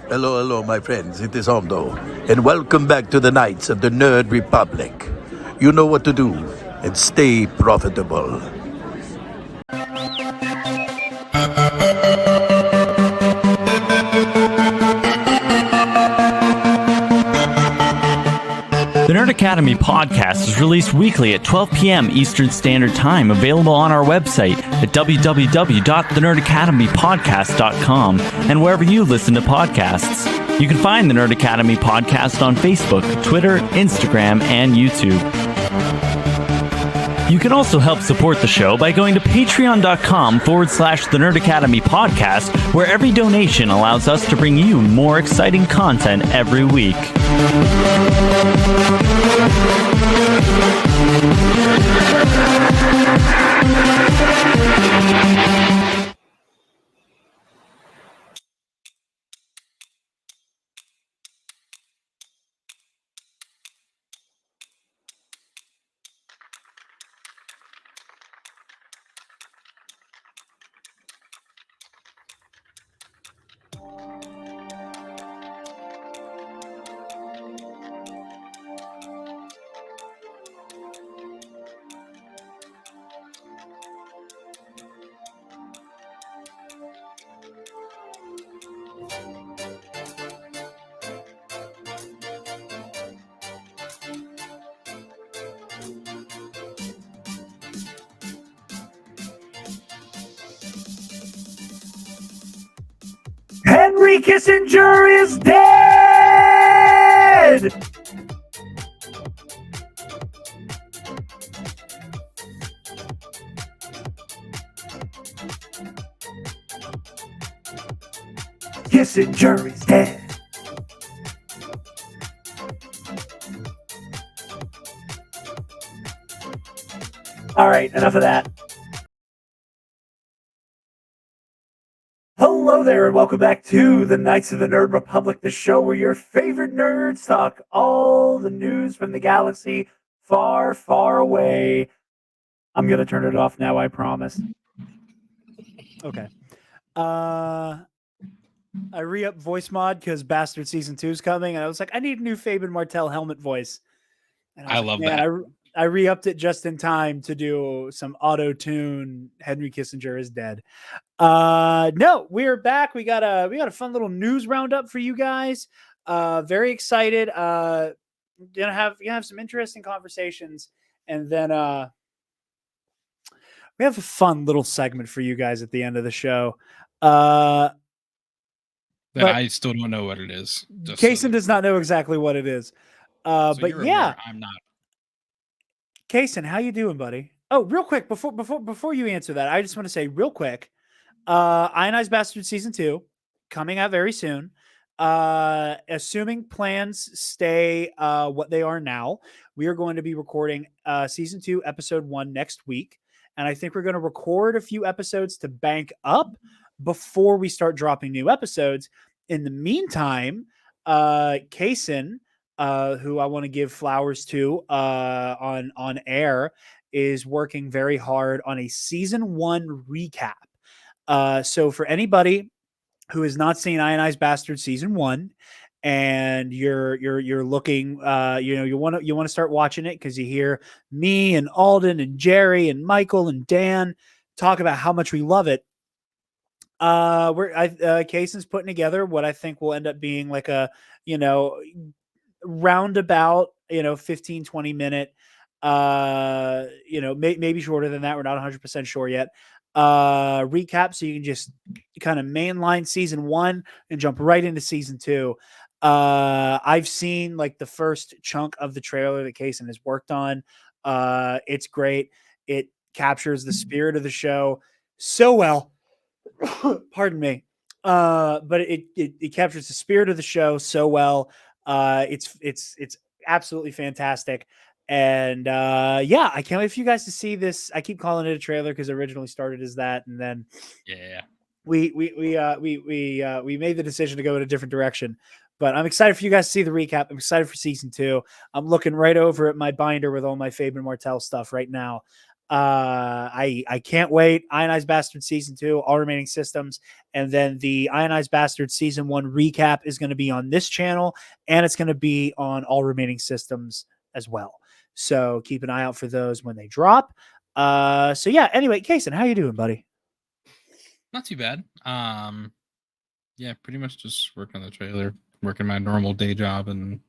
Hello, hello, my friends. It is Hondo, and welcome back to the Knights of the Nerd Republic. You know what to do, and stay profitable. The Nerd Academy podcast is released weekly at 12 p.m. Eastern Standard Time, available on our website at www.thenerdacademypodcast.com and wherever you listen to podcasts. You can find the Nerd Academy podcast on Facebook, Twitter, Instagram, and YouTube. You can also help support the show by going to patreon.com/The Nerd Academy podcast, where every donation allows us to bring you more exciting content every week. Henry Kissinger is dead! Kissinger is dead. All right, enough of that. Hello there, and welcome back to the Knights of the Nerd Republic, the show where your favorite nerds talk all the news from the galaxy far, far away. I'm going to turn it off now, I promise. Okay. I re-upped voice mod because Bastard Season 2 is coming, and I was like, I need a new Fabian Martel helmet voice. And I love that. I re-upped it just in time to do some auto-tune. Henry Kissinger is dead. No, we're back. We got a fun little news roundup for you guys. Very excited. Gonna have some interesting conversations, and then we have a fun little segment for you guys at the end of the show. That I still don't know what it is. Kason does not know exactly what it is. So but you're yeah, aware, I'm not. Kason, how you doing, buddy? Oh, real quick, before you answer that, I just want to say real quick, Ionized Bastard Season 2 coming out very soon. Assuming plans stay what they are now, we are going to be recording Season 2, Episode 1 next week. And I think we're going to record a few episodes to bank up before we start dropping new episodes. In the meantime, Kason, who I want to give flowers to on air, is working very hard on a Season 1 recap. So for anybody who has not seen Ionized Bastard Season 1 and you're looking, you want to start watching it because you hear me and Alden and Jerry and Michael and Dan talk about how much we love it. Kason's putting together what I think will end up being like a, roundabout, 15, 20 minute, maybe shorter than that. We're not 100% sure yet. Recap. So you can just kind of mainline Season 1 and jump right into Season 2. I've seen like the first chunk of the trailer that Kason has worked on. It's great. It captures the spirit of the show so well. Pardon me. But it captures the spirit of the show so well. It's absolutely fantastic. And I can't wait for you guys to see this. I keep calling it a trailer because it originally started as that, and then we made the decision to go in a different direction. But I'm excited for you guys to see the recap. I'm excited for Season 2. I'm looking right over at my binder with all my Fabian Martel stuff right now. I can't wait. Ionized Bastard season 2, all remaining systems, and then the Ionized Bastard season 1 recap is going to be on this channel, and it's going to be on all remaining systems as well. So keep an eye out for those when they drop. So yeah. Anyway, Kason, how you doing, buddy? Not too bad. Yeah, pretty much just working on the trailer, working my normal day job, and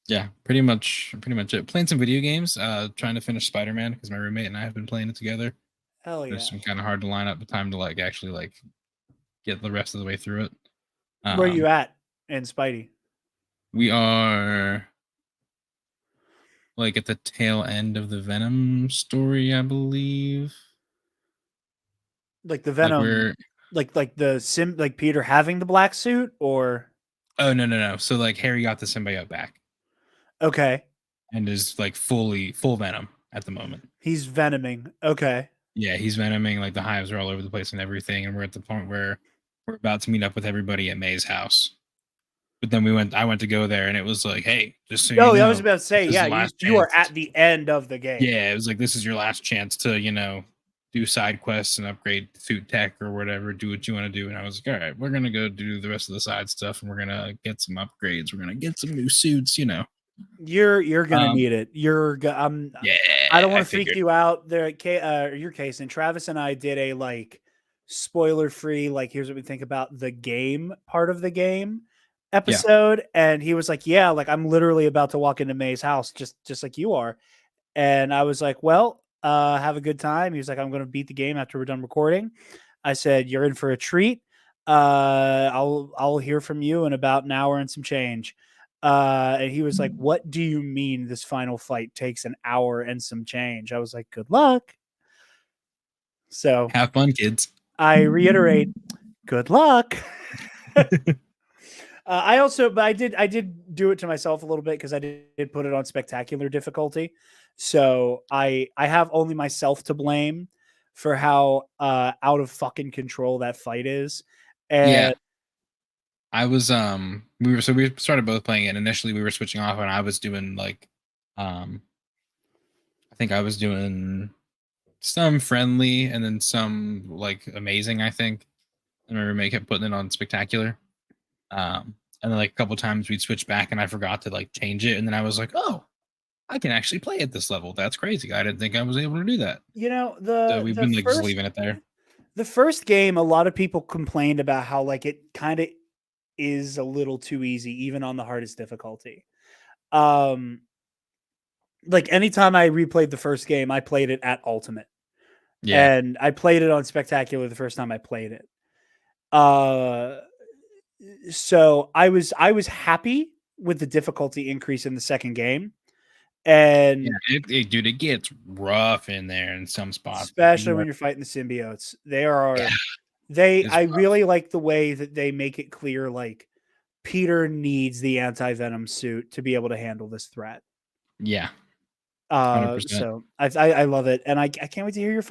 yeah, pretty much it. Playing some video games, trying to finish Spider-Man because my roommate and I have been playing it together. Hell yeah. It's been kind of hard to line up the time to actually get the rest of the way through it. Where are you at in Spidey? We are at the tail end of the Venom story, I believe. Like the Venom, like the Peter having the black suit, or? Oh no. So Harry got the symbiote back. Okay. And is full Venom at the moment. He's venoming. Okay. Yeah, he's venoming. The hives are all over the place and everything. And we're at the point where we're about to meet up with everybody at May's house. But then I went to go there, and it was hey, just so you know. I was about to say, yeah, you are at the end of the game. Yeah, it was this is your last chance to, do side quests and upgrade suit tech or whatever, do what you want to do. And I was all right, we're going to go do the rest of the side stuff, and we're going to get some upgrades. We're going to get some new suits, You're gonna need it. Yeah. I don't want to freak you out there. Your case, and Travis and I did a spoiler free here's what we think about the game part of the game episode, and he was like, yeah, I'm literally about to walk into May's house just like you are. And I was like, well, have a good time. He was like, I'm gonna beat the game after we're done recording. I said, you're in for a treat. I'll hear from you in about an hour and some change. And he was like, what do you mean this final fight takes an hour and some change? I was like, good luck. So have fun, kids. I reiterate, good luck. But I did do it to myself a little bit because I did put it on spectacular difficulty. So I have only myself to blame for how out of fucking control that fight is. And yeah. I was we started both playing it. Initially we were switching off, and I was doing I think I was doing some friendly and then some amazing, I think. And my roommate kept putting it on spectacular. And then a couple times we'd switch back, and I forgot to change it, and then I was like, oh, I can actually play at this level. That's crazy. I didn't think I was able to do that. So we've been just leaving it there. The first game, a lot of people complained about how it kind of is a little too easy, even on the hardest difficulty. Anytime I replayed the first game, I played it at ultimate. Yeah. And I played it on spectacular the first time I played it. So I was happy with the difficulty increase in the second game. And dude, it gets rough in there in some spots, especially when you're fighting the symbiotes. I really like the way that they make it clear Peter needs the anti-venom suit to be able to handle this threat. Yeah. 100%. So I love it, and I can't wait to hear your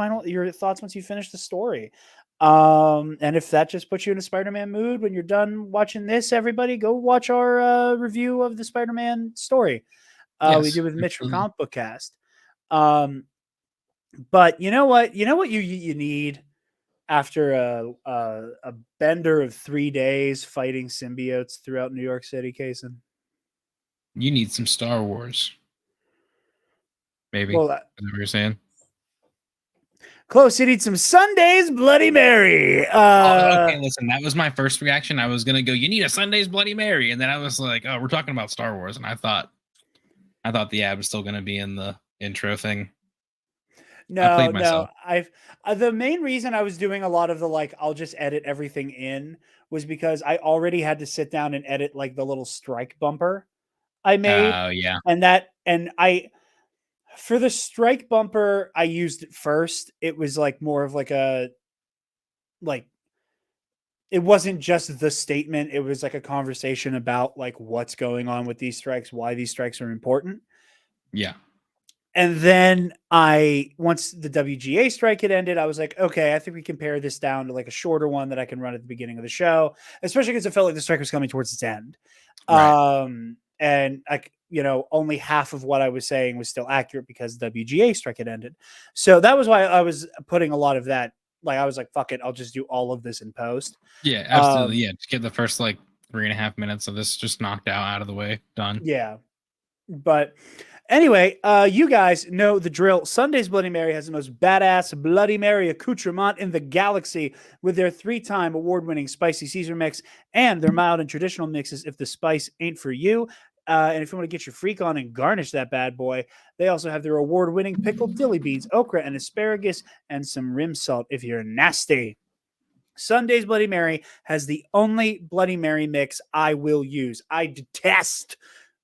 thoughts once you finish the story. And if that just puts you in a Spider-Man mood when you're done watching this, everybody go watch our review of the Spider-Man story. We did with Mitch from Comic Book Cast. But you know what you need after a bender of 3 days fighting symbiotes throughout New York City, Kason? You need some Star Wars. Maybe. Well, that's what you're saying. Close, you need some Sunday's Bloody Mary. Okay, listen, that was my first reaction. I was gonna go, you need a Sunday's Bloody Mary, and then I was like, oh, we're talking about Star Wars, and I thought the ad was still gonna be in the intro thing. No. The main reason I was doing a lot of the I'll just edit everything in was because I already had to sit down and edit the little strike bumper I made. Oh yeah. For the strike bumper, I used it first. It was more of it wasn't just the statement. It was a conversation about what's going on with these strikes, why these strikes are important. Yeah. And then once the WGA strike had ended, I was like, okay, I think we can pare this down to a shorter one that I can run at the beginning of the show, especially because it felt like the strike was coming towards its end. Right. And only half of what I was saying was still accurate because the WGA strike had ended. So that was why I was putting a lot of that. Like, I was like, fuck it, I'll just do all of this in post. Yeah, absolutely. Yeah, just get the first like 3.5 minutes of this just knocked out of the way. Done. Yeah. But anyway, you guys know the drill. Sunday's Bloody Mary has the most badass Bloody Mary accoutrement in the galaxy with their 3-time award-winning spicy Caesar mix and their mild and traditional mixes if the spice ain't for you. And if you want to get your freak on and garnish that bad boy, they also have their award-winning pickled dilly beans, okra, and asparagus, and some rim salt if you're nasty. Sunday's Bloody Mary has the only Bloody Mary mix I will use. I detest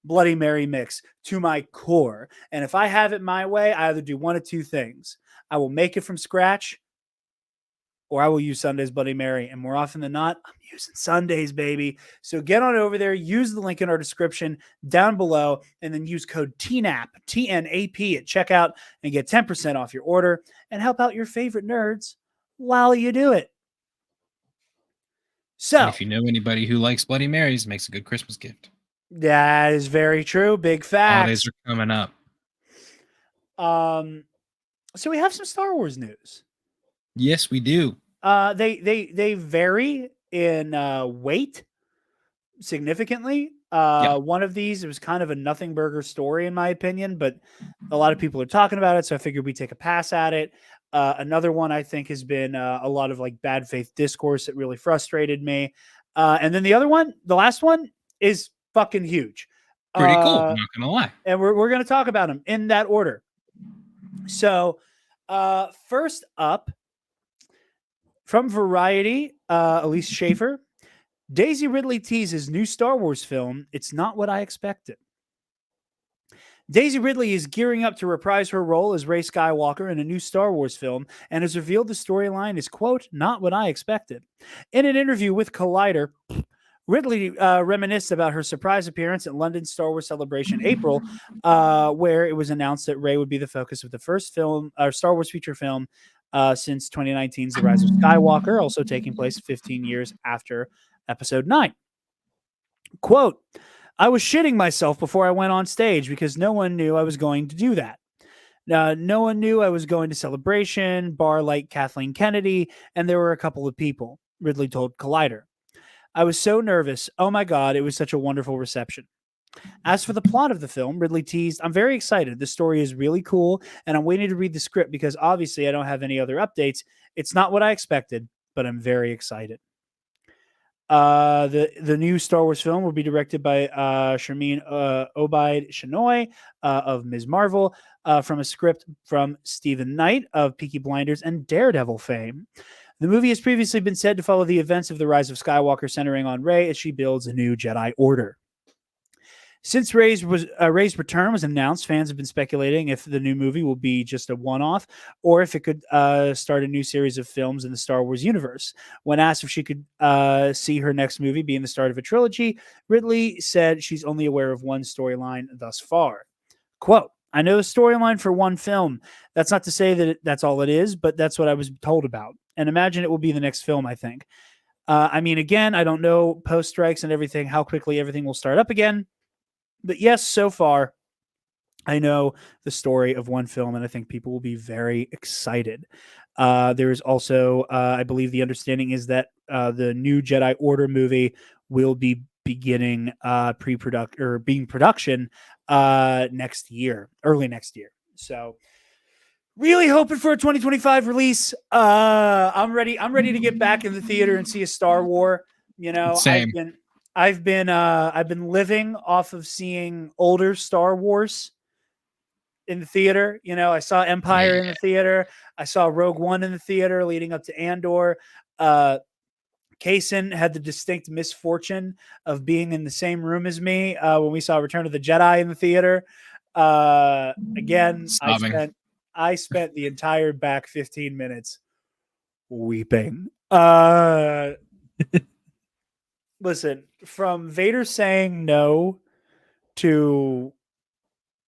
Bloody Mary mix to my core. And if I have it my way, I either do one of two things. I will make it from scratch, or I will use Sunday's Bloody Mary. And more often than not, I'm using Sunday's, baby. So get on over there, use the link in our description down below, and then use code TNAP, TNAP at checkout, and get 10% off your order and help out your favorite nerds while you do it. So, and if you know anybody who likes Bloody Marys, makes a good Christmas gift. That is very true. Big facts. Holidays are coming up. So we have some Star Wars news. Yes, we do. They vary in weight significantly. One of these, it was kind of a nothing burger story in my opinion, but a lot of people are talking about it, so I figured we'd take a pass at it. Another one I think has been a lot of like bad faith discourse that really frustrated me. And then the other one, the last one, is fucking huge. Pretty cool, I'm not gonna lie. And we're gonna talk about them in that order. So first up, from Variety, Elise Schaefer, Daisy Ridley teases new Star Wars film. It's not what I expected. Daisy Ridley is gearing up to reprise her role as Rey Skywalker in a new Star Wars film and has revealed the storyline is, quote, not what I expected. In an interview with Collider, Ridley reminisced about her surprise appearance at London's Star Wars Celebration April, where it was announced that Rey would be the focus of the first film, Star Wars feature film since 2019's The Rise of Skywalker, also taking place 15 years after Episode 9. Quote, I was shitting myself before I went on stage because no one knew I was going to do that. No one knew I was going to Celebration, bar like Kathleen Kennedy, and there were a couple of people, Ridley told Collider. I was so nervous. Oh my God, it was such a wonderful reception. As for the plot of the film, Ridley teased, I'm very excited. The story is really cool, and I'm waiting to read the script because obviously I don't have any other updates. It's not what I expected, but I'm very excited. The new Star Wars film will be directed by Sharmeen Obaid Chinoy of Ms. Marvel, from a script from Stephen Knight of Peaky Blinders and Daredevil fame. The movie has previously been said to follow the events of The Rise of Skywalker, centering on Rey as she builds a new Jedi Order. Since Rey's return was announced, fans have been speculating if the new movie will be just a one-off or if it could start a new series of films in the Star Wars universe. When asked if she could see her next movie being the start of a trilogy, Ridley said she's only aware of one storyline thus far. Quote, I know the storyline for one film. That's not to say that that's all it is, but that's what I was told about. And imagine it will be the next film, I think. I mean, again, I don't know post-strikes and everything, how quickly everything will start up again. But yes, so far, I know the story of one film, and I think people will be very excited. There is also, I believe the understanding is that the new Jedi Order movie will be beginning being production next year, early next year. So really hoping for a 2025 release. I'm ready to get back in the theater and see a Star Wars. You know, Same. I've been living off of seeing older Star Wars in the theater. You know, I saw Empire in the theater. I saw Rogue One in the theater leading up to Andor. Kason had the distinct misfortune of being in the same room as me when we saw Return of the Jedi in the theater. Again, I spent the entire back 15 minutes weeping. Listen, from Vader saying no to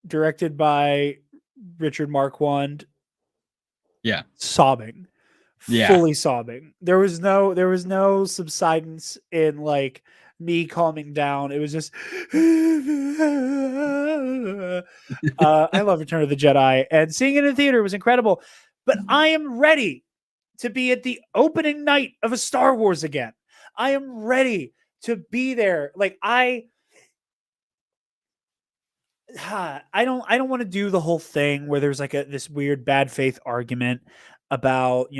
directed by Richard Marquand, yeah, sobbing. Yeah. fully sobbing. There was no subsidence in like me calming down. It was just I love Return of the Jedi, and seeing it in theater was incredible. But I am ready to be at the opening night of a Star Wars again. I am ready to be there. Like I don't want to do the whole thing where there's like this weird bad faith argument about,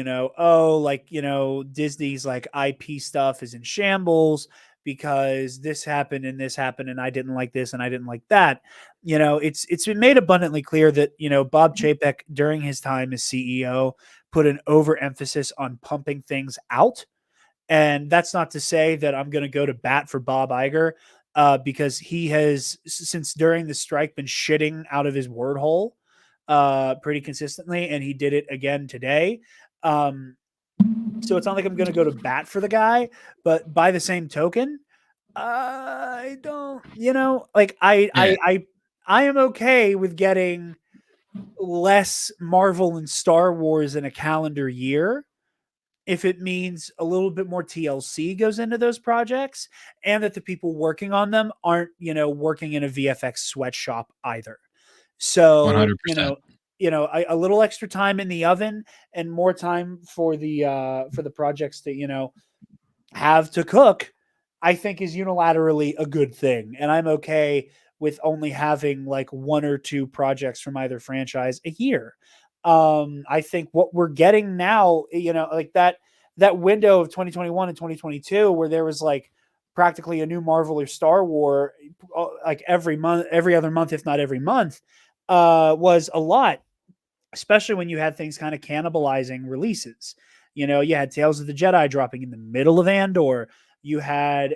Disney's like IP stuff is in shambles because this happened and I didn't like this and I didn't like that. It's been made abundantly clear that, Bob Chapek during his time as CEO put an overemphasis on pumping things out. And that's not to say that I'm going to go to bat for Bob Iger, because he has, since during the strike, been shitting out of his word hole pretty consistently. And he did it again today. So it's not like I'm going to go to bat for the guy. But by the same token, I don't, like I am okay with getting less Marvel and Star Wars in a calendar year if it means a little bit more TLC goes into those projects and that the people working on them aren't, working in a VFX sweatshop either. So, 100%. A little extra time in the oven and more time for the projects that, have to cook, I think is unilaterally a good thing. And I'm okay with only having like one or two projects from either franchise a year. I think what we're getting now, like that window of 2021 and 2022 where there was like practically a new Marvel or Star Wars like every month, every other month, if not every month, was a lot, especially when you had things kind of cannibalizing releases. You had Tales of the Jedi dropping in the middle of Andor. You had,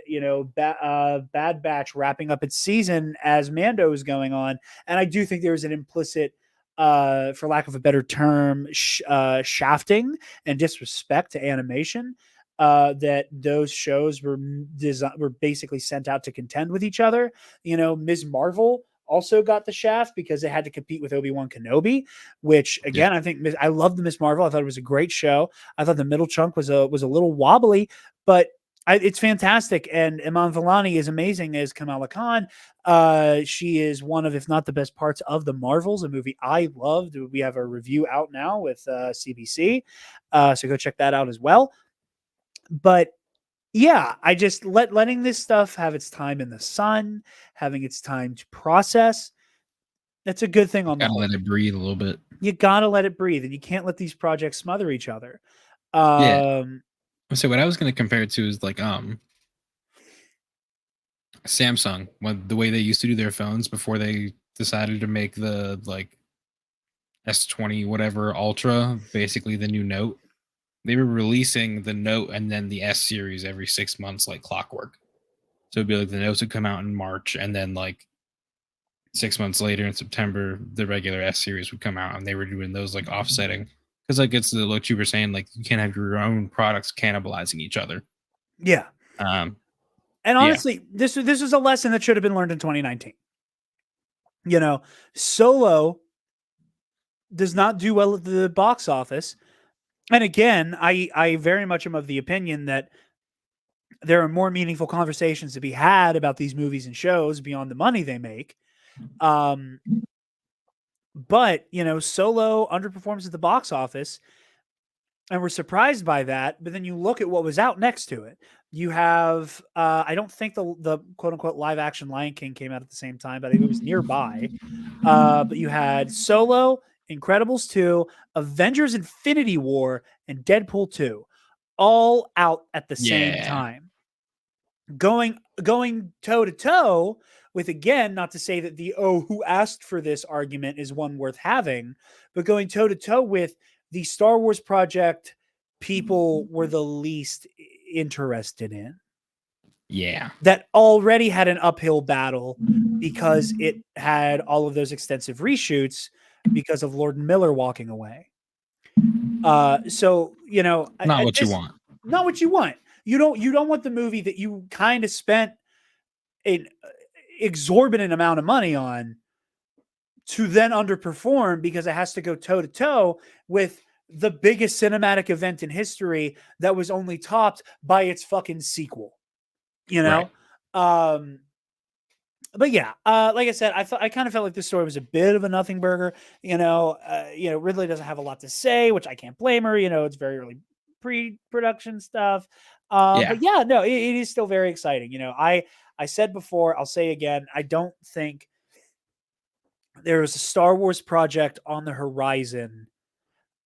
Bad Batch wrapping up its season as Mando is going on. And I do think there was an implicit, for lack of a better term, shafting and disrespect to animation. That those shows were basically sent out to contend with each other. Ms. Marvel also got the shaft because they had to compete with Obi-Wan Kenobi, which again, I think I love the Ms. Marvel. I thought it was a great show. I thought the middle chunk was a little wobbly, but it's fantastic. And Iman Vellani is amazing as Kamala Khan. She is one of, if not the best parts of The Marvels, a movie I loved. We have a review out now with CBC. So go check that out as well. But yeah, I just letting this stuff have its time in the sun, having its time to process. That's a good thing on the Gotta whole. let it breathe a little bit. You gotta let it breathe, and you can't let these projects smother each other. So what I was going to compare it to is like Samsung, the way they used to do their phones before they decided to make the like S20 whatever Ultra, basically the new Note. They were releasing the Note and then the S series every 6 months like clockwork. So it'd be like the Notes would come out in March, and then like 6 months later in September, the regular S series would come out, and they were doing those like offsetting. Because like it's like you were saying, like you can't have your own products cannibalizing each other. Yeah. Um, And honestly, this was a lesson that should have been learned in 2019. Solo does not do well at the box office. And again, I very much am of the opinion that there are more meaningful conversations to be had about these movies and shows beyond the money they make. But, Solo underperforms at the box office, and we're surprised by that. But then you look at what was out next to it. You have, I don't think the quote unquote live action Lion King came out at the same time, but it was nearby. But you had Solo, Incredibles 2, Avengers Infinity War, and Deadpool 2 all out at the same time. Going toe to toe with, again, not to say that the who asked for this argument is one worth having, but going toe to toe with the Star Wars project people were the least interested in. Yeah. That already had an uphill battle because it had all of those extensive reshoots because of Lord Miller walking away. So, not what you want. Not what you want. You don't want the movie that you kind of spent an exorbitant amount of money on to then underperform because it has to go toe to toe with the biggest cinematic event in history that was only topped by its fucking sequel, you know? But yeah, like I said, I kind of felt like this story was a bit of a nothing burger. Ridley doesn't have a lot to say, which I can't blame her. It's very early pre-production stuff. But yeah, no, it is still very exciting. I said before, I'll say again, I don't think there is a Star Wars project on the horizon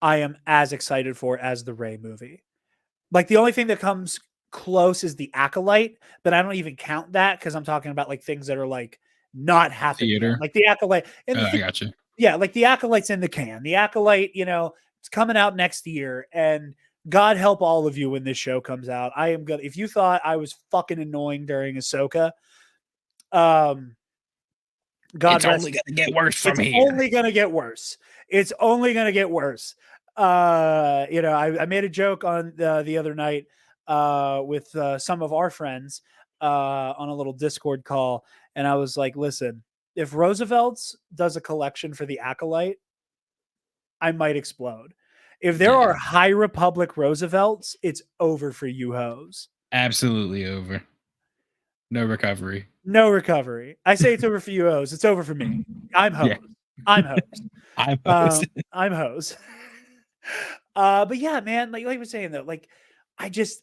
I am as excited for as the Rey movie. Like, the only thing that comes close is the Acolyte, but I don't even count that because I'm talking about like things that are like not happening yet. Theater. Like the Acolyte. And I got you. Yeah, like the Acolyte's in the can. The Acolyte, it's coming out next year, and God help all of you when this show comes out. I am gonna. If you thought I was fucking annoying during Ahsoka, God, it's only gonna get worse from here. It's only gonna get worse. It's only gonna get worse. I made a joke on the other night with some of our friends on a little Discord call, and I was like, "Listen, if Roosevelt's does a collection for the Acolyte, I might explode. If there are High Republic Roosevelt's, it's over for you hoes. Absolutely over. No recovery. No recovery. I say it's over for you hoes. It's over for me. I'm hosed. Yeah. I'm hosed. I'm hosed. I'm hosed. But yeah, man, like I was saying though, like I just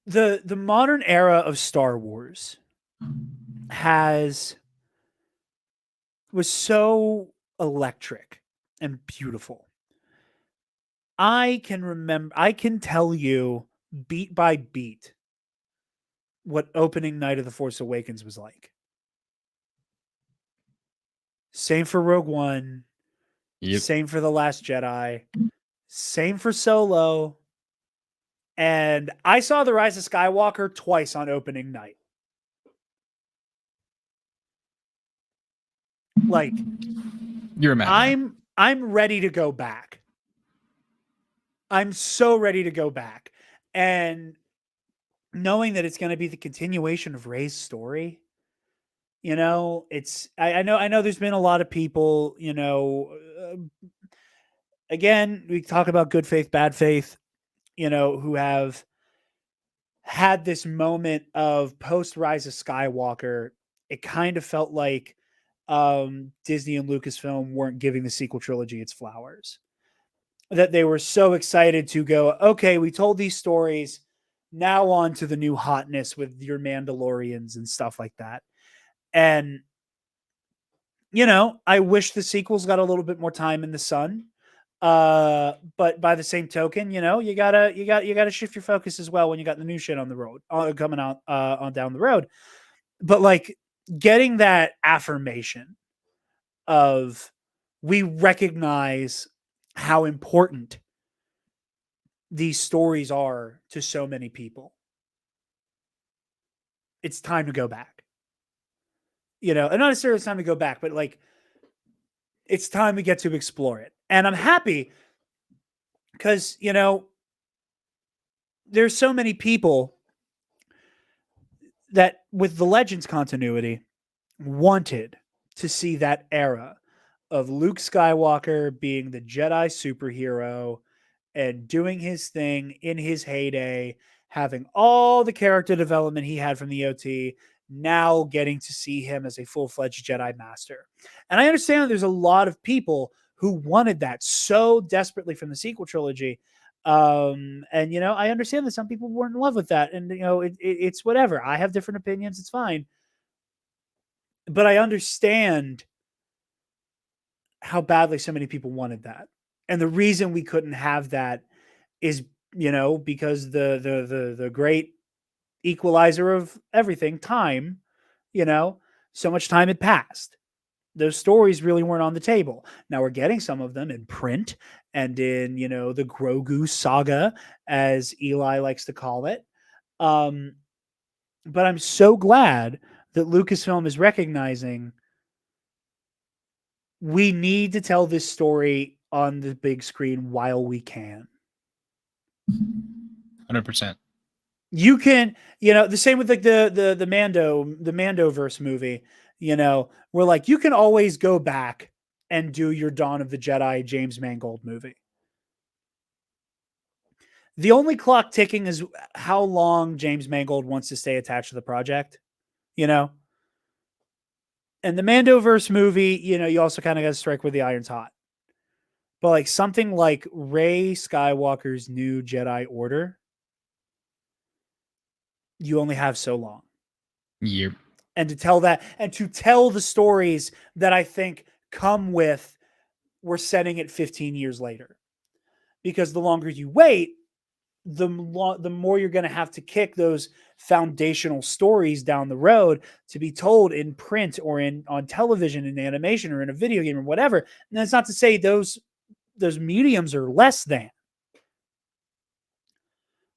the modern era of Star Wars was so electric and beautiful. I can tell you beat by beat what opening night of The Force Awakens was like. Same for Rogue One. Yep. Same for The Last Jedi. Same for Solo. And I saw The Rise of Skywalker twice on opening night. Like, you're a madman. I'm ready to go back. I'm so ready to go back. And knowing that it's going to be the continuation of Rey's story, I know there's been a lot of people, again, we talk about good faith, bad faith, who have had this moment of post Rise of Skywalker. It kind of felt like Disney and Lucasfilm weren't giving the sequel trilogy its flowers. That they were so excited to go, okay, we told these stories, now on to the new hotness with your Mandalorians and stuff like that. And, I wish the sequels got a little bit more time in the sun. But by the same token, you gotta shift your focus as well when you got the new shit on the road coming out on down the road. But like getting that affirmation of we recognize how important these stories are to so many people. It's time to go back. And not necessarily it's time to go back, but like it's time we get to explore it. And I'm happy because, there's so many people that with the Legends continuity wanted to see that era of Luke Skywalker being the Jedi superhero and doing his thing in his heyday, having all the character development he had from the OT, now getting to see him as a full-fledged Jedi Master. And I understand that there's a lot of people who wanted that so desperately from the sequel trilogy. And, I understand that some people weren't in love with that. And, it's whatever. I have different opinions. It's fine. But I understand how badly so many people wanted that. And the reason we couldn't have that is, because the great equalizer of everything, time, so much time had passed. Those stories really weren't on the table. Now we're getting some of them in print and in, the Grogu saga, as Eli likes to call it. But I'm so glad that Lucasfilm is recognizing we need to tell this story on the big screen while we can. 100%. You can, the same with like the Mandoverse movie, we're like, you can always go back and do your Dawn of the Jedi James Mangold movie. The only clock ticking is how long James Mangold wants to stay attached to the project, you know? And the Mandoverse movie, you know, you also kind of got to strike where the iron's hot. But like something like Rey Skywalker's New Jedi Order, you only have so long. Yep. And to tell the stories that I think come with, we're setting it 15 years later. Because the longer you wait, the more you're going to have to kick those foundational stories down the road to be told in print or on television, in animation, or in a video game or whatever. And that's not to say those mediums are less than.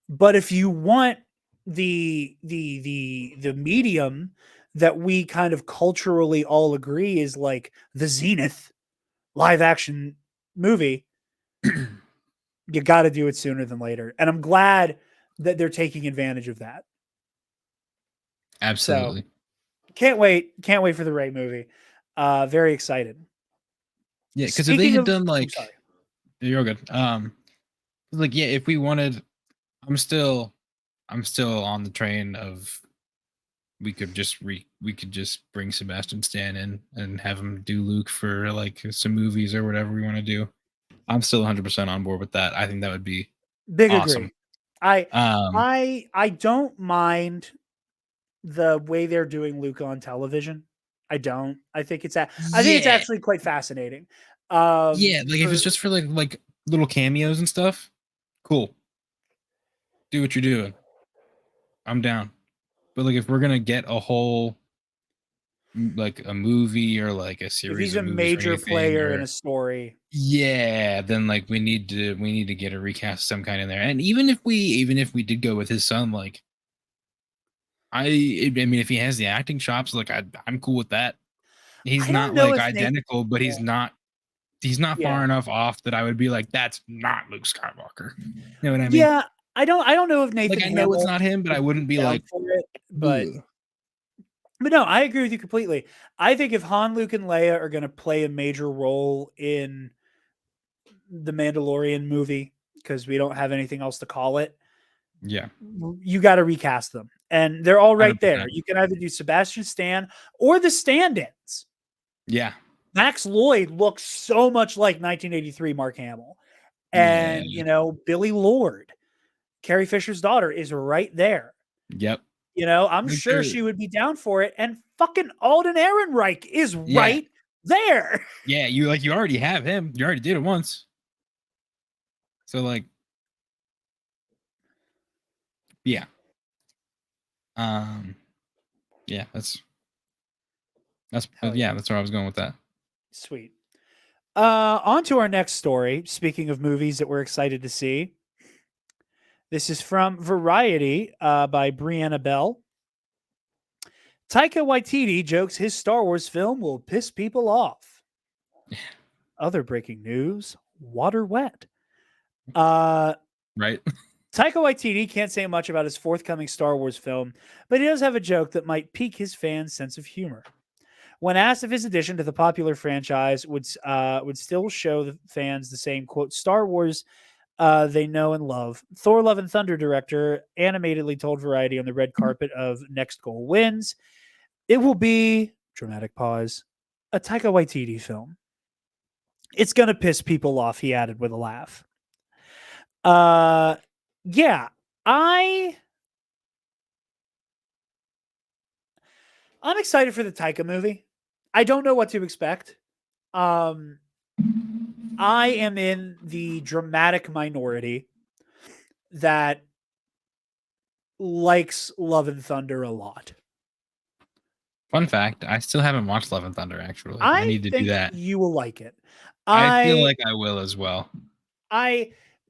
But if you want the medium that we kind of culturally all agree is like the zenith live action movie, you got to do it sooner than later. And I'm glad that they're taking advantage of that. Absolutely. So, can't wait for the Rey movie. Very excited. Yeah, because if they had done like, sorry. You're good. Like, yeah, if we wanted, I'm still on the train of we could just bring Sebastian Stan in and have him do Luke for like some movies or whatever we want to do. I'm still 100% on board with that. I think that would be big awesome. Agree. I don't mind the way they're doing Luke on television. I don't. I think it's actually quite fascinating. Like if it's just for like little cameos and stuff, cool. Do what you're doing. I'm down. But like if we're gonna get a whole like a movie or like a series, if he's a major player in a story, then like we need to get a recast of some kind in there. And even if we did go with his son, like I mean, if he has the acting chops, like I'm cool with that. He's not like identical, but he's not far enough off that I would be like, that's not Luke Skywalker. You know what I mean? Yeah, I don't know if Nathan. Like, I know it's not him, but I wouldn't be like for it. But no, I agree with you completely. I think if Han, Luke, and Leia are going to play a major role in the Mandalorian movie, because we don't have anything else to call it, yeah, you got to recast them, and they're all right 100%. there. You can either do Sebastian Stan or the stand-ins. Yeah. Max Lloyd looks so much like 1983 Mark Hamill. And, you know, Billy Lord, Carrie Fisher's daughter, is right there. Yep. You know, I'm sure she would be down for it. And fucking Alden Ehrenreich is right there. Yeah, you already have him. You already did it once. So like, yeah. Yeah, that's where I was going with that. Sweet. On to our next story. Speaking of movies that we're excited to see. This is from Variety by Brianna Bell. Taika Waititi jokes his Star Wars film will piss people off. Other breaking news, water wet. Right. Taika Waititi can't say much about his forthcoming Star Wars film, but he does have a joke that might pique his fans' sense of humor. When asked if his addition to the popular franchise would still show the fans the same, quote, Star Wars they know and love, Thor Love and Thunder director animatedly told Variety on the red carpet of Next Goal Wins, it will be, dramatic pause, a Taika Waititi film. It's going to piss people off, he added with a laugh. Yeah, I'm excited for the Taika movie. I don't know what to expect. I am in the dramatic minority that likes Love and Thunder a lot. Fun fact, I still haven't watched Love and Thunder, actually. I need to do that. You will like it. I feel like I will as well.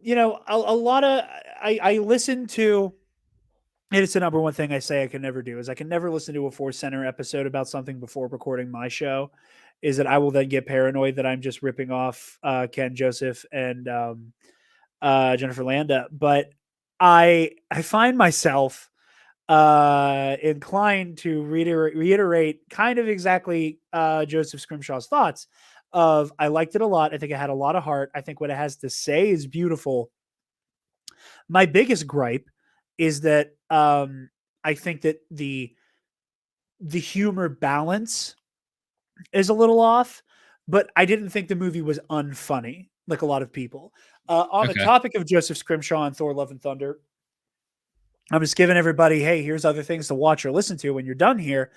You know, a lot of I listen to, and it's the number one thing I say I can never do is I can never listen to a Force Center episode about something before recording my show, is that I will then get paranoid that I'm just ripping off Ken Joseph and Jennifer Landa. But I find myself inclined to reiterate kind of exactly Joseph Scrimshaw's thoughts of I liked it a lot. I think it had a lot of heart. I think what it has to say is beautiful. My biggest gripe is that I think that the humor balance is a little off, but I didn't think the movie was unfunny like a lot of people. On the Okay. topic of Joseph Scrimshaw and Thor: Love and Thunder, I'm just giving everybody, hey, here's other things to watch or listen to when you're done here.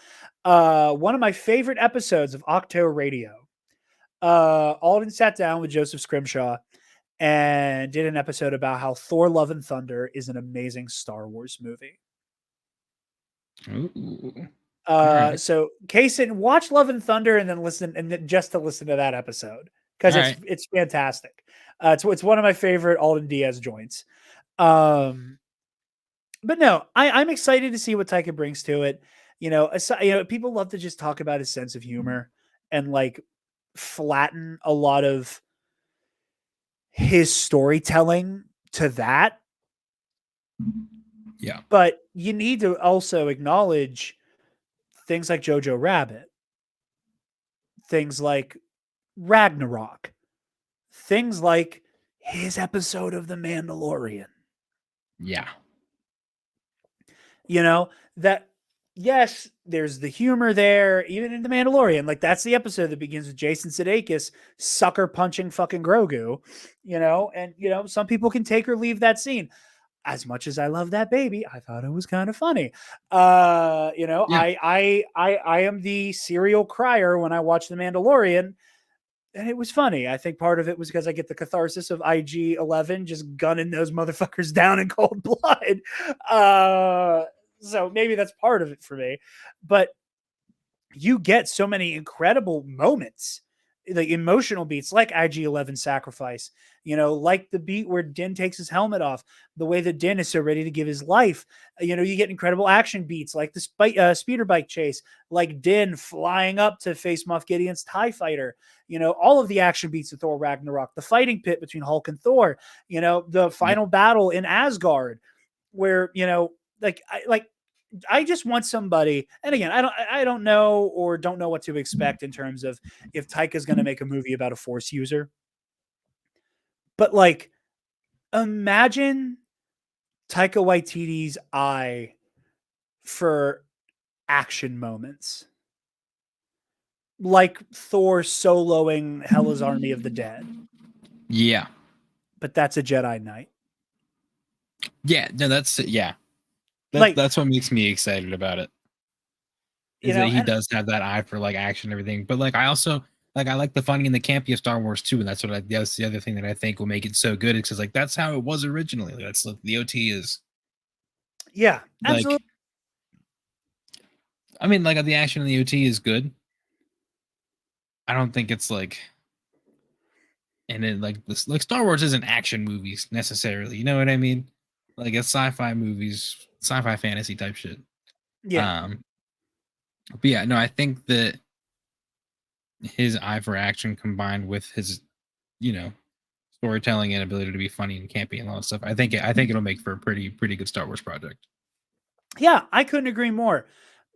One of my favorite episodes of Octo Radio. Alden sat down with Joseph Scrimshaw and did an episode about how Thor: Love and Thunder is an amazing Star Wars movie. Ooh. Alright. So Kason, watch Love and Thunder and then listen, and then just to listen to that episode because Alright. it's fantastic. It's one of my favorite Alden Diaz joints. But no, I'm excited to see what Taika brings to it. People love to just talk about his sense of humor and like flatten a lot of his storytelling to that. Yeah. But you need to also acknowledge things like Jojo Rabbit, things like Ragnarok, things like his episode of The Mandalorian. Yeah. That yes, there's the humor there, even in The Mandalorian. Like that's the episode that begins with Jason Sudeikis sucker punching fucking Grogu, and some people can take or leave that scene. As much as I love that baby, I thought it was kind of funny. Yeah. I am the serial crier when I watch The Mandalorian, and it was funny. I think part of it was because I get the catharsis of IG-11 just gunning those motherfuckers down in cold blood. So maybe that's part of it for me. But you get so many incredible moments, like emotional beats, like IG-11 sacrifice, like the beat where Din takes his helmet off, the way that Din is so ready to give his life. You get incredible action beats like the speeder bike chase, like Din flying up to face Moff Gideon's TIE fighter, all of the action beats of Thor Ragnarok, the fighting pit between Hulk and Thor, the final battle in Asgard where, I just want somebody, and again, I don't know or don't know what to expect in terms of if Taika's going to make a movie about a Force user. But like, imagine Taika Waititi's eye for action moments, like Thor soloing Hela's Army of the Dead. Yeah. But that's a Jedi Knight. Yeah. No, that's that's what makes me excited about it. Is that he does have that eye for like action and everything. But like I also I like the funny and the campy of Star Wars too, and that's that's the other thing that I think will make it so good. Because like that's how it was originally. Like, that's what the OT is. Yeah, absolutely. Like, I mean, like the action in the OT is good. I don't think it's like, and then like this, like Star Wars isn't action movies necessarily. You know what I mean? Like it's sci-fi movies, sci-fi fantasy type shit. Yeah. But yeah, no, I think that his eye for action combined with his, storytelling and ability to be funny and campy and all that stuff, I think it'll make for a pretty good Star Wars project. Yeah, I couldn't agree more.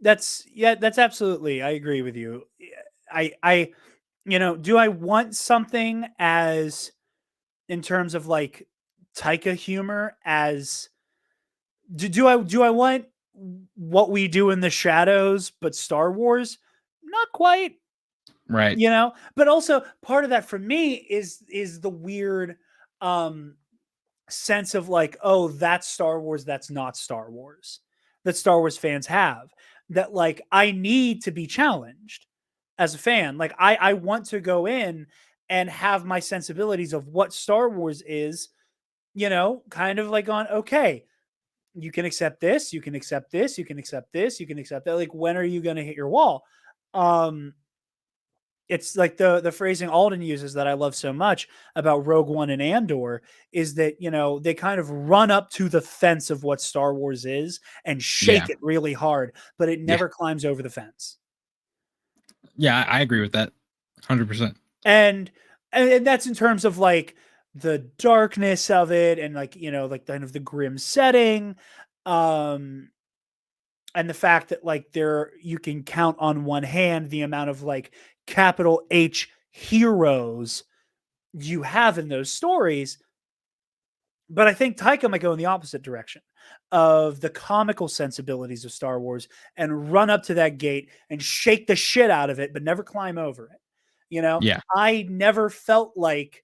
That's absolutely, I agree with you. I do I want something as in terms of like Taika humor as do I want what we do in the shadows but Star Wars? Not quite. Right. But also part of that for me is the weird sense of like, oh, that's Star Wars, that's not Star Wars, that Star Wars fans have, that like I need to be challenged as a fan. Like I want to go in and have my sensibilities of what Star Wars is, kind of like on, okay, you can accept this, you can accept this, you can accept this, you can accept that. Like, when are you going to hit your wall? It's like the phrasing Alden uses that I love so much about Rogue One and Andor is that, they kind of run up to the fence of what Star Wars is and shake it really hard, but it never climbs over the fence. Yeah, I agree with that 100%. And that's in terms of like the darkness of it and like, like kind of the grim setting. And the fact that like you can count on one hand the amount of like capital H heroes you have in those stories. But I think Taika might go in the opposite direction of the comical sensibilities of Star Wars and run up to that gate and shake the shit out of it, but never climb over it. Yeah. I never felt like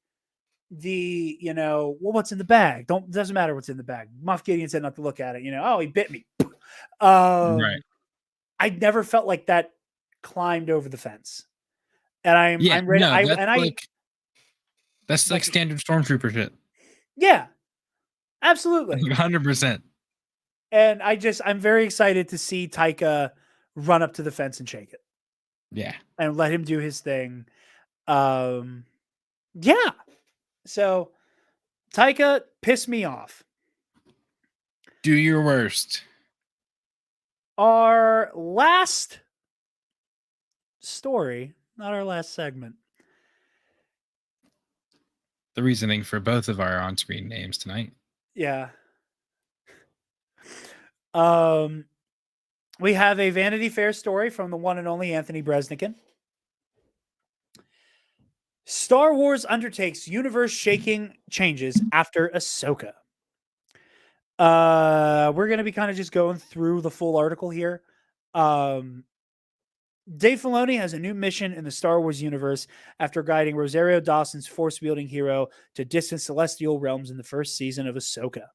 well, what's in the bag? Doesn't matter what's in the bag. Moff Gideon said not to look at it. Oh, he bit me. Right. I never felt like that climbed over the fence, and I'm ready. No, that's like standard stormtrooper shit. Yeah, absolutely, 100%. And I'm very excited to see Taika run up to the fence and shake it. Yeah, and let him do his thing. Yeah. So Taika pissed me off. Do your worst. Our last story, not our last segment. The reasoning for both of our on-screen names tonight. Yeah. We have a Vanity Fair story from the one and only Anthony Bresnikan. Star Wars undertakes universe-shaking changes after Ahsoka. We're going to be kind of just going through the full article here. Dave Filoni has a new mission in the Star Wars universe after guiding Rosario Dawson's force-wielding hero to distant celestial realms in the first season of Ahsoka.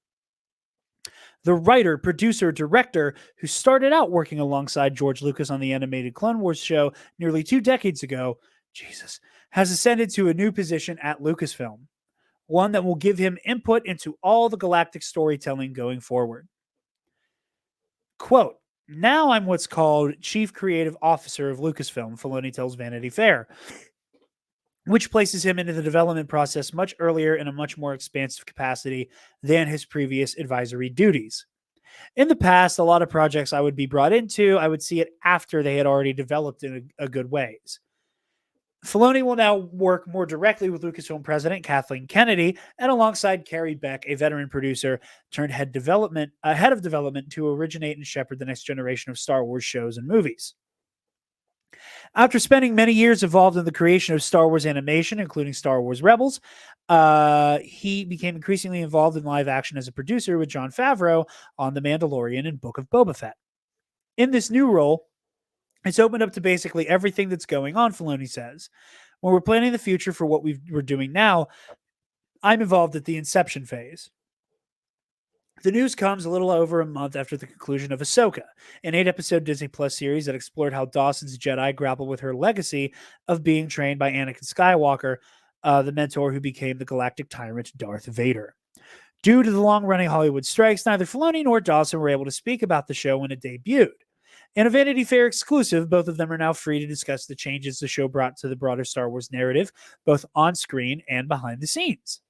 The writer, producer, director who started out working alongside George Lucas on the animated Clone Wars show nearly 2 decades ago, has ascended to a new position at Lucasfilm, one that will give him input into all the galactic storytelling going forward. Quote, "Now I'm what's called Chief Creative Officer of Lucasfilm," Filoni tells Vanity Fair, which places him into the development process much earlier in a much more expansive capacity than his previous advisory duties. In the past, a lot of projects I would be brought into, I would see it after they had already developed in a good ways. Filoni will now work more directly with Lucasfilm president Kathleen Kennedy and alongside Carrie Beck, a veteran producer turned head of development to originate and shepherd the next generation of Star Wars shows and movies. After spending many years involved in the creation of Star Wars animation, including Star Wars Rebels, he became increasingly involved in live action as a producer with Jon Favreau on The Mandalorian and Book of Boba Fett. In this new role, it's opened up to basically everything that's going on, Filoni says. When we're planning the future for what we're doing now, I'm involved at the inception phase. The news comes a little over a month after the conclusion of Ahsoka, an 8-episode Disney Plus series that explored how Dawson's Jedi grapple with her legacy of being trained by Anakin Skywalker, the mentor who became the galactic tyrant Darth Vader. Due to the long-running Hollywood strikes, neither Filoni nor Dawson were able to speak about the show when it debuted. In a Vanity Fair exclusive, both of them are now free to discuss the changes the show brought to the broader Star Wars narrative, both on screen and behind the scenes.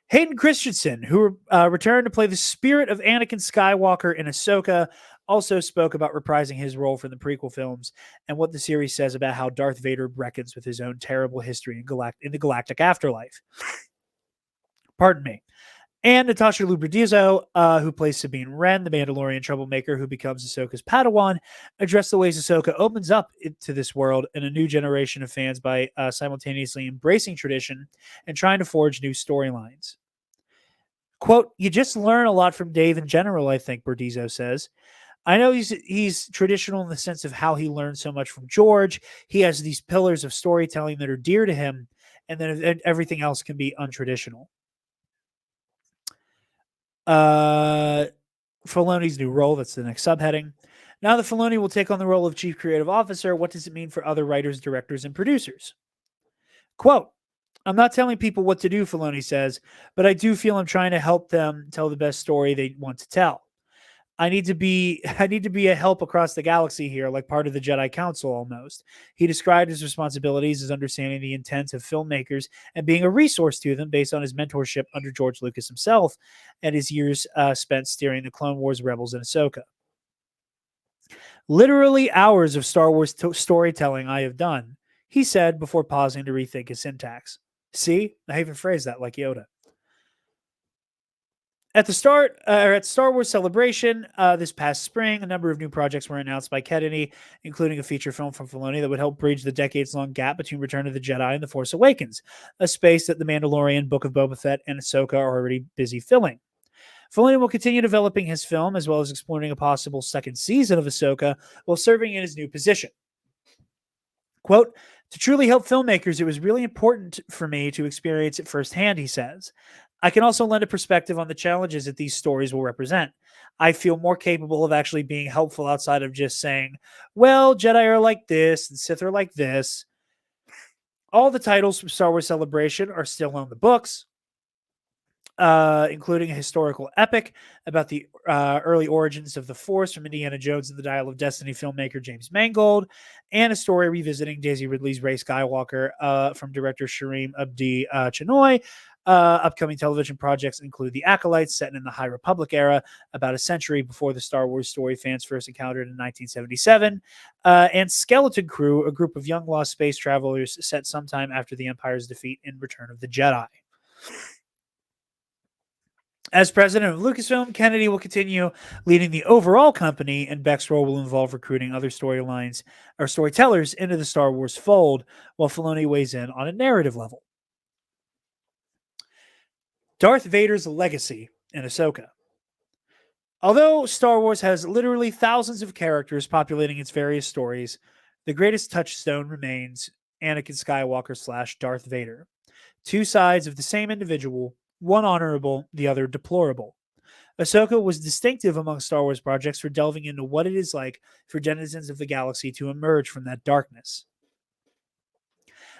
Hayden Christensen, who returned to play the spirit of Anakin Skywalker in Ahsoka, also spoke about reprising his role from the prequel films and what the series says about how Darth Vader reckons with his own terrible history in the galactic afterlife. Pardon me. And Natasha Lubrizzo, who plays Sabine Wren, the Mandalorian troublemaker who becomes Ahsoka's Padawan, addressed the ways Ahsoka opens up to this world and a new generation of fans by simultaneously embracing tradition and trying to forge new storylines. Quote, "You just learn a lot from Dave in general, I think," Bordizzo says. "I know he's traditional in the sense of how he learned so much from George. He has these pillars of storytelling that are dear to him, and then everything else can be untraditional." Filoni's new role, that's the next subheading. Now that Filoni will take on the role of Chief Creative Officer, what does it mean for other writers, directors, and producers? Quote, "I'm not telling people what to do," Filoni says, "but I do feel I'm trying to help them tell the best story they want to tell. I need to be a help across the galaxy here, like part of the Jedi Council almost." He described his responsibilities as understanding the intent of filmmakers and being a resource to them based on his mentorship under George Lucas himself and his years spent steering the Clone Wars, Rebels, and Ahsoka. "Literally hours of Star Wars storytelling I have done," he said before pausing to rethink his syntax. See, I even phrased that like Yoda. At Star Wars Celebration this past spring, a number of new projects were announced by Kennedy, including a feature film from Filoni that would help bridge the decades-long gap between Return of the Jedi and The Force Awakens, a space that The Mandalorian, Book of Boba Fett, and Ahsoka are already busy filling. Filoni will continue developing his film as well as exploring a possible second season of Ahsoka while serving in his new position. Quote, to truly help filmmakers, it was really important for me to experience it firsthand, he says. I can also lend a perspective on the challenges that these stories will represent. I feel more capable of actually being helpful outside of just saying, well, Jedi are like this and Sith are like this. All the titles from Star Wars Celebration are still on the books, including a historical epic about the early origins of the Force from Indiana Jones and the Dial of Destiny filmmaker James Mangold, and a story revisiting Daisy Ridley's Rey Skywalker from director Shareem Abdi Chinoy. Upcoming television projects include The Acolytes, set in the High Republic era, about a century before the Star Wars story fans first encountered in 1977, and Skeleton Crew, a group of young lost space travelers set sometime after the Empire's defeat in Return of the Jedi. As president of Lucasfilm, Kennedy will continue leading the overall company, and Beck's role will involve recruiting other storylines or storytellers into the Star Wars fold, while Filoni weighs in on a narrative level. Darth Vader's legacy in Ahsoka. Although Star Wars has literally thousands of characters populating its various stories, the greatest touchstone remains Anakin Skywalker / Darth Vader. Two sides of the same individual, one honorable, the other deplorable. Ahsoka was distinctive among Star Wars projects for delving into what it is like for denizens of the galaxy to emerge from that darkness.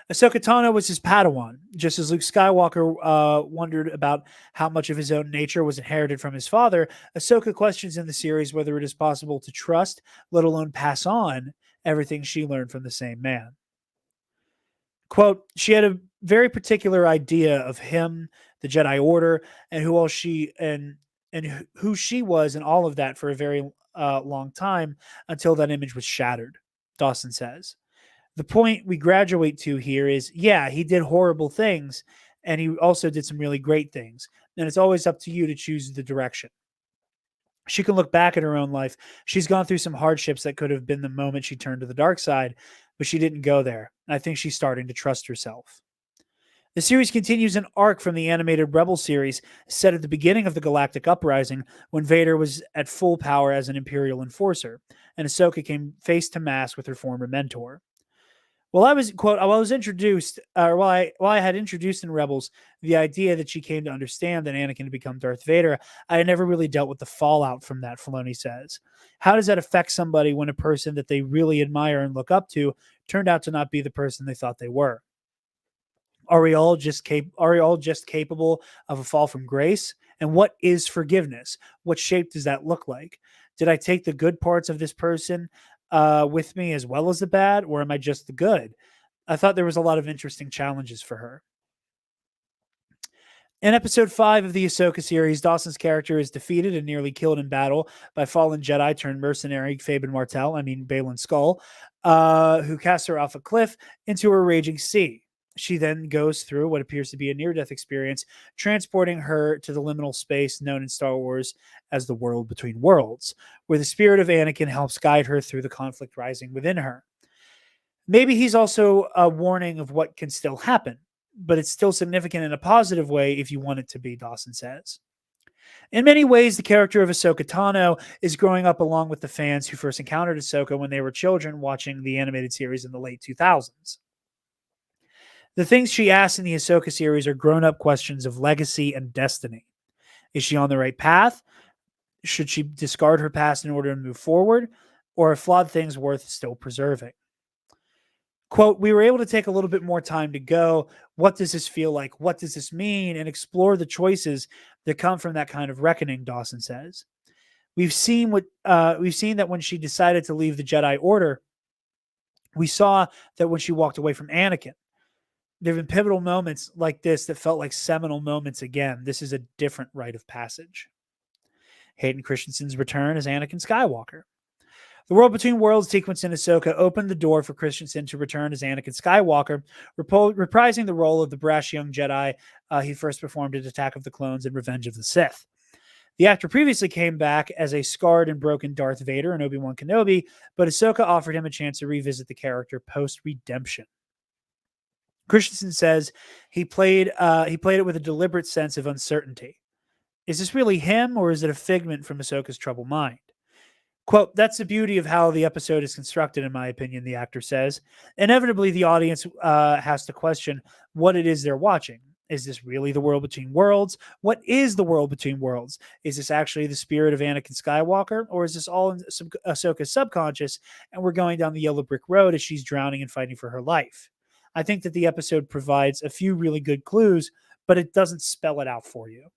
Ahsoka Tano was his Padawan, just as Luke Skywalker wondered about how much of his own nature was inherited from his father. Ahsoka questions in the series whether it is possible to trust, let alone pass on, everything she learned from the same man. Quote, she had a very particular idea of him, the Jedi Order, and who she was, and all of that for a very long time until that image was shattered, Dawson says. The point we graduate to here is, yeah, he did horrible things, and he also did some really great things. And it's always up to you to choose the direction. She can look back at her own life. She's gone through some hardships that could have been the moment she turned to the dark side, but she didn't go there. I think she's starting to trust herself. The series continues an arc from the animated Rebel series set at the beginning of the Galactic Uprising when Vader was at full power as an Imperial enforcer, and Ahsoka came face to face with her former mentor. While I was, quote, while I had introduced in Rebels the idea that she came to understand that Anakin had become Darth Vader, I had never really dealt with the fallout from that, Filoni says. How does that affect somebody when a person that they really admire and look up to turned out to not be the person they thought they were? Are we all just capable of a fall from grace? And what is forgiveness? What shape does that look like? Did I take the good parts of this person with me as well as the bad, or am I just the good? I thought there was a lot of interesting challenges for her. In episode 5 of the Ahsoka series, Dawson's character is defeated and nearly killed in battle by fallen Jedi turned mercenary Baylan Skull, who casts her off a cliff into a raging sea. She then goes through what appears to be a near-death experience, transporting her to the liminal space known in Star Wars as the World Between Worlds, where the spirit of Anakin helps guide her through the conflict rising within her. Maybe he's also a warning of what can still happen, but it's still significant in a positive way if you want it to be, Dawson says. In many ways, the character of Ahsoka Tano is growing up along with the fans who first encountered Ahsoka when they were children watching the animated series in the late 2000s. The things she asks in the Ahsoka series are grown-up questions of legacy and destiny. Is she on the right path? Should she discard her past in order to move forward? Or are flawed things worth still preserving? Quote, we were able to take a little bit more time to go, what does this feel like? What does this mean? And explore the choices that come from that kind of reckoning, Dawson says. We've seen that when she decided to leave the Jedi Order, we saw that when she walked away from Anakin. There have been pivotal moments like this that felt like seminal moments again. This is a different rite of passage. Hayden Christensen's return as Anakin Skywalker. The World Between Worlds sequence in Ahsoka opened the door for Christensen to return as Anakin Skywalker, reprising the role of the brash young Jedi he first performed in Attack of the Clones and Revenge of the Sith. The actor previously came back as a scarred and broken Darth Vader in Obi-Wan Kenobi, but Ahsoka offered him a chance to revisit the character post-redemption. Christensen says he played it with a deliberate sense of uncertainty. Is this really him, or is it a figment from Ahsoka's troubled mind? Quote, that's the beauty of how the episode is constructed, in my opinion, the actor says. Inevitably, the audience has to question what it is they're watching. Is this really the world between worlds? What is the world between worlds? Is this actually the spirit of Anakin Skywalker, or is this all in Ahsoka's subconscious, and we're going down the yellow brick road as she's drowning and fighting for her life? I think that the episode provides a few really good clues, but it doesn't spell it out for you.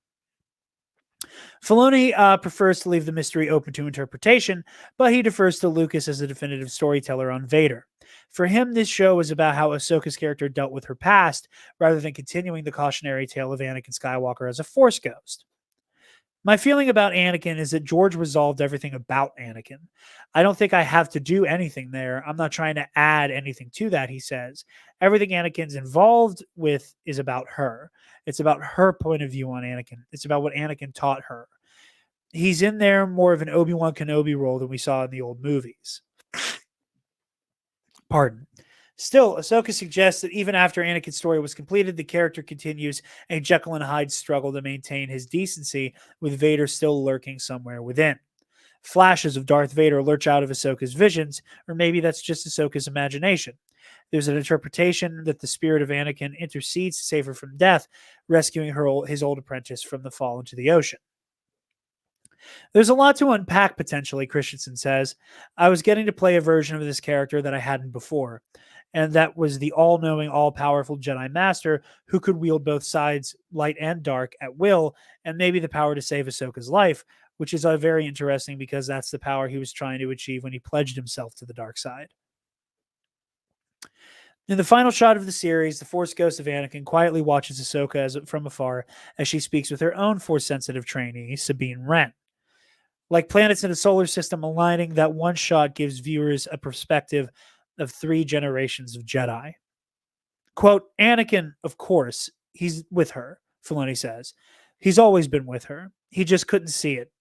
Filoni prefers to leave the mystery open to interpretation, but he defers to Lucas as a definitive storyteller on Vader. For him, this show is about how Ahsoka's character dealt with her past, rather than continuing the cautionary tale of Anakin Skywalker as a Force ghost. My feeling about Anakin is that George resolved everything about Anakin. I don't think I have to do anything there. I'm not trying to add anything to that, he says. Everything Anakin's involved with is about her. It's about her point of view on Anakin. It's about what Anakin taught her. He's in there more of an Obi-Wan Kenobi role than we saw in the old movies. Pardon. Still, Ahsoka suggests that even after Anakin's story was completed, the character continues a Jekyll and Hyde struggle to maintain his decency, with Vader still lurking somewhere within. Flashes of Darth Vader lurch out of Ahsoka's visions, or maybe that's just Ahsoka's imagination. There's an interpretation that the spirit of Anakin intercedes to save her from death, rescuing his old apprentice from the fall into the ocean. There's a lot to unpack potentially, Christensen says. I was getting to play a version of this character that I hadn't before, and that was the all-knowing, all-powerful Jedi Master who could wield both sides, light and dark, at will, and maybe the power to save Ahsoka's life, which is very interesting because that's the power he was trying to achieve when he pledged himself to the dark side. In the final shot of the series, the Force ghost of Anakin quietly watches Ahsoka from afar as she speaks with her own Force-sensitive trainee, Sabine Wren. Like planets in a solar system aligning, that one shot gives viewers a perspective of 3 generations of Jedi. Quote, Anakin, of course, he's with her, Filoni says. He's always been with her. He just couldn't see it.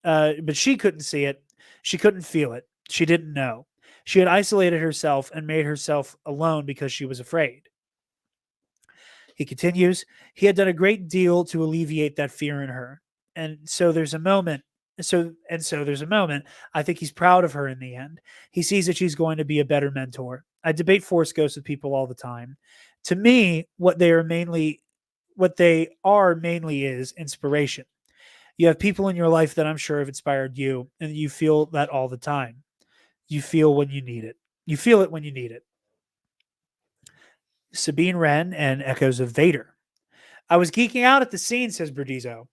But she couldn't see it. She couldn't feel it. She didn't know. She had isolated herself and made herself alone because she was afraid. He continues, he had done a great deal to alleviate that fear in her. And so there's a moment. There's a moment. I think he's proud of her in the end. He sees that she's going to be a better mentor. I debate Force ghosts with people all the time. To me, what they are mainly is inspiration. You have people in your life that I'm sure have inspired you, and you feel that all the time. You feel when you need it. You feel it when you need it. Sabine Wren and Echoes of Vader. I was geeking out at the scene, says Burdizzo.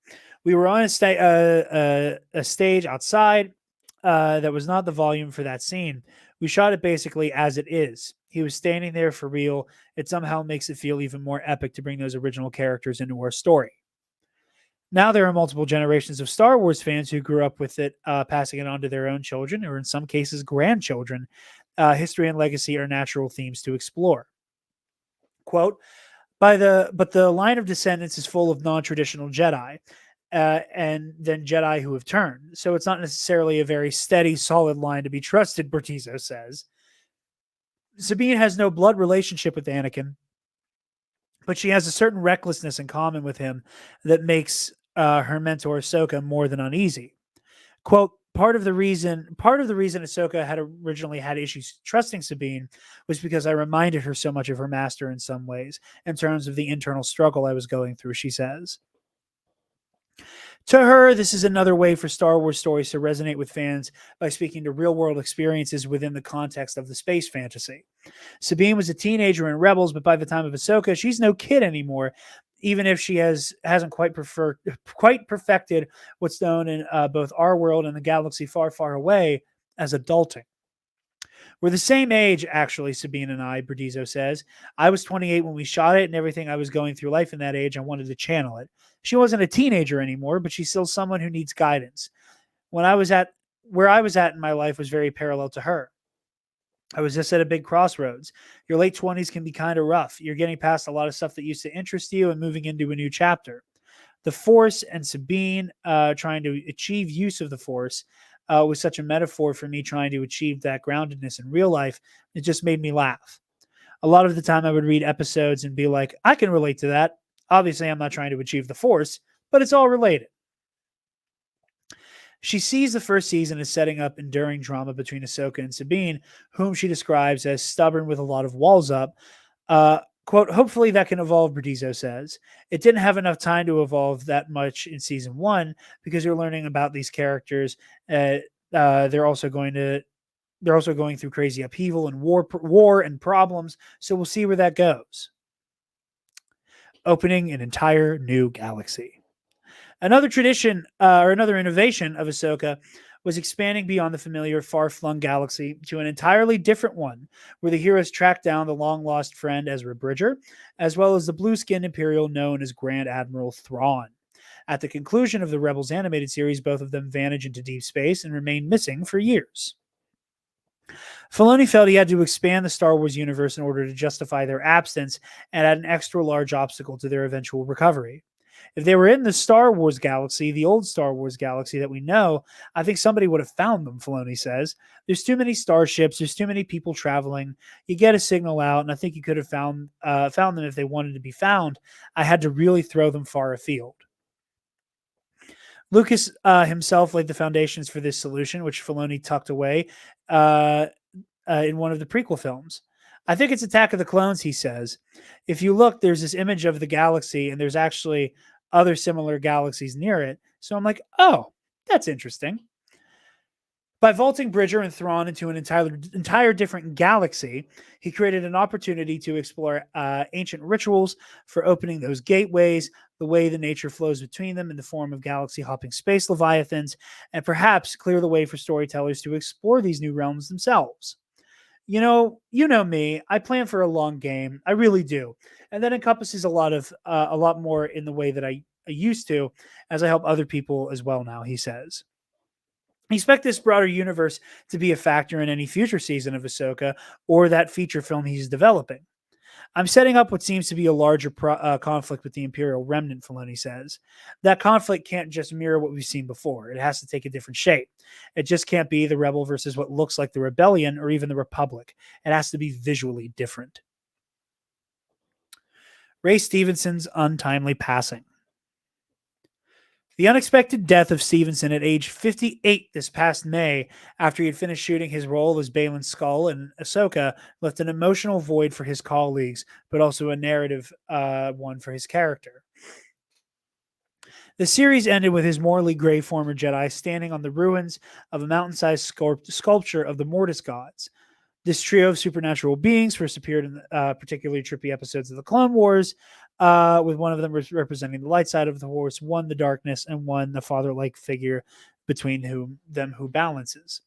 We were on a stage outside that was not the volume for that scene. We shot it basically as it is. He was standing there for real. It somehow makes it feel even more epic to bring those original characters into our story. Now there are multiple generations of Star Wars fans who grew up with it, passing it on to their own children, or in some cases, grandchildren. History and legacy are natural themes to explore. Quote, but the line of descendants is full of non-traditional Jedi, and then Jedi who have turned. So it's not necessarily a very steady, solid line to be trusted, Burdizzo says. Sabine has no blood relationship with Anakin, but she has a certain recklessness in common with him that makes her mentor Ahsoka more than uneasy. Quote, part of the reason Ahsoka had originally had issues trusting Sabine was because I reminded her so much of her master in some ways, in terms of the internal struggle I was going through, she says. To her, this is another way for Star Wars stories to resonate with fans by speaking to real-world experiences within the context of the space fantasy. Sabine was a teenager in Rebels, but by the time of Ahsoka, she's no kid anymore, even if she hasn't quite perfected what's known in both our world and the galaxy far, far away as adulting. We're the same age, actually, Sabine and I, Burdizzo says. I was 28 when we shot it, and everything I was going through life in that age, I wanted to channel it. She wasn't a teenager anymore, but she's still someone who needs guidance. Where I was at in my life was very parallel to her. I was just at a big crossroads. Your late 20s can be kind of rough. You're getting past a lot of stuff that used to interest you and moving into a new chapter. The Force and Sabine trying to achieve use of the Force was such a metaphor for me trying to achieve that groundedness in real life. It just made me laugh. A lot of the time I would read episodes and be like, I can relate to that. Obviously, I'm not trying to achieve the Force, but it's all related. She sees the first season as setting up enduring drama between Ahsoka and Sabine, whom she describes as stubborn with a lot of walls up. Quote, hopefully that can evolve, Berdizo says. It didn't have enough time to evolve that much in season 1 because you're learning about these characters. They're also going through crazy upheaval and war and problems, so we'll see where that goes. Opening an entire new galaxy. Another tradition or another innovation of Ahsoka was expanding beyond the familiar far-flung galaxy to an entirely different one, where the heroes track down the long-lost friend Ezra Bridger, as well as the blue-skinned Imperial known as Grand Admiral Thrawn. At the conclusion of the Rebels animated series, both of them vanish into deep space and remain missing for years. Filoni felt he had to expand the Star Wars universe in order to justify their absence and add an extra large obstacle to their eventual recovery. If they were in the Star Wars galaxy, the old Star Wars galaxy that we know, I think somebody would have found them, Filoni says. There's too many starships. There's too many people traveling. You get a signal out, and I think you could have found them if they wanted to be found. I had to really throw them far afield. Lucas himself laid the foundations for this solution, which Filoni tucked away in one of the prequel films. I think it's Attack of the Clones, he says. If you look, there's this image of the galaxy, and there's actually other similar galaxies near it. So I'm like, oh, that's interesting. By vaulting Bridger and Thrawn into an entire different galaxy, he created an opportunity to explore ancient rituals for opening those gateways, the way the nature flows between them in the form of galaxy-hopping space leviathans, and perhaps clear the way for storytellers to explore these new realms themselves. You know me. I plan for a long game. I really do, and that encompasses a lot more in the way that I used to, as I help other people as well now. He says, I expect this broader universe to be a factor in any future season of Ahsoka or that feature film he's developing. I'm setting up what seems to be a larger conflict with the Imperial Remnant, Filoni says. That conflict can't just mirror what we've seen before. It has to take a different shape. It just can't be the Rebel versus what looks like the Rebellion or even the Republic. It has to be visually different. Ray Stevenson's untimely passing. The unexpected death of Stevenson at age 58 this past May, after he had finished shooting his role as Baylan Skoll in Ahsoka, left an emotional void for his colleagues, but also a narrative one for his character. The series ended with his morally gray former Jedi standing on the ruins of a mountain-sized sculpture of the Mortis gods. This trio of supernatural beings first appeared in particularly trippy episodes of the Clone Wars, with one of them representing the light side of the Force, one the darkness, and one the father-like figure between who balances.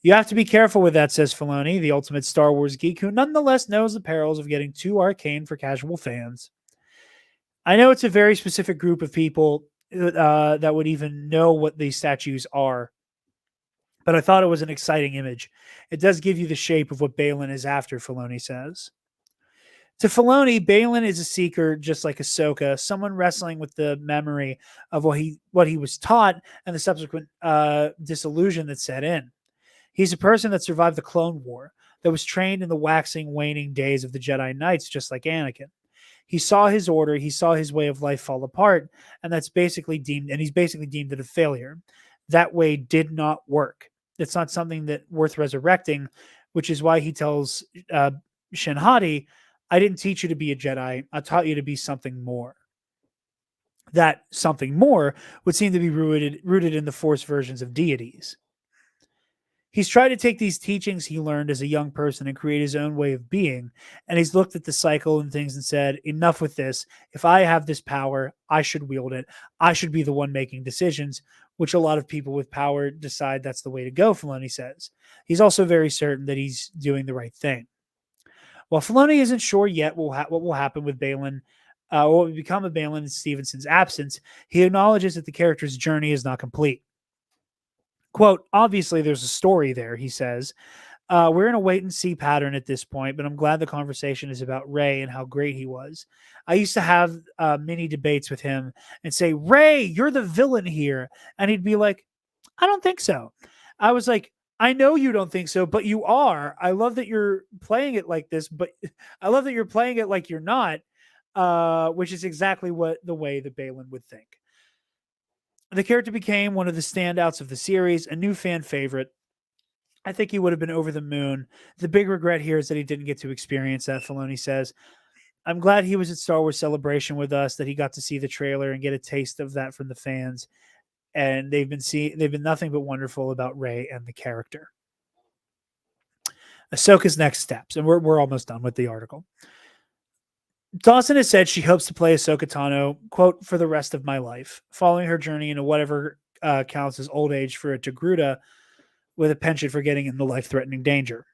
You have to be careful with that, says Filoni, the ultimate Star Wars geek, who nonetheless knows the perils of getting too arcane for casual fans. I know it's a very specific group of people that would even know what these statues are, but I thought it was an exciting image. It does give you the shape of what Baylan is after, Filoni says. To Filoni, Baylan is a seeker just like Ahsoka, someone wrestling with the memory of what he was taught and the subsequent disillusion that set in. He's a person that survived the Clone War, that was trained in the waxing, waning days of the Jedi Knights, just like Anakin. He saw his order, he saw his way of life fall apart, and he's basically deemed it a failure. That way did not work. It's not something that worth resurrecting, which is why he tells Shin Hati, I didn't teach you to be a Jedi. I taught you to be something more. That something more would seem to be rooted in the Force versions of deities. He's tried to take these teachings he learned as a young person and create his own way of being, and he's looked at the cycle and things and said, enough with this. If I have this power, I should wield it. I should be the one making decisions, which a lot of people with power decide that's the way to go, Filoni says. He's also very certain that he's doing the right thing. While Filoni isn't sure yet what will happen with Baylan, or what will become of Baylan in Stevenson's absence, he acknowledges that the character's journey is not complete. Quote, obviously there's a story there, he says, We're in a wait and see pattern at this point, but I'm glad the conversation is about Rey and how great he was. I used to have mini debates with him and say, Rey, you're the villain here. And he'd be like, I don't think so. I was like, I know you don't think so, but you are. I love that you're playing it like this, but I love that you're playing it like you're not, which is exactly what the way that Balin would think. The character became one of the standouts of the series, a new fan favorite. I think he would have been over the moon. The big regret here is that he didn't get to experience that, Filoni says. I'm glad he was at Star Wars Celebration with us, that he got to see the trailer and get a taste of that from the fans. And they've been nothing but wonderful about Rey and the character. Ahsoka's next steps, and we're almost done with the article. Dawson has said she hopes to play Ahsoka Tano, quote, for the rest of my life, following her journey into whatever counts as old age for a Togruta with a penchant for getting into life-threatening danger.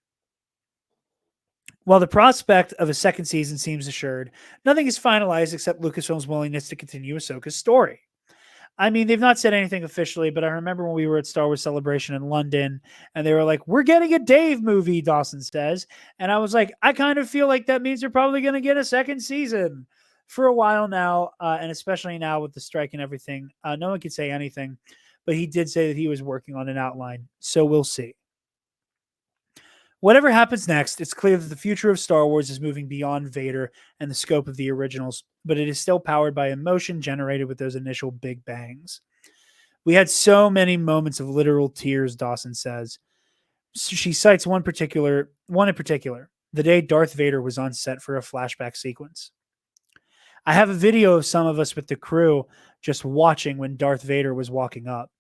While the prospect of a second season seems assured, nothing is finalized except Lucasfilm's willingness to continue Ahsoka's story. I mean, they've not said anything officially, but I remember when we were at Star Wars Celebration in London and they were like, we're getting a Dave movie, Dawson says. And I was like, I kind of feel like that means you're probably going to get a second season for a while now. And especially now with the strike and everything, no one can say anything, but he did say that he was working on an outline. So we'll see. Whatever happens next, it's clear that the future of Star Wars is moving beyond Vader and the scope of the originals, but it is still powered by emotion generated with those initial big bangs. We had so many moments of literal tears, Dawson says. She cites one in particular, the day Darth Vader was on set for a flashback sequence. I have a video of some of us with the crew just watching when Darth Vader was walking up.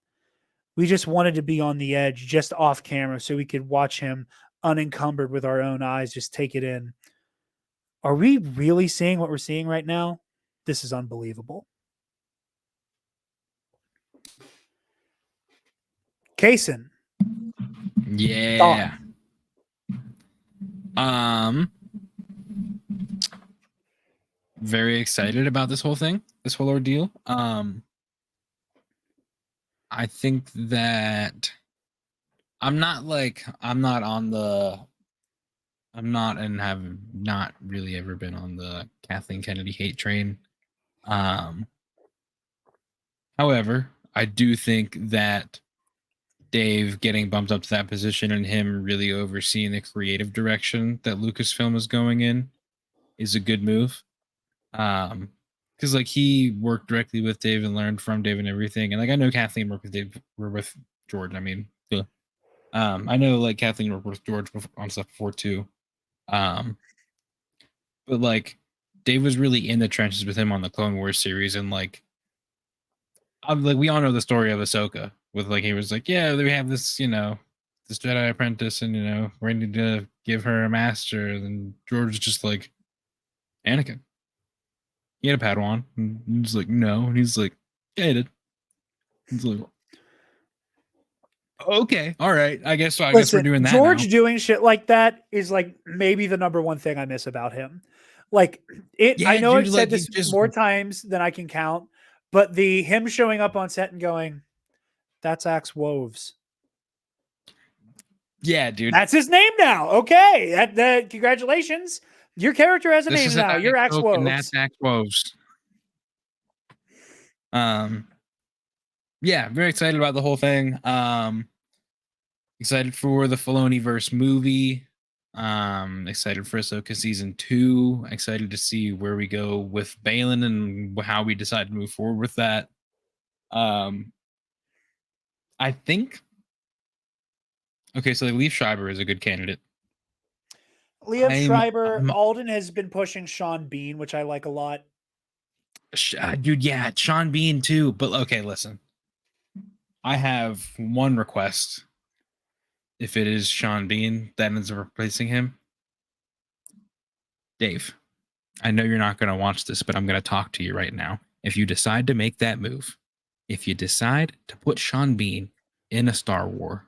We just wanted to be on the edge, just off camera, so we could watch him unencumbered with our own eyes, just take it in. Are we really seeing what we're seeing right now? This is unbelievable. Kason. Yeah. Very excited about this whole thing, this whole ordeal. I think that I'm not and have not really ever been on the Kathleen Kennedy hate train. However, I do think that Dave getting bumped up to that position and him really overseeing the creative direction that Lucasfilm is going in is a good move. Because like he worked directly with Dave and learned from Dave and everything. And like I know Kathleen worked with Dave, we're with George. I mean, yeah. I know like Kathleen worked with George on stuff before too. But like Dave was really in the trenches with him on the Clone Wars series, and like we all know the story of Ahsoka with like he was like, yeah, we have this, this Jedi apprentice, and we need to give her a master. And George was just like, Anakin. He had a Padawan. And he's like, no. And he's like, yeah, he did. He's like, okay, all right. I guess we're doing that. George now. Doing shit like that is like maybe the number one thing I miss about him. Like it, yeah, I know I've said this more times than I can count, but him showing up on set and going, "That's Axe Woves." Yeah, dude. That's his name now. Okay, congratulations. Your character has a name now. You're Axe Woves. That's Axe Woves. Yeah, very excited about the whole thing. Excited for the Filoni-verse movie. Excited for Ahsoka season 2. Excited to see where we go with Balin and how we decide to move forward with that. I think. Okay, so Liev Schreiber is a good candidate. Liev Schreiber. Alden has been pushing Sean Bean, which I like a lot. Dude, yeah, Sean Bean too. But okay, listen. I have one request. If it is Sean Bean that ends up replacing him, Dave, I know you're not going to watch this, but I'm going to talk to you right now. If you decide to make that move, if you decide to put Sean Bean in a Star War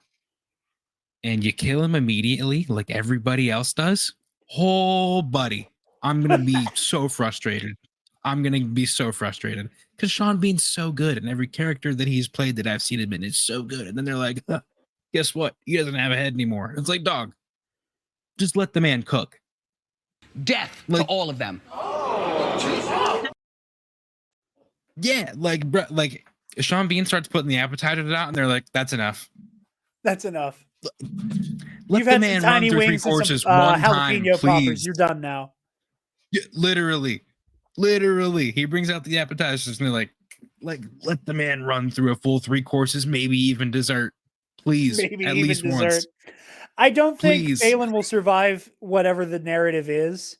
and you kill him immediately like everybody else does, oh, buddy, I'm going to be so frustrated. I'm going to be so frustrated because Sean Bean's so good and every character that he's played that I've seen him in is so good. And then they're like, guess what? He doesn't have a head anymore. It's like, dog, just let the man cook. Death to all of them. Yeah, like Sean Bean starts putting the appetizers out, and they're like, "That's enough. That's enough. Let You've the had man some tiny run through three wings and some courses one time, jalapeno poppers. please." You're done now. Yeah, literally, he brings out the appetizers, and they're like, let the man run through a full 3 courses, maybe even dessert, please, Maybe at even least dessert. once. I don't think Please. Balin will survive whatever the narrative is,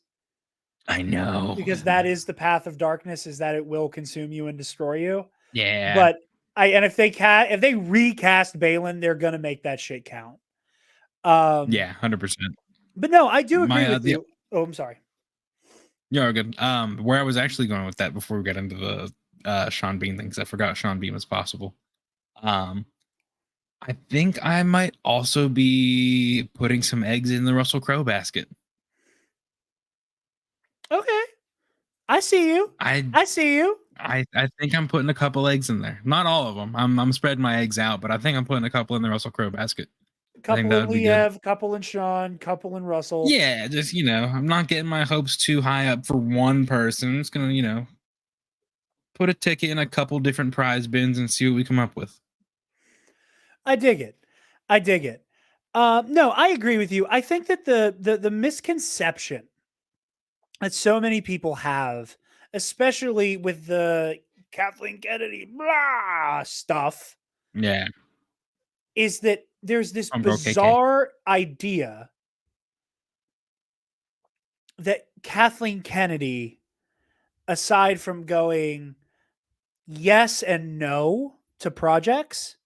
I know, because that is the path of darkness, is that it will consume you and destroy you. yeah, But if they recast Balin, they're gonna make that shit count. yeah, 100%. But no, I do agree with you. Oh, I'm sorry. You're good. Where I was actually going with that before we got into the Sean Bean thing, because I forgot Sean Bean was possible. I think I might also be putting some eggs in the Russell Crowe basket. Okay. I see you. I see you. I think I'm putting a couple eggs in there. Not all of them. I'm spreading my eggs out, but I think I'm putting a couple in the Russell Crowe basket. Couple in Liev, couple in Sean, couple in Russell. Yeah, just, I'm not getting my hopes too high up for one person. I'm just gonna, put a ticket in a couple different prize bins and see what we come up with. I dig it. No, I agree with you. I think that the misconception that so many people have, especially with the Kathleen Kennedy blah stuff, Yeah, is that there's this Homegirl KK. bizarre idea that Kathleen Kennedy, aside from going yes and no to projects,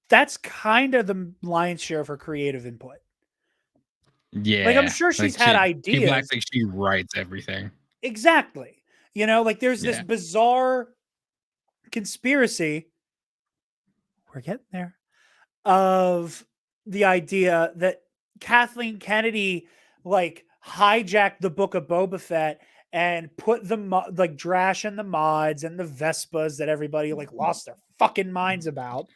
that's kind of the lion's share of her creative input. Yeah, Like, I'm sure she's had ideas. People act like she writes everything. Exactly. Like there's this bizarre conspiracy, we're getting there, of the idea that Kathleen Kennedy like hijacked the book of Boba Fett and put the like Drash and the mods and the Vespas that everybody like lost their fucking minds about.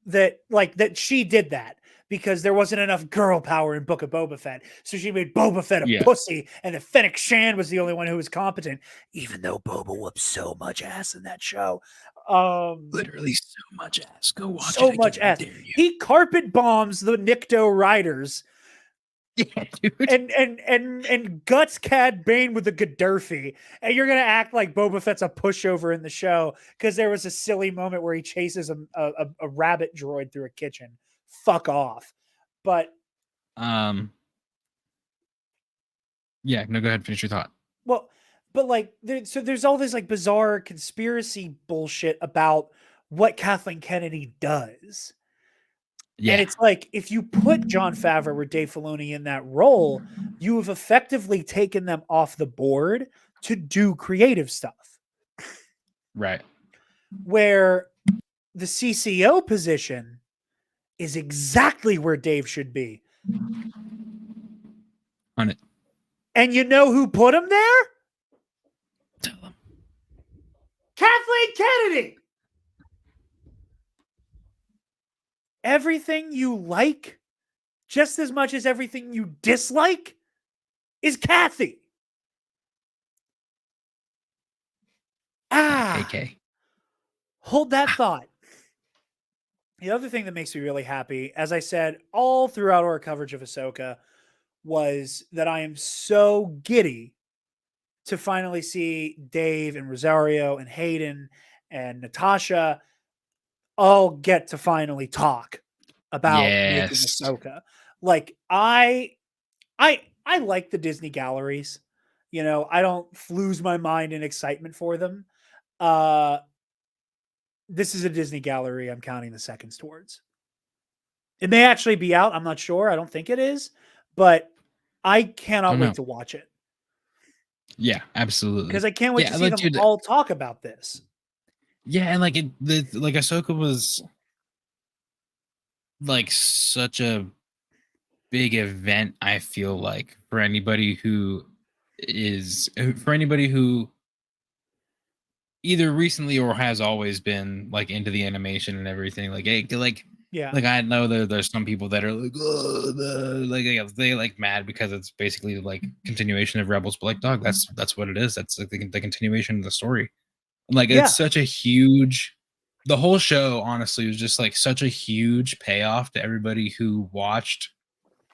That she did that because there wasn't enough girl power in Book of Boba Fett. So she made Boba Fett a pussy, and that Fennec Shand was the only one who was competent, even though Boba whooped so much ass in that show. Literally so much ass. Go watch so it. much ass. He carpet bombs the Nikto riders. Yeah, dude. And guts Cad Bane with the Gaddafi, and you're gonna act like Boba Fett's a pushover in the show because there was a silly moment where he chases a rabbit droid through a kitchen. Fuck off. But yeah, no, go ahead, finish your thought. Well, but like there's all this like bizarre conspiracy bullshit about what Kathleen Kennedy does. Yeah. And it's like, if you put Jon Favreau or Dave Filoni in that role, you have effectively taken them off the board to do creative stuff. Right. Where the CCO position is exactly where Dave should be. On it. And you know who put him there? Tell him. Kathleen Kennedy! Everything you like, just as much as everything you dislike, is Kathy. KK. Hold that thought. The other thing that makes me really happy, as I said all throughout our coverage of Ahsoka, was that I am so giddy to finally see Dave and Rosario and Hayden and Natasha all get to finally talk about making Ahsoka. Like I like the Disney galleries. I don't lose my mind in excitement for them. This is a Disney gallery I'm counting the seconds towards. It may actually be out. I'm not sure. I don't think it is, but I cannot wait to watch it. Yeah, absolutely. Because I can't wait to see them all talk about this. Yeah, and like Ahsoka was like such a big event, I feel like, for anybody who either recently or has always been like into the animation and everything. Like Yeah. Like I know there's some people that are like, oh, like they like mad because it's basically like continuation of Rebels, but like dog, that's what it is. That's like the continuation of the story. Like Yeah. it's such a huge. The whole show, honestly, was just like such a huge payoff to everybody who watched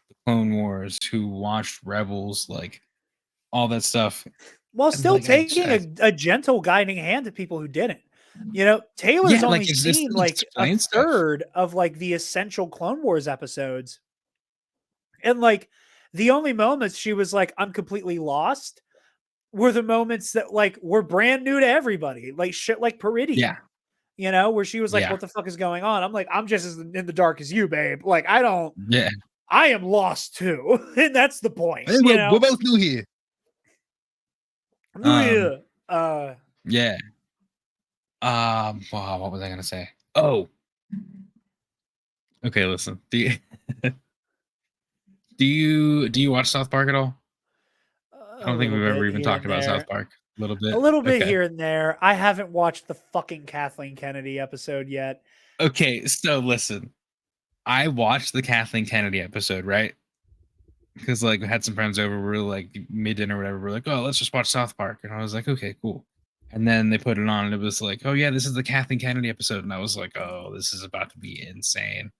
the Clone Wars, who watched Rebels, like all that stuff. While And still like taking a gentle guiding hand to people who didn't. You know, Taylor's yeah, like only it's seen still like a explain stuff. third of like the essential Clone Wars episodes. And like the only moments she was like, I'm completely lost were the moments that like were brand new to everybody. Like shit like Yeah, Peridium, you know, where she was like, yeah, what the fuck is going on? I'm like, I'm just as in the dark as you, babe. Like, yeah. I am lost too. And that's the point, Hey, you we're know? both new here. Um, Yeah. Uh, yeah. Wow, what was I gonna say? Oh, okay. Listen, do you watch South Park at all? I a don't think little we've ever bit even here talked and about South there. Park. A little A bit. little bit Okay. here and there. I haven't watched the fucking Kathleen Kennedy episode yet. Okay. So listen, I watched the Kathleen Kennedy episode, right? Because like we had some friends over, we were like mid dinner or whatever. We're like, oh, let's just watch South Park, and I was like, okay, cool. And then they put it on, and it was like, oh yeah, this is the Kathleen Kennedy episode, and I was like, oh, this is about to be insane.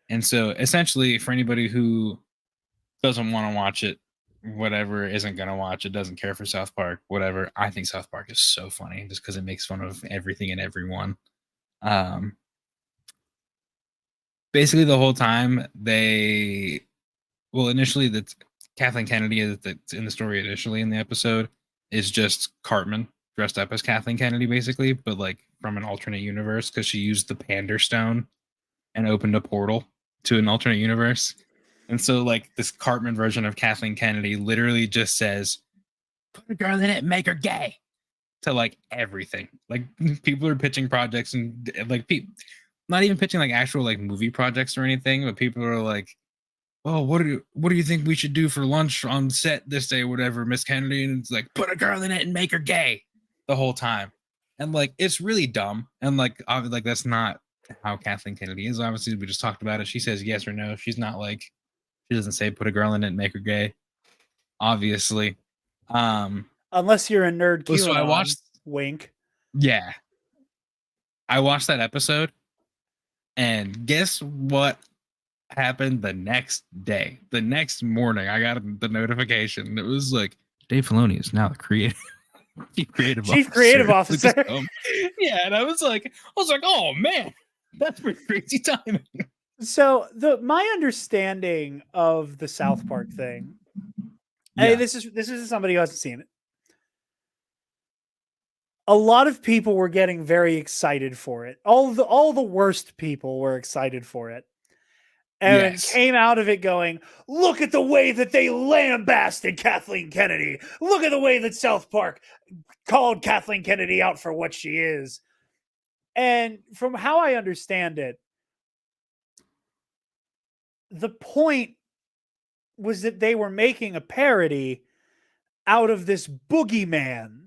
And so essentially, for anybody who doesn't want to watch it, whatever, isn't gonna watch it, doesn't care for South Park, whatever. I think South Park is so funny just because it makes fun of everything and everyone. Um, Basically the whole time initially that's Kathleen Kennedy that's in the story initially in the episode is just Cartman dressed up as Kathleen Kennedy, basically, but like from an alternate universe because she used the Pander Stone and opened a portal to an alternate universe. And so, like, this Cartman version of Kathleen Kennedy literally just says, "Put a girl in it and make her gay." To like everything. Like, people are pitching projects and like not even pitching like actual like movie projects or anything, but people are like, "Oh, what do you think we should do for lunch on set this day, or whatever, Miss Kennedy?" And it's like, "Put a girl in it and make her gay," the whole time. And like, it's really dumb. And like, like that's not how Kathleen Kennedy is. Obviously, we just talked about it. She says yes or no. She's not like she doesn't say put a girl in it and make her gay. Obviously. Unless you're a nerd So I QAnon. watched. Wink. Yeah, I watched that episode, and guess what happened the next day? The next morning, I got the notification. It was like Dave Filoni is now the chief creative Chief officer. creative officer. Lucasfilm. Yeah, and I was like, oh man, that's pretty crazy timing. So my understanding of the South Park thing. Hey, Yeah, this is somebody who hasn't seen it. A lot of people were getting very excited for it. All the worst people were excited for it. And yes, came out of it going, look at the way that they lambasted Kathleen Kennedy. Look at the way that South Park called Kathleen Kennedy out for what she is. And from how I understand it, the point was that they were making a parody out of this boogeyman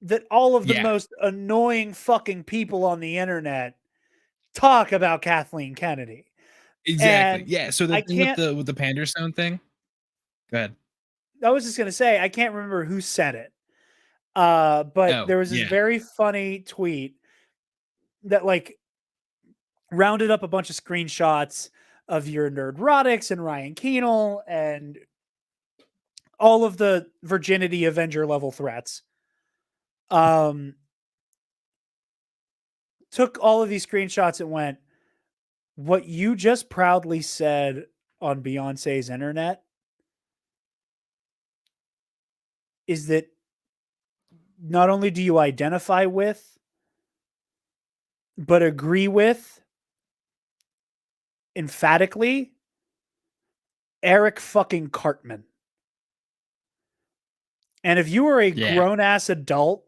that all of the yeah, most annoying fucking people on the internet talk about Kathleen Kennedy. exactly. And Yeah. So the I thing with can't, the Panderstone thing. Go ahead. I was just going to say, I can't remember who said it. But Oh, there was this yeah, very funny tweet that like rounded up a bunch of screenshots of your Nerdrotics and Ryan Keenel and all of the virginity Avenger level threats. Took all of these screenshots and went, what you just proudly said on Beyonce's internet is that not only do you identify with, but agree with emphatically Eric fucking Cartman. And if you are a yeah, grown ass adult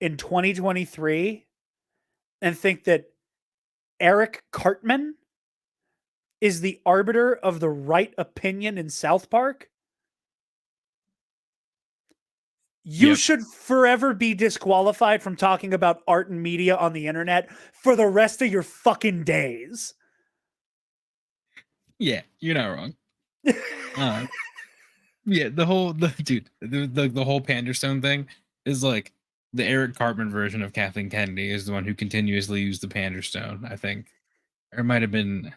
in 2023 and think that Eric Cartman is the arbiter of the right opinion in South Park, You Yep. should forever be disqualified from talking about art and media on the internet for the rest of your fucking days. Yeah, you're not wrong. Yeah, the whole whole Panderstone thing is like the Eric Cartman version of Kathleen Kennedy is the one who continuously used the Panderstone, I think. Or it might have been,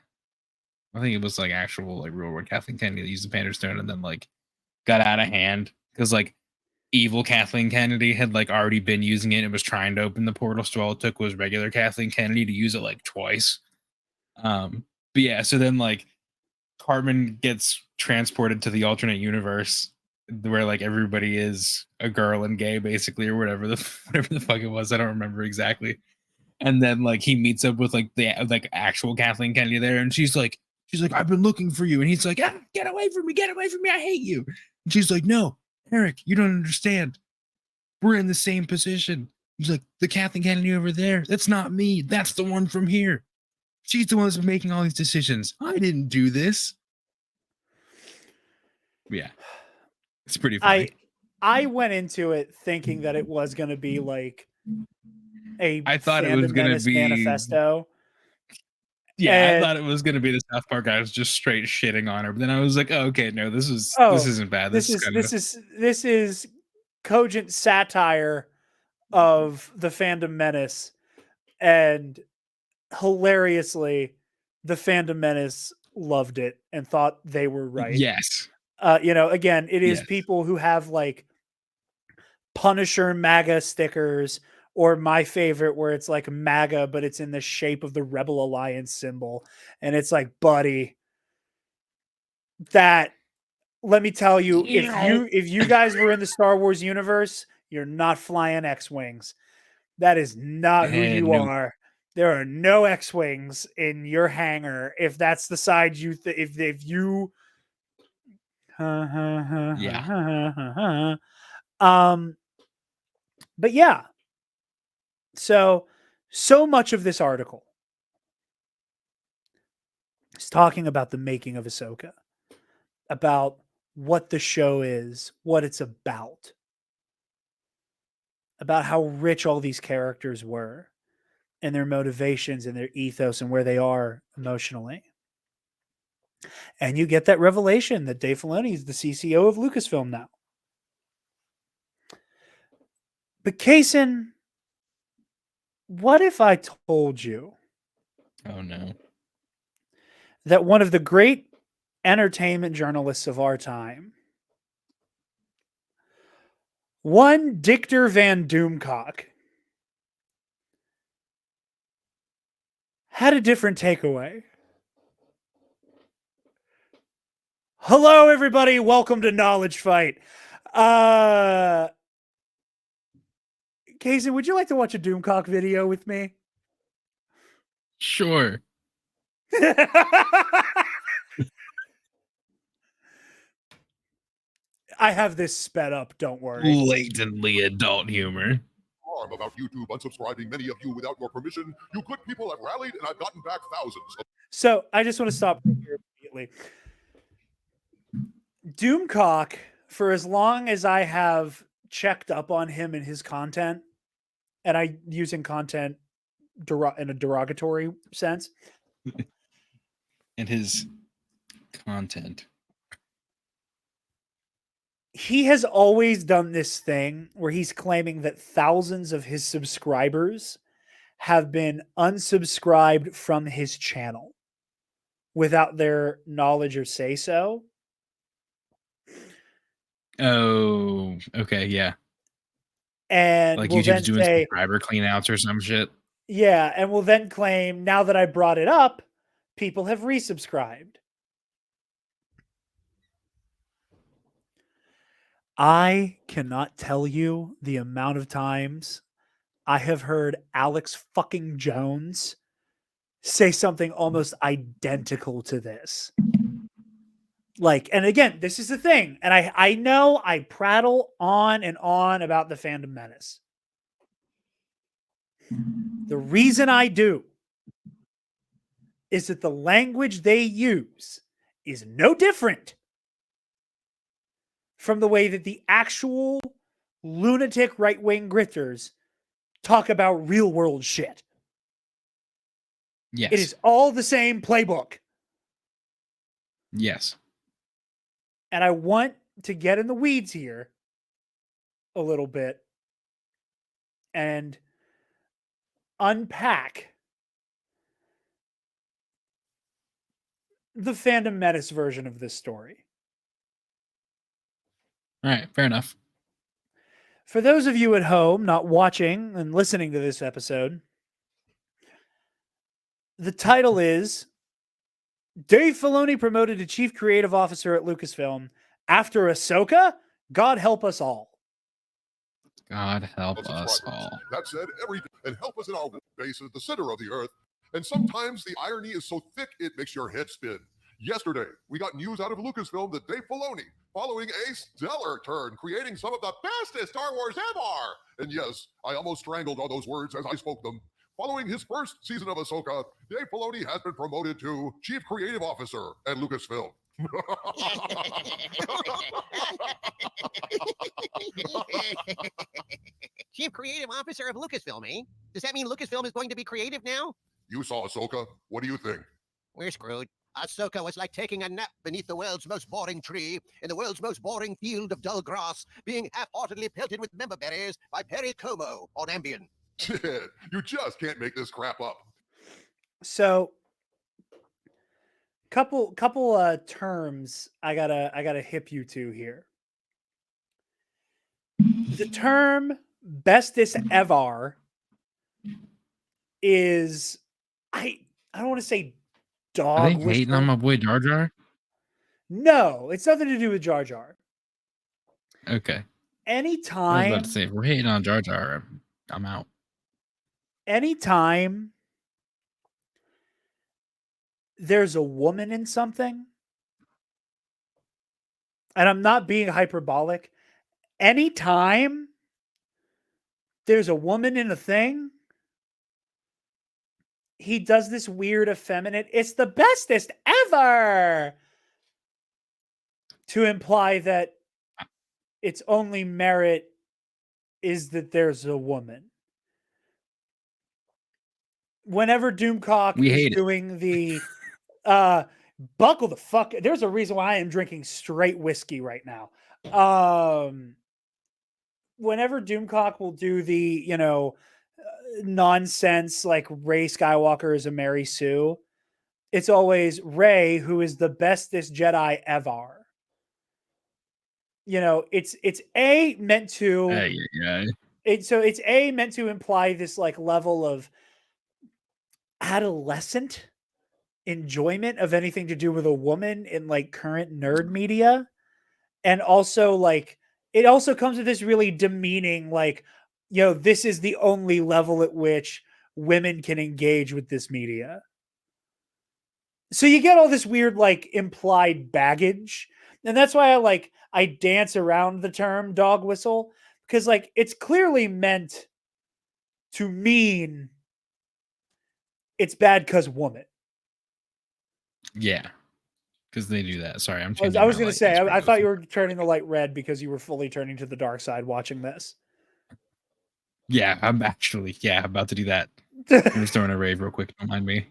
I think it was like actual like real world Kathleen Kennedy that used the Panderstone and then like got out of hand because like evil Kathleen Kennedy had like already been using it and was trying to open the portal, so all it took was regular Kathleen Kennedy to use it like twice. But yeah, so then like Cartman gets transported to the alternate universe where like everybody is a girl and gay basically, or whatever the fuck it was. I don't remember exactly. And then like he meets up with like the like actual Kathleen Kennedy there, and she's like, I've been looking for you, and he's like, ah, get away from me, I hate you. And she's like, no, Eric, you don't understand. We're in the same position. He's like, the Kathleen Kennedy over there, that's not me. That's the one from here. She's the one that's been making all these decisions. I didn't do this. Yeah. It's pretty funny. I went into it thinking that it was going to be like I thought it was going to be manifesto. Yeah, I thought it was going to be the South Park guy was just straight shitting on her. But then I was like, oh, okay, no, this isn't bad. This is cogent satire of the fandom menace, and hilariously, the fandom menace loved it and thought they were right. Yes. Again, it is Yes. people who have like Punisher MAGA stickers, or my favorite where it's like MAGA, but it's in the shape of the Rebel Alliance symbol. And it's like, buddy, that, let me tell you, if you guys were in the Star Wars universe, you're not flying X-Wings. That is not who you are. There are no X-Wings in your hangar. If that's the side you, if you, Yeah. But yeah, so much of this article is talking about the making of Ahsoka, about what the show is, what it's about how rich all these characters were and their motivations and their ethos and where they are emotionally. And you get that revelation that Dave Filoni is the CCO of Lucasfilm now. But Kason, what if I told you Oh no. that one of the great entertainment journalists of our time, one Dictor Van Doomcock, had a different takeaway? Hello, everybody. Welcome to Knowledge Fight. Kason, would you like to watch a Doomcock video with me? Sure. I have this sped up, don't worry. Blatantly adult humor. About YouTube unsubscribing many of you without your permission. You good people have rallied, and I've gotten back thousands. So I just want to stop here immediately. Doomcock, for as long as I have checked up on him and his content, and I using content in a derogatory sense, And his content. He has always done this thing where he's claiming that thousands of his subscribers have been unsubscribed from his channel without their knowledge or say so. Oh, okay, yeah. And like will YouTube's then doing say, subscriber cleanouts or some shit. Yeah, and will then claim, now that I brought it up, people have resubscribed. I cannot tell you the amount of times I have heard Alex fucking Jones say something almost identical to this. Like, and again, this is the thing. And I know I prattle on and on about the fandom menace. The reason I do is that the language they use is no different from the way that the actual lunatic right-wing grifters talk about real-world shit. Yes. It is all the same playbook. Yes. And I want to get in the weeds here a little bit and unpack the Fandom Menace version of this story. All right. Fair enough. For those of you at home not watching and listening to this episode, the title is Dave Filoni promoted to Chief Creative Officer at Lucasfilm after Ahsoka? God help us all. God help of us subscribers. all. That said, and help us in our base at the center of the earth. And sometimes the irony is so thick it makes your head spin. Yesterday, we got news out of Lucasfilm that Dave Filoni, following a stellar turn, creating some of the bestest Star Wars ever. And yes, I almost strangled all those words as I spoke them. Following his first season of Ahsoka, Dave Filoni has been promoted to Chief Creative Officer at Lucasfilm. Chief Creative Officer of Lucasfilm, eh? Does that mean Lucasfilm is going to be creative now? You saw Ahsoka. What do you think? We're screwed. Ahsoka was like taking a nap beneath the world's most boring tree, in the world's most boring field of dull grass, being half-heartedly pelted with member berries by Perry Como on Ambien. You just can't make this crap up. So, couple terms I gotta hip you to here. The term bestest ever is I don't want to say dog Are they whistle. hating on my boy Jar Jar? No, it's nothing to do with Jar Jar. Okay. I was Anytime about to say, if we're hating on Jar Jar, I'm out. anytime there's a woman in something, and I'm not being hyperbolic, anytime there's a woman in a thing, he does this weird effeminate, it's the bestest ever, to imply that its only merit is that there's a woman. Whenever Doomcock We is hate it. doing the buckle the fuck, there's a reason why I am drinking straight whiskey right now. Whenever Doomcock will do the, nonsense like Rey Skywalker is a Mary Sue, it's always Rey who is the bestest Jedi ever. It's A meant to Yeah. it's A meant to imply this like level of adolescent enjoyment of anything to do with a woman in like current nerd media. And also like it also comes with this really demeaning, like, this is the only level at which women can engage with this media. So you get all this weird, like, implied baggage. And that's why I dance around the term dog whistle, because like it's clearly meant to mean it's bad because woman. Yeah. Because they do that. Sorry, I'm I was changing. going to say, I thought you were turning the light red because you were fully turning to the dark side watching this. Yeah, I'm actually about to do that. I'm just throwing a rave real quick. Don't mind me.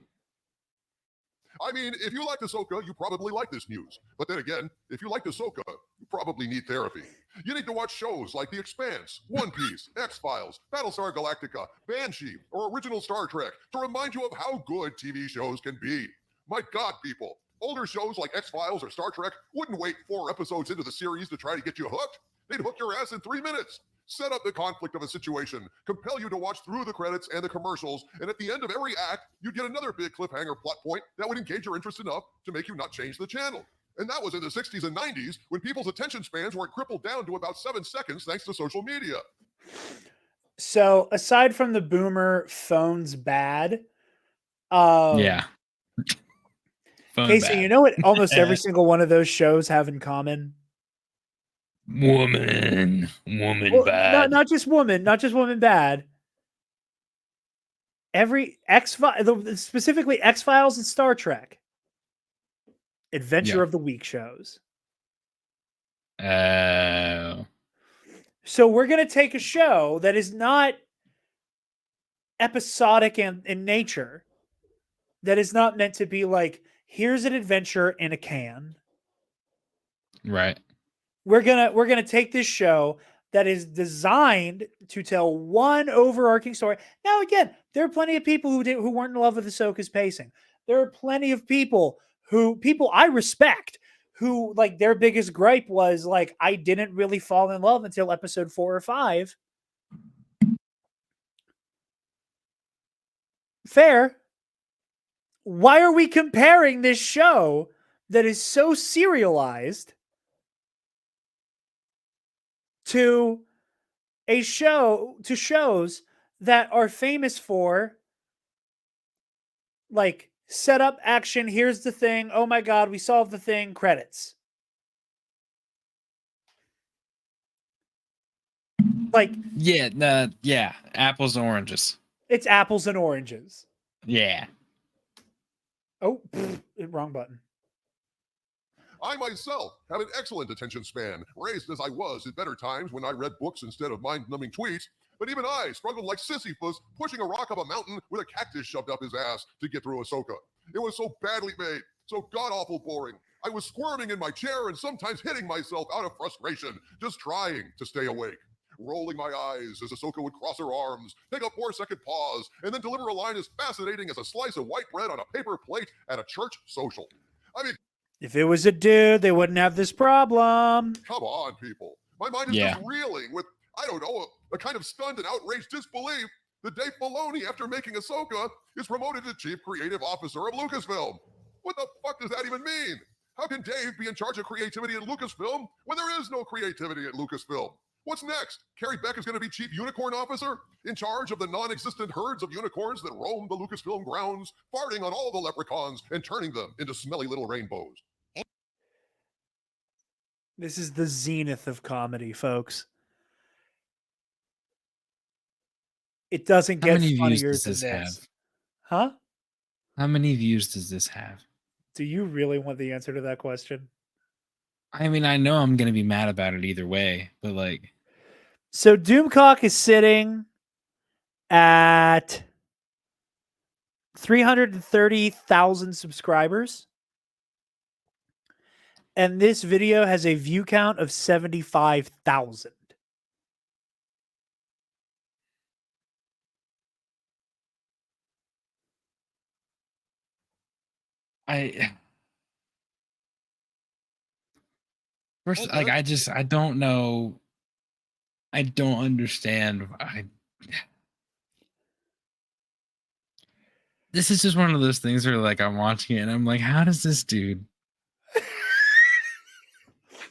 I mean, if you like Ahsoka, you probably like this news. But then again, if you like Ahsoka, you probably need therapy. You need to watch shows like The Expanse, One Piece, X-Files, Battlestar Galactica, Banshee, or original Star Trek to remind you of how good TV shows can be. My God, people, older shows like X-Files or Star Trek wouldn't wait 4 episodes into the series to try to get you hooked. They'd hook your ass in 3 minutes. Set up the conflict of a situation, compel you to watch through the credits and the commercials, and at the end of every act, you'd get another big cliffhanger plot point that would engage your interest enough to make you not change the channel. And that was in the 60s and 90s when people's attention spans were crippled down to about 7 seconds thanks to social media. So aside from the boomer phones bad, Yeah. Casey, you know what almost every single one of those shows have in common? Woman Well, bad. not just woman bad. Every specifically X-Files and Star Trek, Adventure of the Week shows. Oh. So we're going to take a show that is not episodic in nature, that is not meant to be like, here's an adventure in a can. Right. We're gonna take this show that is designed to tell one overarching story. Now, again, there are plenty of people who weren't in love with Ahsoka's pacing. There are plenty of people I respect who, like, their biggest gripe was like, I didn't really fall in love until episode 4 or 5. Fair. Why are we comparing this show that is so serialized to shows that are famous for, like, set up, action, here's the thing, oh my god, we solved the thing, credits? Like, yeah, apples and oranges. it's apples and oranges. Yeah. Oh, wrong button. I myself have an excellent attention span, raised as I was in better times when I read books instead of mind-numbing tweets. But even I struggled like Sisyphus pushing a rock up a mountain with a cactus shoved up his ass to get through Ahsoka. It was so badly made, so god-awful boring. I was squirming in my chair and sometimes hitting myself out of frustration, just trying to stay awake. Rolling my eyes as Ahsoka would cross her arms, take a 4-second pause, and then deliver a line as fascinating as a slice of white bread on a paper plate at a church social. I mean, if it was a dude, they wouldn't have this problem. Come on, people. My mind is just reeling with, I don't know, a kind of stunned and outraged disbelief that Dave Filoni, after making Ahsoka, is promoted to Chief Creative Officer of Lucasfilm. What the fuck does that even mean? How can Dave be in charge of creativity at Lucasfilm when there is no creativity at Lucasfilm? What's next? Carrie Beck is going to be Chief Unicorn Officer, in charge of the non-existent herds of unicorns that roam the Lucasfilm grounds, farting on all the leprechauns and turning them into smelly little rainbows. This is the zenith of comedy, folks. It doesn't get funnier than this. Huh? How many views does this have? Do you really want the answer to that question? I mean, I know I'm going to be mad about it either way, but like... So Doomcock is sitting at 330,000 subscribers. And this video has a view count of 75,000. First, like, I don't know. I don't understand. This is just one of those things where, like, I'm watching it and I'm like, how does this dude?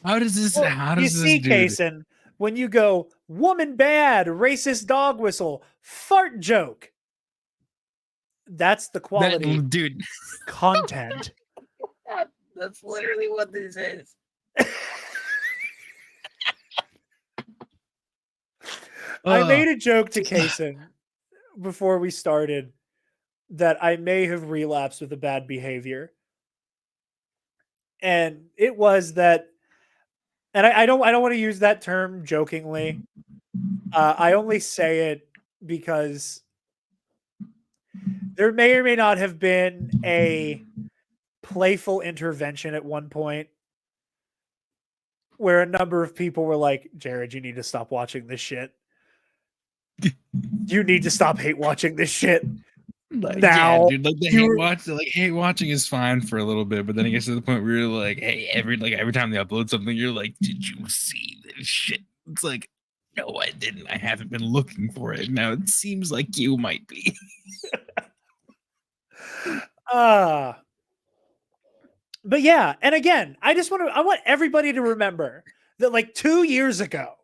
How does this? Well, how does you this see, dude? Kason, when you go woman bad, racist dog whistle, fart joke. That's the quality, dude. Content. That's literally what this is. I made a joke to Kason before we started that I may have relapsed with a bad behavior. And it was that, and I don't want to use that term jokingly. I only say it because there may or may not have been a playful intervention at one point where a number of people were like, Jared, you need to stop watching this shit. You need to stop hate watching this shit. Like, now, yeah, dude, like hate watching is fine for a little bit, but then it gets to the point where you're like, hey, every time they upload something, you're like, did you see this shit? It's like, no, I didn't. I haven't been looking for it. Now it seems like you might be. But yeah, and again, I want everybody to remember that, like, 2 years ago,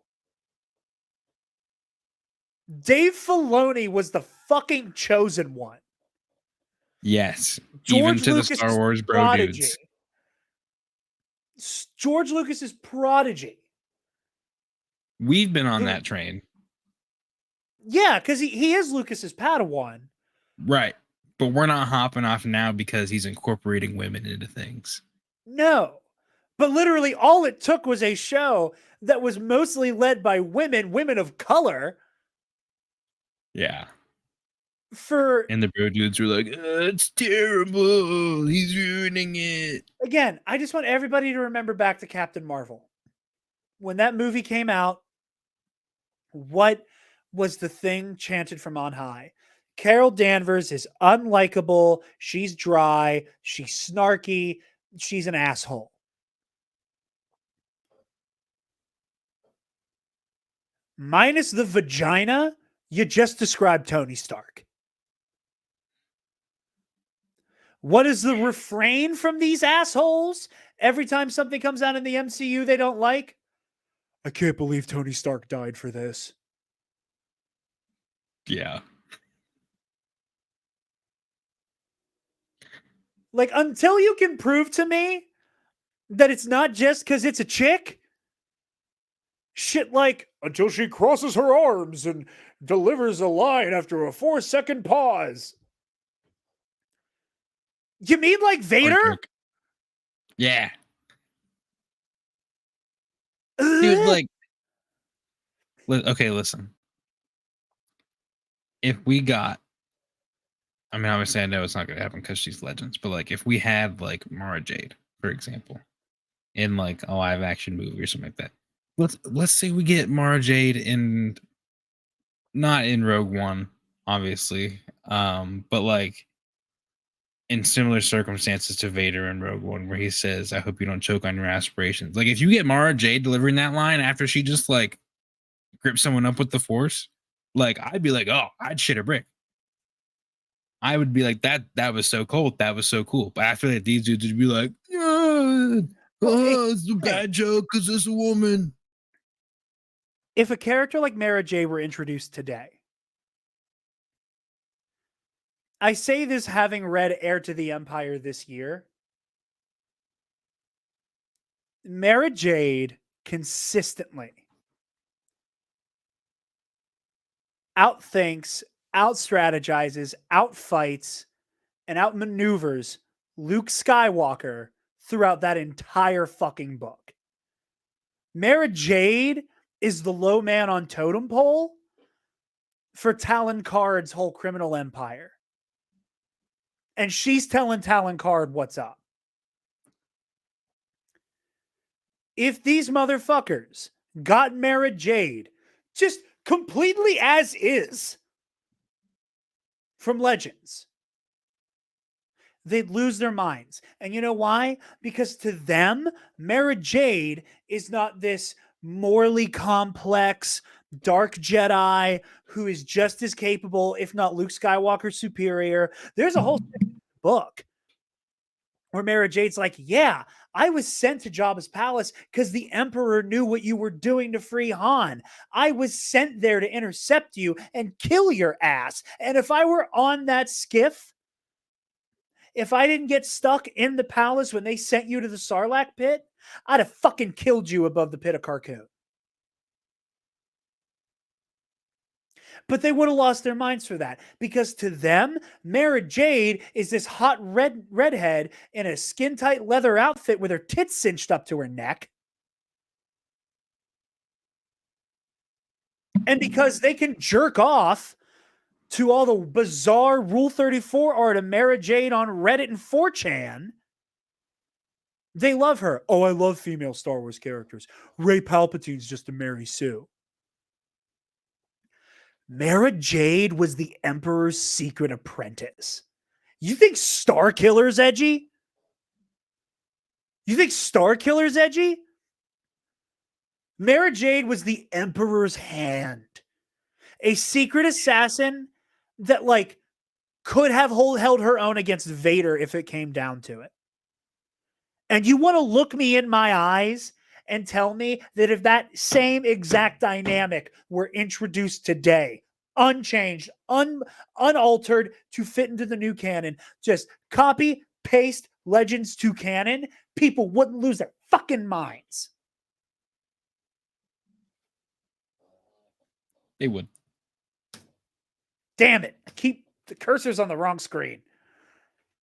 Dave Filoni was the fucking chosen one. Yes. George even to Lucas's the Star Wars bro prodigy. dudes. George Lucas's prodigy. We've been on that train. Yeah, because he is Lucas's Padawan. Right. But we're not hopping off now because he's incorporating women into things. No. But literally all it took was a show that was mostly led by women of color. Yeah. And the bro dudes were like, it's terrible. He's ruining it. Again, I just want everybody to remember back to Captain Marvel. When that movie came out, what was the thing chanted from on high? Carol Danvers is unlikable. She's dry. She's snarky. She's an asshole. Minus the vagina, you just described Tony Stark. What is the refrain from these assholes? Every time something comes out in the MCU they don't like, I can't believe Tony Stark died for this. Yeah. Like, until you can prove to me that it's not just because it's a chick, shit like, until she crosses her arms and delivers a line after a 4-second pause. You mean like Vader? Yeah. Dude, like, okay, listen. If we got, I mean, obviously I know it's not going to happen because she's Legends, but like if we had like Mara Jade, for example, in like a live action movie or something like that. Let's say we get Mara Jade in, not in Rogue One, obviously, but like in similar circumstances to Vader in Rogue One, where he says, I hope you don't choke on your aspirations. Like if you get Mara Jade delivering that line after she just like grips someone up with the Force, like I'd be like, oh, I'd shit a brick. I would be like, that was so cold. That was so cool. But I feel like these dudes would be like, it's a bad joke because it's a woman. If a character like Mara Jade were introduced today, I say this having read Heir to the Empire this year, Mara Jade consistently outthinks, outstrategizes, outfights, and outmaneuvers Luke Skywalker throughout that entire fucking book. Mara Jade is the low man on totem pole for Talon Karrde's whole criminal empire. And she's telling Talon Karrde what's up. If these motherfuckers got Mara Jade just completely as is from Legends, they'd lose their minds. And you know why? Because to them, Mara Jade is not this morally complex dark Jedi who is just as capable, if not Luke Skywalker superior. There's a whole book where Mara Jade's like, yeah, I was sent to Jabba's palace because the Emperor knew what you were doing to free Han. I was sent there to intercept you and kill your ass. And if I were on that skiff, if I didn't get stuck in the palace when they sent you to the Sarlacc pit, I'd have fucking killed you above the pit of Carcoon. But they would have lost their minds for that because to them, Mara Jade is this hot redhead in a skin-tight leather outfit with her tits cinched up to her neck. And because they can jerk off to all the bizarre Rule 34 art of Mara Jade on Reddit and 4chan, they love her. Oh, I love female Star Wars characters. Rey Palpatine's just a Mary Sue. Mara Jade was the Emperor's secret apprentice. You think Starkiller's edgy? You think Starkiller's edgy? Mara Jade was the Emperor's hand. A secret assassin that, like, could have held her own against Vader if it came down to it. And you want to look me in my eyes and tell me that if that same exact dynamic were introduced today, unchanged, unaltered to fit into the new canon, just copy, paste Legends to canon, people wouldn't lose their fucking minds. They would. Damn it. I keep the cursors on the wrong screen.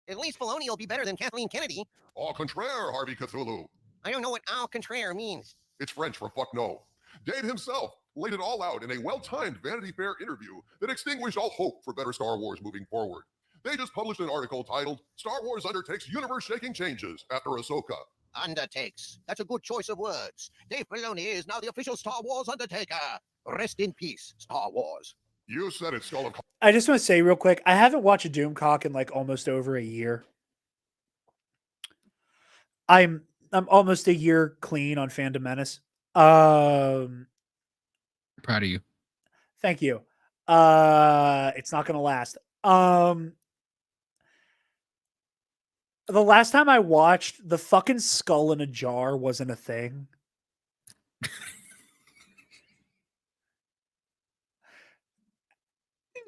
At least Filoni will be better than Kathleen Kennedy. Au contraire, Harvey Cthulhu. I don't know what au contraire means. It's French for fuck no. Dave himself laid it all out in a well-timed Vanity Fair interview that extinguished all hope for better Star Wars moving forward. They just published an article titled Star Wars Undertakes Universe-Shaking Changes After Ahsoka. Undertakes. That's a good choice of words. Dave Filoni is now the official Star Wars Undertaker. Rest in peace, Star Wars. You said it, Skull of I just want to say real quick, I haven't watched a Doomcock in like almost over a year. I'm almost a year clean on Phantom Menace. Proud of you. Thank you. It's not gonna last. The last time I watched, the fucking skull in a jar wasn't a thing.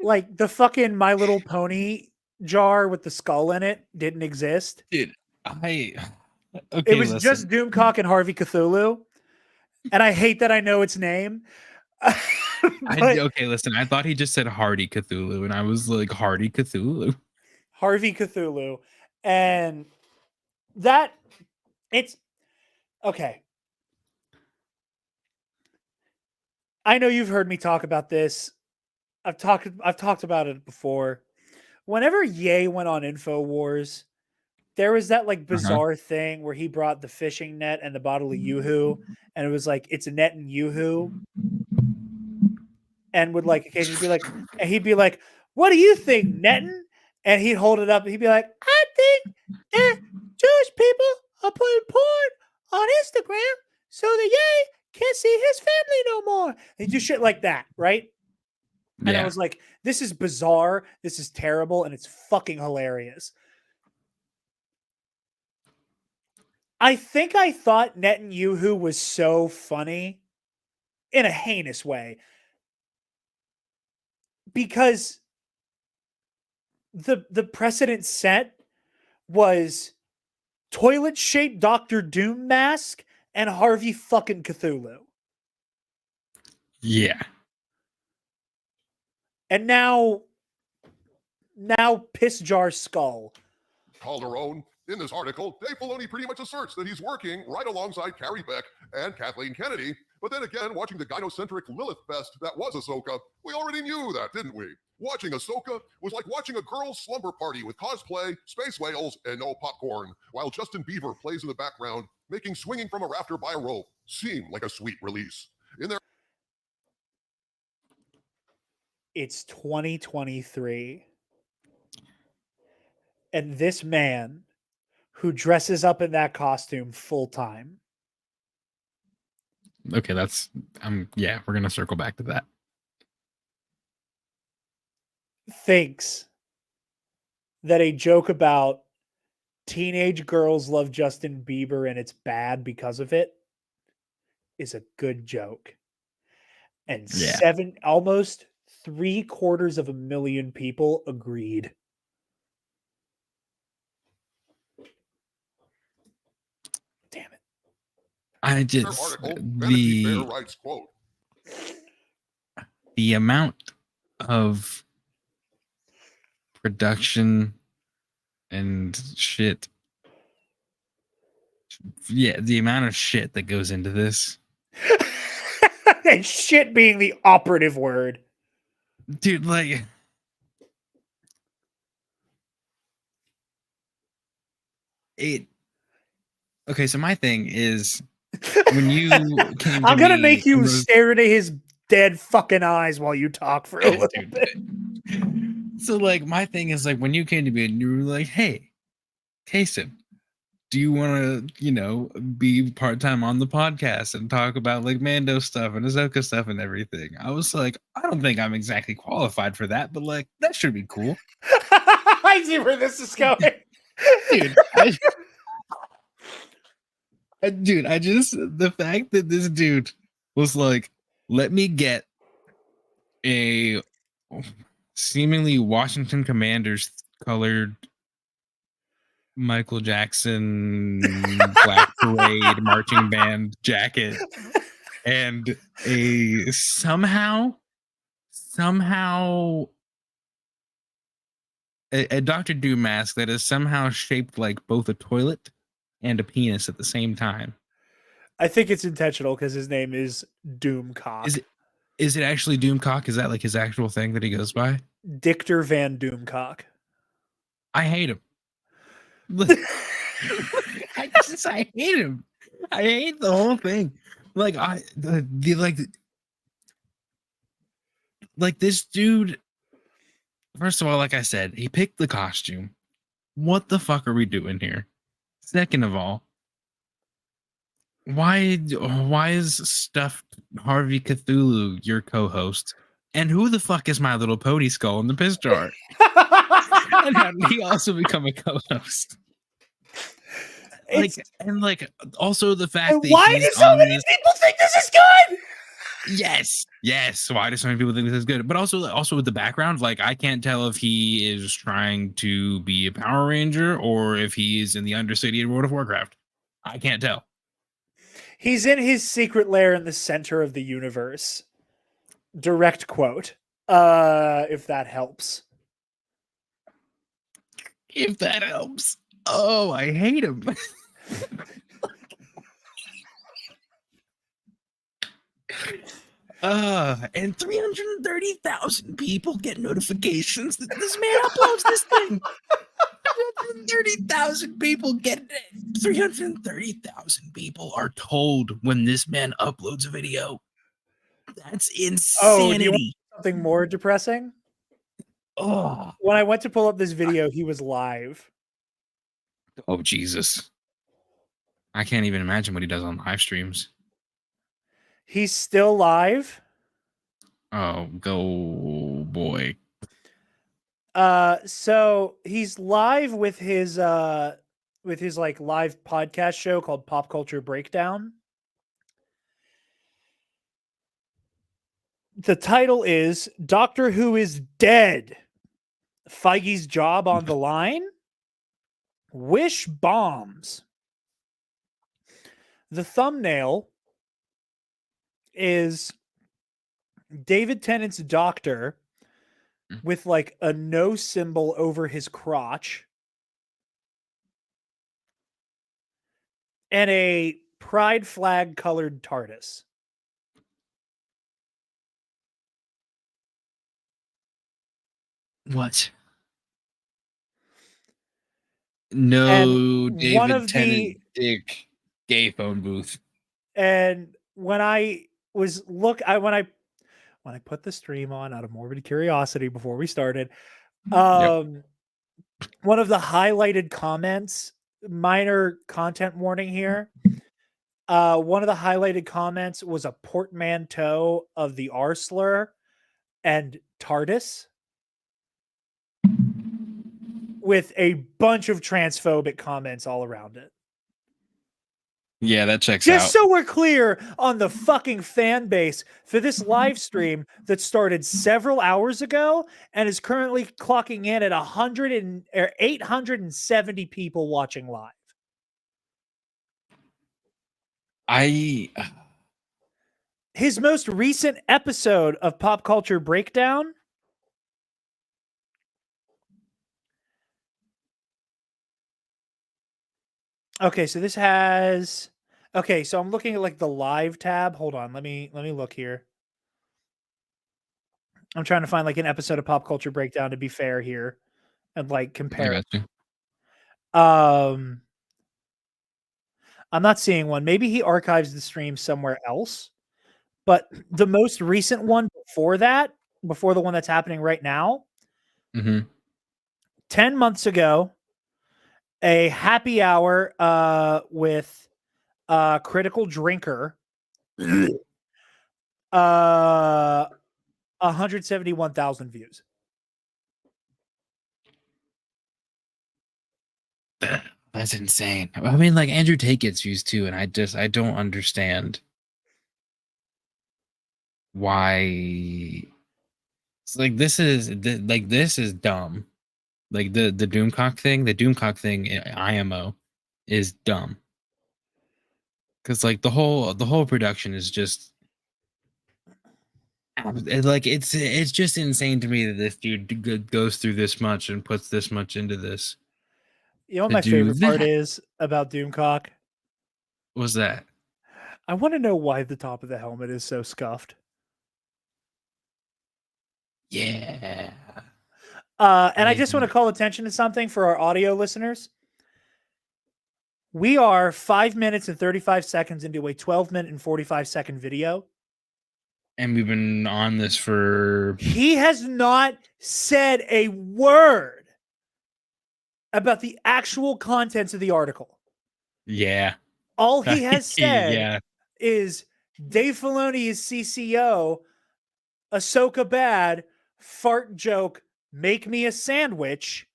Like the fucking My Little Pony jar with the skull in it didn't exist. Dude, okay, It was listen. just Doomcock and Harvey Cthulhu. And I hate that I know its name. But okay, listen. I thought he just said Hardy Cthulhu, and I was like, Hardy Cthulhu. Harvey Cthulhu. And that it's okay. I know you've heard me talk about this. I've talked about it before. Whenever Ye went on InfoWars, there was that like bizarre thing where he brought the fishing net and the bottle of Yoo-Hoo, and it was like it's a net and Yoo-Hoo, and would like occasionally be like, and he'd be like, "What do you think, Netton?" And he'd hold it up, and he'd be like, "I think that Jewish people are putting porn on Instagram so that Ye can't see his family no more." They do shit like that, right? And I was like, this is bizarre, this is terrible, and it's fucking hilarious. I think I thought Netanyahu was so funny in a heinous way because the precedent set was toilet-shaped Dr. Doom mask and Harvey fucking Cthulhu. Yeah. And now piss jar skull. Calderon. In this article, Dave Filoni pretty much asserts that he's working right alongside Carrie Beck and Kathleen Kennedy. But then again, watching the gynocentric Lilith fest that was Ahsoka, we already knew that, didn't we? Watching Ahsoka was like watching a girl's slumber party with cosplay, space whales, and no popcorn, while Justin Bieber plays in the background, making swinging from a rafter by a rope seem like a sweet release. In their It's 2023. And this man who dresses up in that costume full time. Okay, that's yeah, we're gonna circle back to that. Thinks that a joke about teenage girls love Justin Bieber and it's bad because of it is a good joke. And almost 750,000 people agreed. Damn it. I just article, Vanity Fair writes, quote, the amount of production and shit. Yeah, the amount of shit that goes into this. And shit being the operative word. Dude, like it. Okay, so my thing is when you came to I'm gonna me make you and was- stare into his dead fucking eyes while you talk for a little bit. So like my thing is like when you came to me and you were like, "Hey, Kason, do you want to, be part-time on the podcast and talk about like Mando stuff and Ahsoka stuff and everything?" I was like, I don't think I'm exactly qualified for that, but like that should be cool. I see where this is going. Dude, I just the fact that this dude was like, let me get a seemingly Washington Commanders colored Michael Jackson Black Parade marching band jacket and a somehow a Dr. Doom mask that is somehow shaped like both a toilet and a penis at the same time. I think it's intentional because his name is Doomcock. Is it actually Doomcock? Is that like his actual thing that he goes by? Dictor Van Doomcock. I hate him. I hate him. I hate the whole thing. Like like this dude. First of all, like I said, he picked the costume. What the fuck are we doing here? Second of all, why is stuffed Harvey Cthulhu your co-host? And who the fuck is My Little Pony Skull in the piss jar? And how did he also become a co-host? Also the fact that why do so many people think this is good? Yes. Why do so many people think this is good? But also with the background, like I can't tell if he is trying to be a Power Ranger or if he is in the Undercity in World of Warcraft. I can't tell. He's in his secret lair in the center of the universe. Direct quote. If that helps. If that helps. Oh, I hate him. And 330,000 people get notifications that this man uploads this thing. 330,000 people get it. 330,000 people are told when this man uploads a video. That's insanity. Do you want something more depressing? Oh, when I went to pull up this video, he was live. Oh, Jesus. I can't even imagine what he does on live streams. He's still live. Oh, go boy. So he's live with his like live podcast show called Pop Culture Breakdown. The title is Doctor Who is Dead. Feige's job on the line. Wish bombs. The thumbnail is David Tennant's doctor with like a no symbol over his crotch and a pride flag colored TARDIS. What? No, David Tennant dick gay phone booth. And when I put the stream on out of morbid curiosity before we started, one of the highlighted comments, minor content warning here. One of the highlighted comments was a portmanteau of the R slur and TARDIS with a bunch of transphobic comments all around it. Yeah, that checks out. Just so we're clear on the fucking fan base for this live stream that started several hours ago and is currently clocking in at 870 people watching live. His most recent episode of Pop Culture Breakdown Okay, so this has so I'm looking at like the live tab. Hold on, let me look here. I'm trying to find like an episode of Pop Culture Breakdown to be fair here and like compare. I got you. I'm not seeing one. Maybe he archives the stream somewhere else. But the most recent one before that, before the one that's happening right now, 10 months ago, a happy hour with Critical Drinker, 171,000 views. That's insane. I mean, like Andrew Tate gets views too, and I don't understand why. It's like this is dumb. Like the Doomcock thing, IMO is dumb. Because like the whole production is just like it's just insane to me that this dude goes through this much and puts this much into this. You know what my favorite part is about Doomcock? What's that? I want to know why the top of the helmet is so scuffed. Yeah. And I just want to call attention to something for our audio listeners. We are 5 minutes and 35 seconds into a 12-minute and 45-second video. And we've been on this for... He has not said a word about the actual contents of the article. Yeah. All he has said Yeah. is Dave Filoni is CCO, Ahsoka bad, fart joke, make me a sandwich.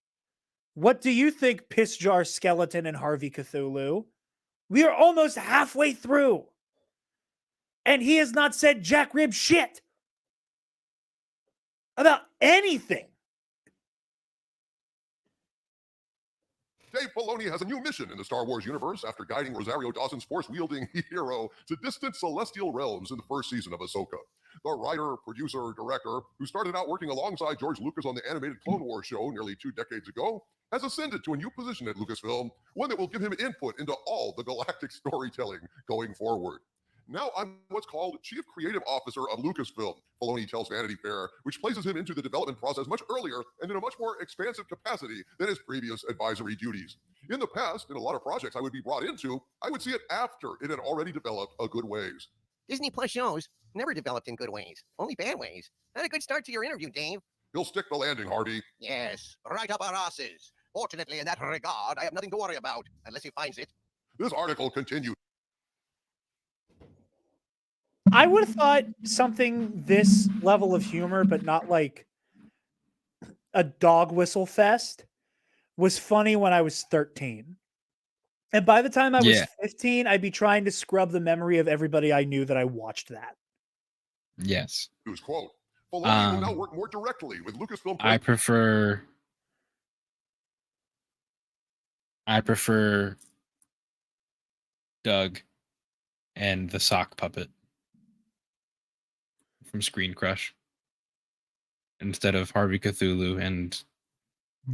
What do you think, Piss Jar Skeleton and Harvey Cthulhu? We are almost halfway through. And he has not said jack rib shit about anything. Dave Filoni has a new mission in the Star Wars universe after guiding Rosario Dawson's force-wielding hero to distant celestial realms in the first season of Ahsoka. The writer, producer, director, who started out working alongside George Lucas on the animated Clone Wars show nearly 2 decades ago, has ascended to a new position at Lucasfilm, one that will give him input into all the galactic storytelling going forward. Now I'm what's called Chief Creative Officer of Lucasfilm, Filoni tells Vanity Fair, which places him into the development process much earlier and in a much more expansive capacity than his previous advisory duties. In the past, in a lot of projects I would be brought into, I would see it after it had already developed a good ways. Disney Plus shows never developed in good ways, only bad ways. Not a good start to your interview, Dave. He'll stick the landing, Harvey. Yes, right up our asses. Fortunately, in that regard, I have nothing to worry about, unless he finds it. This article continues. I would have thought something this level of humor, but not like a dog whistle fest, was funny when I was 13. And by the time I was 15, I'd be trying to scrub the memory of everybody I knew that I watched that. Yes. News quote. Filoni will now work more directly with Lucasfilm. I prefer Doug and the sock puppet from Screen Crush instead of Harvey Cthulhu and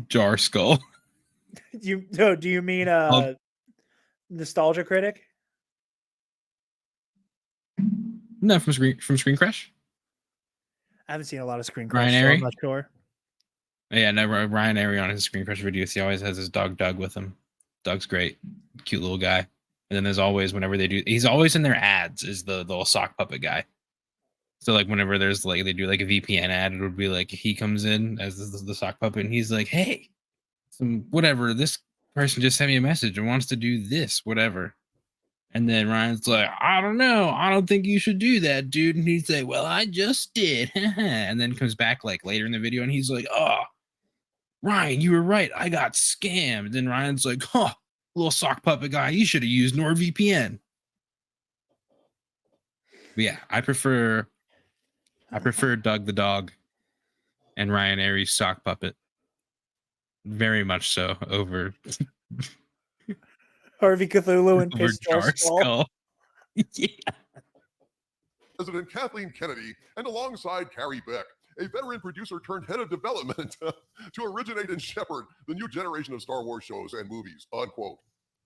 Jar Skull. Do you mean Nostalgia Critic? No, from Screen Crush. I haven't seen a lot of Screen Crush, Ryan so Airy? I'm not sure. Yeah, no, Ryan Airy on his Screen Crush videos, he always has his dog Doug with him. Doug's great, cute little guy. And then there's always, whenever they do, he's always in their ads, is the little sock puppet guy. So like whenever there's like they do like a VPN ad, it would be like he comes in as the sock puppet and he's like, hey, whatever, this person just sent me a message and wants to do this, whatever. And then Ryan's like, I don't know, I don't think you should do that, dude. And he's like, well, I just did. And then comes back like later in the video and he's like, oh, Ryan, you were right, I got scammed. And then Ryan's like, huh, little sock puppet guy, you should have used NordVPN. But yeah, I prefer Doug the dog and Ryan Airy's sock puppet very much so over Harvey Cthulhu and over Piss Jar Skull. Yeah. President Kathleen Kennedy, and alongside Carrie Beck, a veteran producer turned head of development to originate and shepherd the new generation of Star Wars shows and movies, unquote.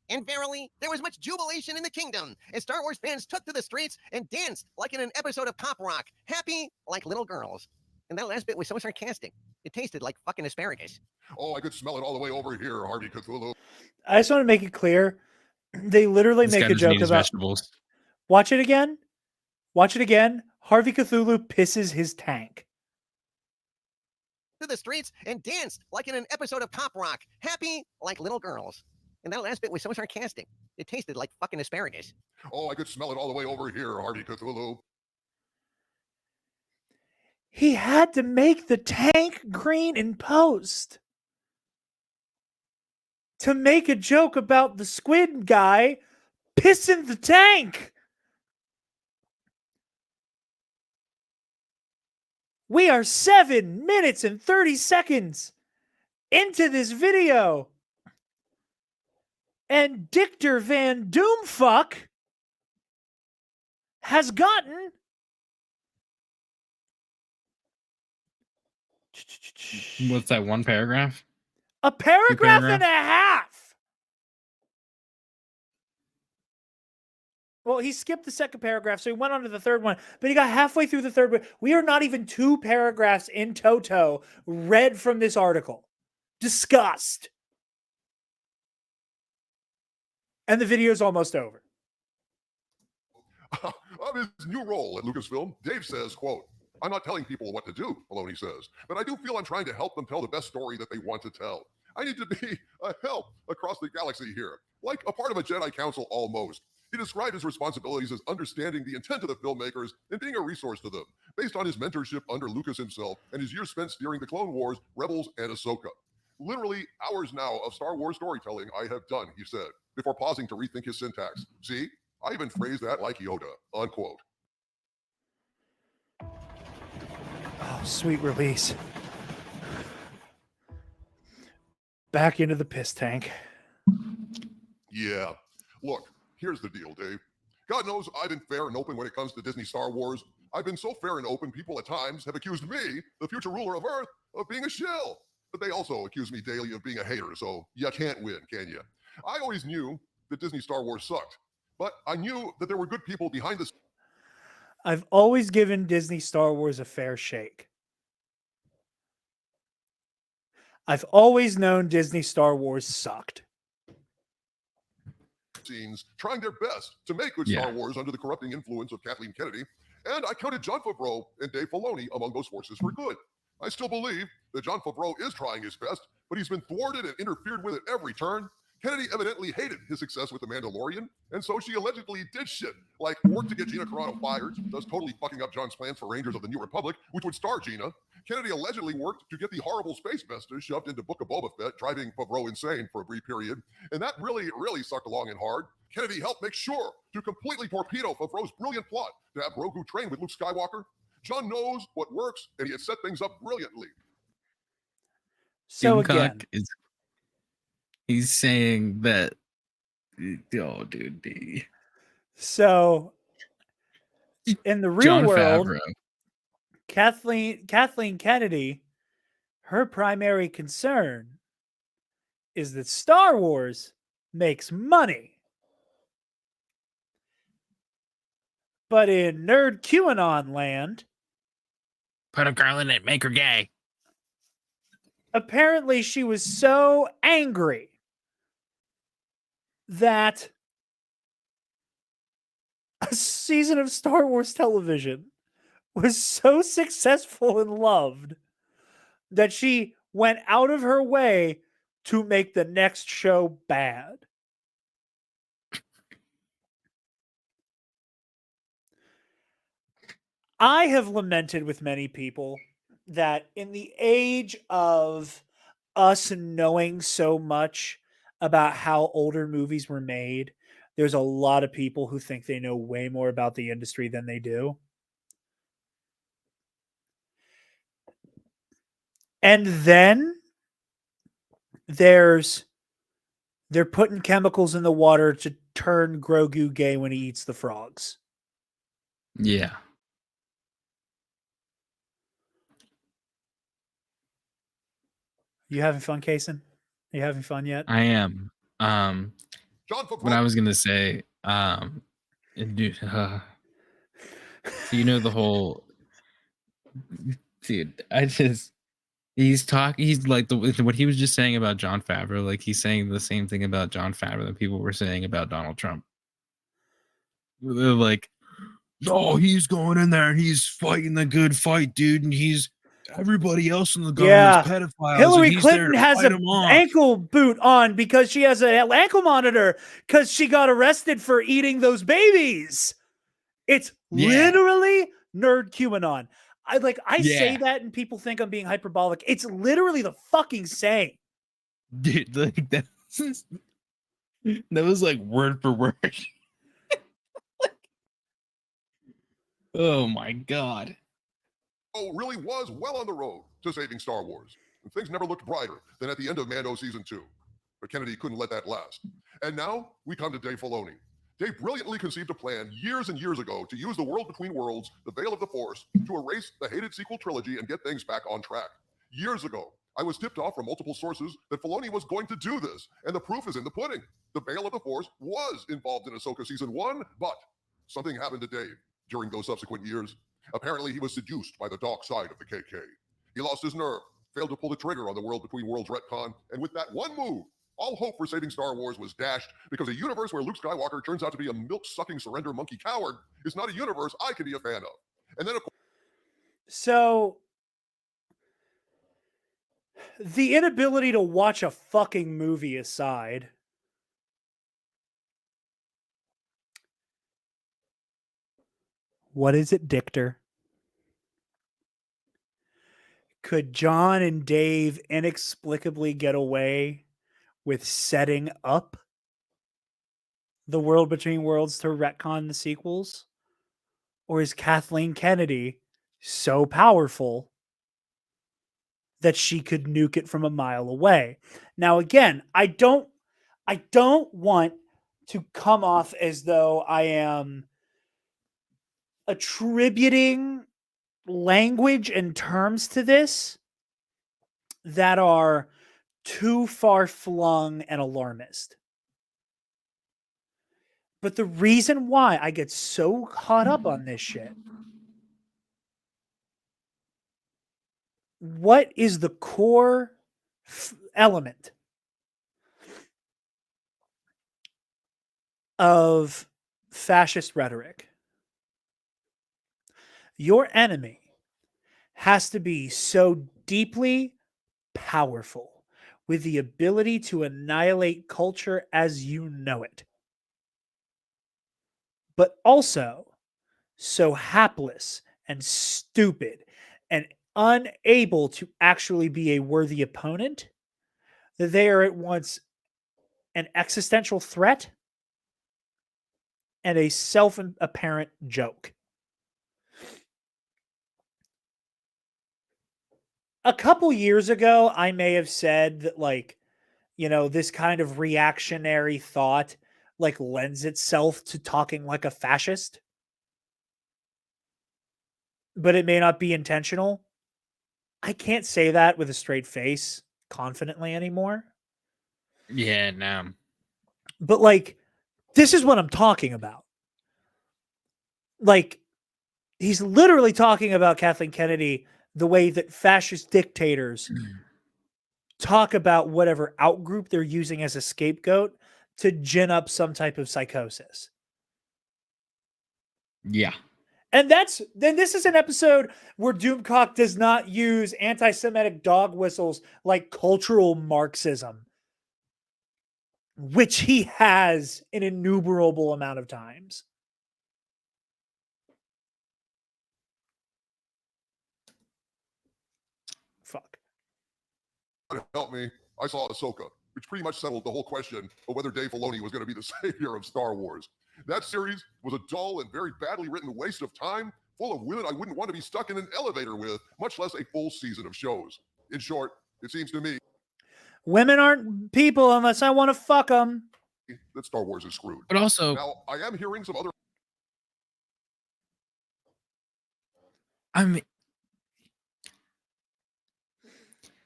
And verily, there was much jubilation in the kingdom as Star Wars fans took to the streets and danced like in an episode of Pop Rock, happy like little girls. And that last bit was so sarcastic. It tasted like fucking asparagus. Oh, I could smell it all the way over here, Harvey Cthulhu. I just want to make it clear. They literally make a joke about vegetables. Watch it again. Watch it again. Harvey Cthulhu pisses his tank. To the streets and danced like in an episode of Pop Rock, happy like little girls. And that last bit was so sarcastic. It tasted like fucking asparagus. Oh, I could smell it all the way over here, Harvey Cthulhu. He had to make the tank green in post to make a joke about the squid guy pissing the tank. We are 7 minutes and 30 seconds into this video. And Dictor Van Doomfuck has gotten What's that, one paragraph? a paragraph and a half. Well, he skipped the second paragraph, so he went on to the third one, but he got halfway through the third one. We are not even 2 paragraphs in toto read from this article. Disgust. And the video's almost over. Of his new role at Lucasfilm, Dave says, quote, "I'm not telling people what to do," Filoni says, "but I do feel I'm trying to help them tell the best story that they want to tell. I need to be a help across the galaxy here, like a part of a Jedi Council almost." He described his responsibilities as understanding the intent of the filmmakers and being a resource to them, based on his mentorship under Lucas himself and his years spent steering the Clone Wars, Rebels, and Ahsoka. "Literally hours now of Star Wars storytelling I have done," he said, before pausing to rethink his syntax. "See, I even phrased that like Yoda," unquote. Oh, sweet release. Back into the piss tank. Yeah. Look, here's the deal, Dave. God knows I've been fair and open when it comes to Disney Star Wars. I've been so fair and open, people at times have accused me, the future ruler of Earth, of being a shill. But they also accuse me daily of being a hater, so you can't win, can you? I always knew that Disney Star Wars sucked, but I knew that there were good people behind the... I've always given Disney Star Wars a fair shake. I've always known Disney Star Wars sucked. scenes trying their best to make good Star Wars under the corrupting influence of Kathleen Kennedy, and I counted Jon Favreau and Dave Filoni among those forces for good. I still believe that Jon Favreau is trying his best, but he's been thwarted and interfered with at every turn. Kennedy evidently hated his success with The Mandalorian, and so she allegedly did shit, like work to get Gina Carano fired, thus totally fucking up John's plans for Rangers of the New Republic, which would star Gina. Kennedy allegedly worked to get the horrible space Vestas shoved into Book of Boba Fett, driving Favreau insane for a brief period, and that really sucked along and hard. Kennedy helped make sure to completely torpedo Favreau's brilliant plot to have Grogu train with Luke Skywalker. John knows what works, and he had set things up brilliantly. So Doomcock again, he's saying that, oh, dude. So in the real Jon world, Favreau. Kathleen Kennedy, her primary concern is that Star Wars makes money. But in nerd QAnon land, Put a girl in it, make her gay. apparently she was so angry that a season of Star Wars television was so successful and loved that she went out of her way to make the next show bad. I have lamented with many people that in the age of us knowing so much about how older movies were made, there's a lot of people who think they know way more about the industry than they do. And then they're putting chemicals in the water to turn Grogu gay when he eats the frogs. Yeah. You having fun, Kason? Are you having fun yet? I am. What I was gonna say, dude, so you know the whole, dude. He's like what he was just saying about Jon Favreau. Like he's saying the same thing about Jon Favreau that people were saying about Donald Trump. They're like, oh, he's going in there and he's fighting the good fight, dude, and he's everybody else in the government's pedophiles. Hillary and he's Clinton there to has fight an 'em off. ankle boot on because she has an ankle monitor because she got arrested for eating those babies. It's literally nerd QAnon. I say that and people think I'm being hyperbolic. It's literally the fucking same. Dude, like that was like word for word. Oh my god. Really was well on the road to saving Star Wars. And things never looked brighter than at the end of Mando Season 2. But Kennedy couldn't let that last. And now we come to Dave Filoni. Dave brilliantly conceived a plan years and years ago to use the world between worlds, the Veil of the Force, to erase the hated sequel trilogy and get things back on track. Years ago, I was tipped off from multiple sources that Filoni was going to do this, and the proof is in the pudding. The Veil of the Force was involved in Ahsoka Season 1, but something happened to Dave during those subsequent years. Apparently, he was seduced by the dark side of the KK. He lost his nerve, failed to pull the trigger on the World Between Worlds retcon, and with that one move, all hope for saving Star Wars was dashed because a universe where Luke Skywalker turns out to be a milk-sucking surrender monkey coward is not a universe I can be a fan of. And then, of course, So the inability to watch a fucking movie aside, what is it, Dictor? Could John and Dave inexplicably get away with setting up the World Between Worlds to retcon the sequels? Or is Kathleen Kennedy so powerful that she could nuke it from a mile away? Now, again, I don't want to come off as though I am attributing language and terms to this that are too far flung and alarmist. But the reason why I get so caught up on this shit, what is the core element of fascist rhetoric? Your enemy has to be so deeply powerful with the ability to annihilate culture as you know it, but also so hapless and stupid and unable to actually be a worthy opponent that they are at once an existential threat and a self-apparent joke. A couple years ago, I may have said that, like, you know, this kind of reactionary thought, like, lends itself to talking like a fascist, but it may not be intentional. I can't say that with a straight face confidently anymore. Yeah, no. But, like, this is what I'm talking about. Like, he's literally talking about Kathleen Kennedy the way that fascist dictators talk about whatever outgroup they're using as a scapegoat to gin up some type of psychosis. Yeah. And then this is an episode where Doomcock does not use anti-Semitic dog whistles like cultural Marxism, which he has an innumerable amount of times. Fuck. to help me, I saw Ahsoka, which pretty much settled the whole question of whether Dave Filoni was going to be the savior of Star Wars. That series was a dull and very badly written waste of time, full of women I wouldn't want to be stuck in an elevator with, much less a full season of shows. In short, it seems to me Women aren't people unless I want to fuck them. that Star Wars is screwed. But also, Now, I am hearing some other I mean,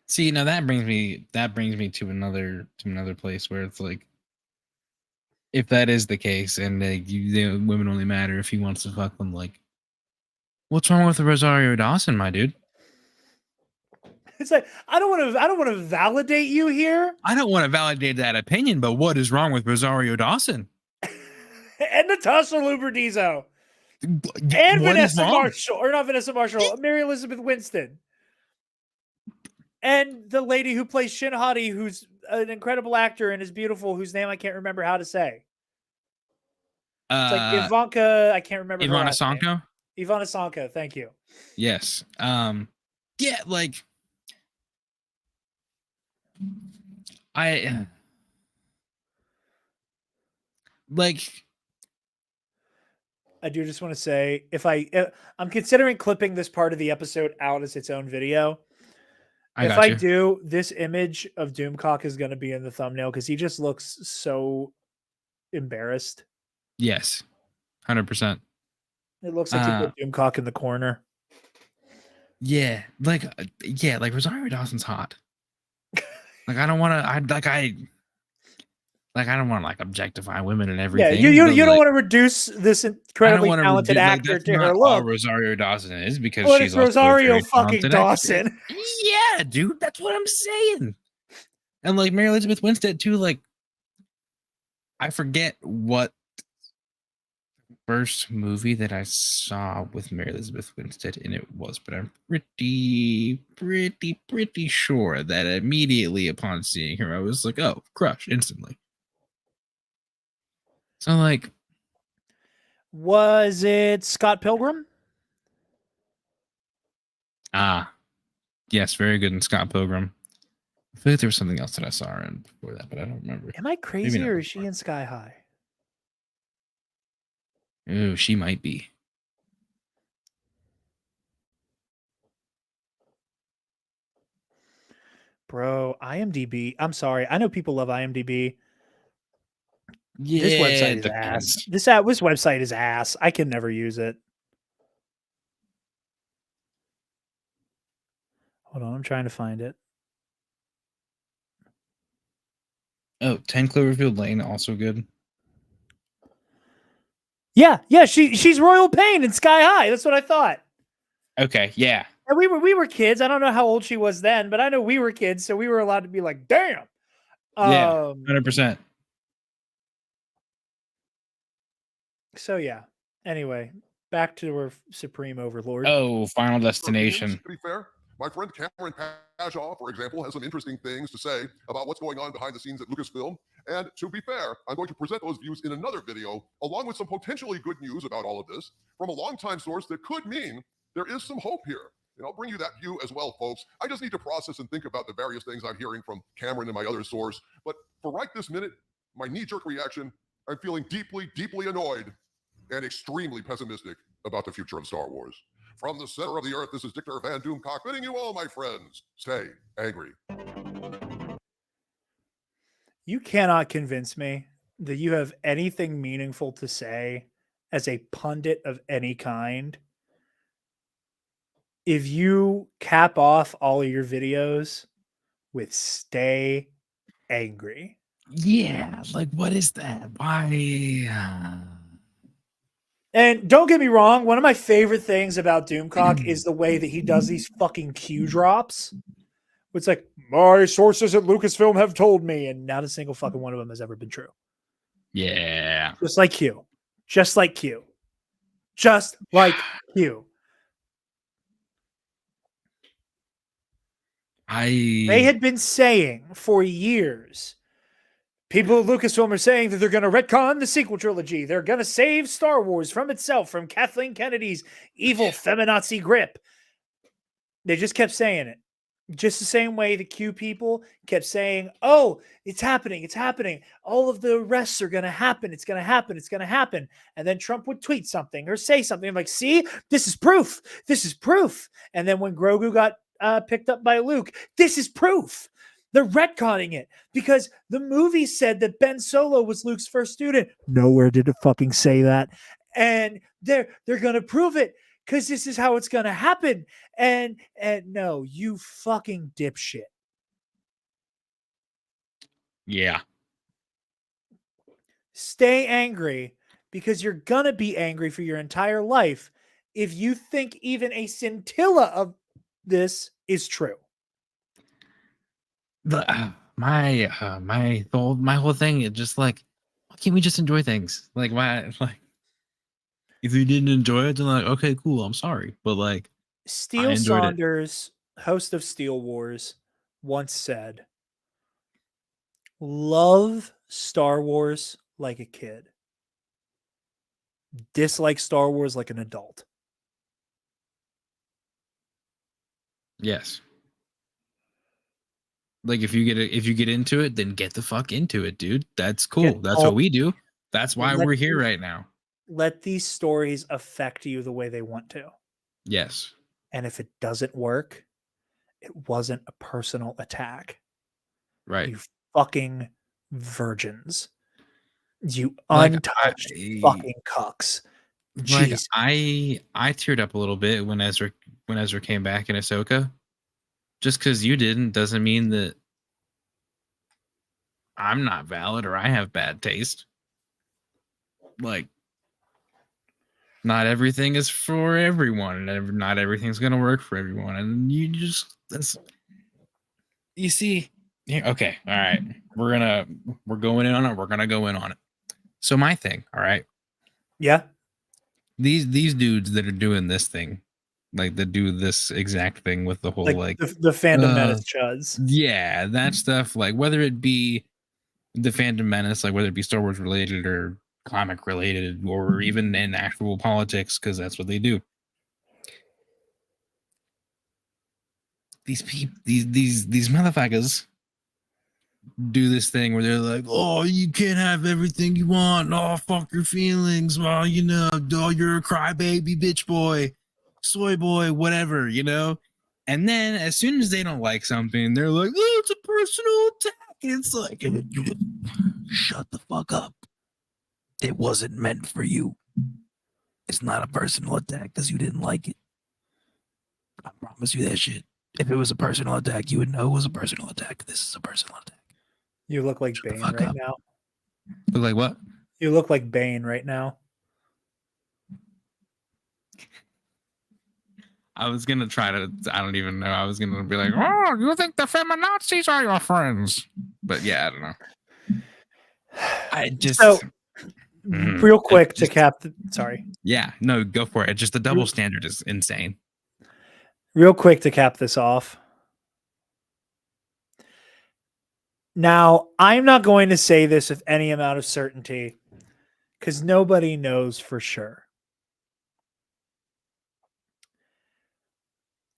see, now that brings me to another place where it's like, if that is the case and the women only matter if he wants to fuck them, like, what's wrong with Rosario Dawson, my dude? It's like I don't want to validate you here. I don't want to validate that opinion, but what is wrong with Rosario Dawson? And Natasha Luberdizo. And What is Vanessa wrong? Marshall, or not Vanessa Marshall, Mary Elizabeth Winston. And the lady who plays Shin Hati, who's an incredible actor and is beautiful, whose name I can't remember how to say. It's like Ivanka, I can't remember her Ivana last name. Sanko? Ivana Sanko, thank you. Yes. Yeah, like I do just want to say, I'm considering clipping this part of the episode out as its own video. If I do, this image of Doomcock is going to be in the thumbnail because he just looks so embarrassed. Yes, 100%. It looks like he put Doomcock in the corner. Yeah, like Rosario Dawson's hot. Like I don't want to. like I don't want to like objectify women and Yeah, everything. you but, don't like, want to reduce this I don't incredibly want to talented reduce like actor that's to her not all look. Rosario Dawson is because But she's it's also a Rosario very fucking talented actress. Dawson. Yeah, dude, that's what I'm saying. And like Mary Elizabeth Winstead too. Like I forget what first movie that I saw with Mary Elizabeth Winstead in it was, but I'm pretty sure that immediately upon seeing her, I was like, oh, crush instantly. So like, Was it Scott Pilgrim? yes, very good in Scott Pilgrim. I feel like there was something else that I saw her in before that, but I don't remember. Am I crazy or is she in Sky High? Ooh, she might be. Bro, IMDb. I'm sorry. I know people love IMDb. Yeah, This website is depends. ass. This website is ass. I can never use it. Hold on, I'm trying to find it. Oh, 10 Cloverfield Lane, also good. Yeah, she's Royal Pain in Sky High. That's what I thought. Okay, yeah. And we were kids. I don't know how old she was then, but I know we were kids, so we were allowed to be like, damn. Yeah, 100%. So yeah. Anyway, back to our Supreme Overlord. Oh, Final Destination. To be fair, my friend Cameron Pashaw, for example, has some interesting things to say about what's going on behind the scenes at Lucasfilm. And to be fair, I'm going to present those views in another video, along with some potentially good news about all of this from a longtime source that could mean there is some hope here. And I'll bring you that view as well, folks. I just need to process and think about the various things I'm hearing from Cameron and my other source. But for right this minute, my knee-jerk reaction, I'm feeling deeply, deeply annoyed and extremely pessimistic about the future of Star Wars. From the center of the earth, this is Dictor Van Doomcock bidding you all, my friends, stay angry. You cannot convince me that you have anything meaningful to say as a pundit of any kind if you cap off all of your videos with stay angry. Yeah, like what is that? Why? And don't get me wrong, one of my favorite things about Doomcock is the way that he does these fucking Q drops. It's like, my sources at Lucasfilm have told me, and not a single fucking one of them has ever been true. Yeah. Just like Q. Just like Q. Just like Q. They had been saying for years, people at Lucasfilm are saying that they're going to retcon the sequel trilogy. They're going to save Star Wars from itself, from Kathleen Kennedy's evil feminazi grip. They just kept saying it. Just the same way the Q people kept saying, oh, it's happening. It's happening. All of the arrests are going to happen. It's going to happen. It's going to happen. And then Trump would tweet something or say something. I'm like, see, this is proof. This is proof. And then when Grogu got picked up by Luke, this is proof. They're retconning it because the movie said that Ben Solo was Luke's first student. Nowhere did it fucking say that. And they're going to prove it because this is how it's going to happen. And no, you fucking dipshit. Yeah. Stay angry because you're going to be angry for your entire life if you think even a scintilla of this is true. My whole thing is just like, why can't we just enjoy things? Like, why? Like, if you didn't enjoy it, then like, okay, cool, I'm sorry, but like, Steele Saunders, host of Steel Wars, once said, "Love Star Wars like a kid, dislike Star Wars like an adult." Yes. Like if you get into it, then get the fuck into it, dude. That's cool. That's what we do. That's why we're here right now. Let these stories affect you the way they want to. Yes. And if it doesn't work, it wasn't a personal attack. Right. You fucking virgins. You untouched fucking cucks. Like I teared up a little bit when Ezra came back in Ahsoka. Just because you didn't doesn't mean that I'm not valid or I have bad taste. Like, not everything is for everyone, and not everything's gonna work for everyone, and you see. Yeah, okay, all right, we're going in on it. We're gonna go in on it. So my thing, all right, Yeah. these dudes that are doing this thing, like that do this exact thing with the whole like the fandom menace chuds. yeah, that stuff, like whether it be the fandom menace, like whether it be Star Wars related or comic related or even in actual politics, because that's what they do. These people, these motherfuckers do this thing where they're like, oh, you can't have everything you want. Oh, fuck your feelings. Well, you know, oh, you're a crybaby bitch boy, soy boy, whatever, you know? And then as soon as they don't like something, they're like, oh, it's a personal attack. It's like, Shut the fuck up. It wasn't meant for you. It's not a personal attack because you didn't like it. I promise you that shit. If it was a personal attack, you would know it was a personal attack. This is a personal attack. You look like Shut the Bane fuck right up. now. look like what? You look like Bane right now. I was gonna try to. I don't even know. I was gonna be like, "Oh, you think the feminazis are your friends?" But yeah, I don't know. I just So, Mm, real quick just- to cap. Sorry. yeah, no, go for it. Just the double standard is insane. Real quick to cap this off. Now, I'm not going to say this with any amount of certainty because nobody knows for sure.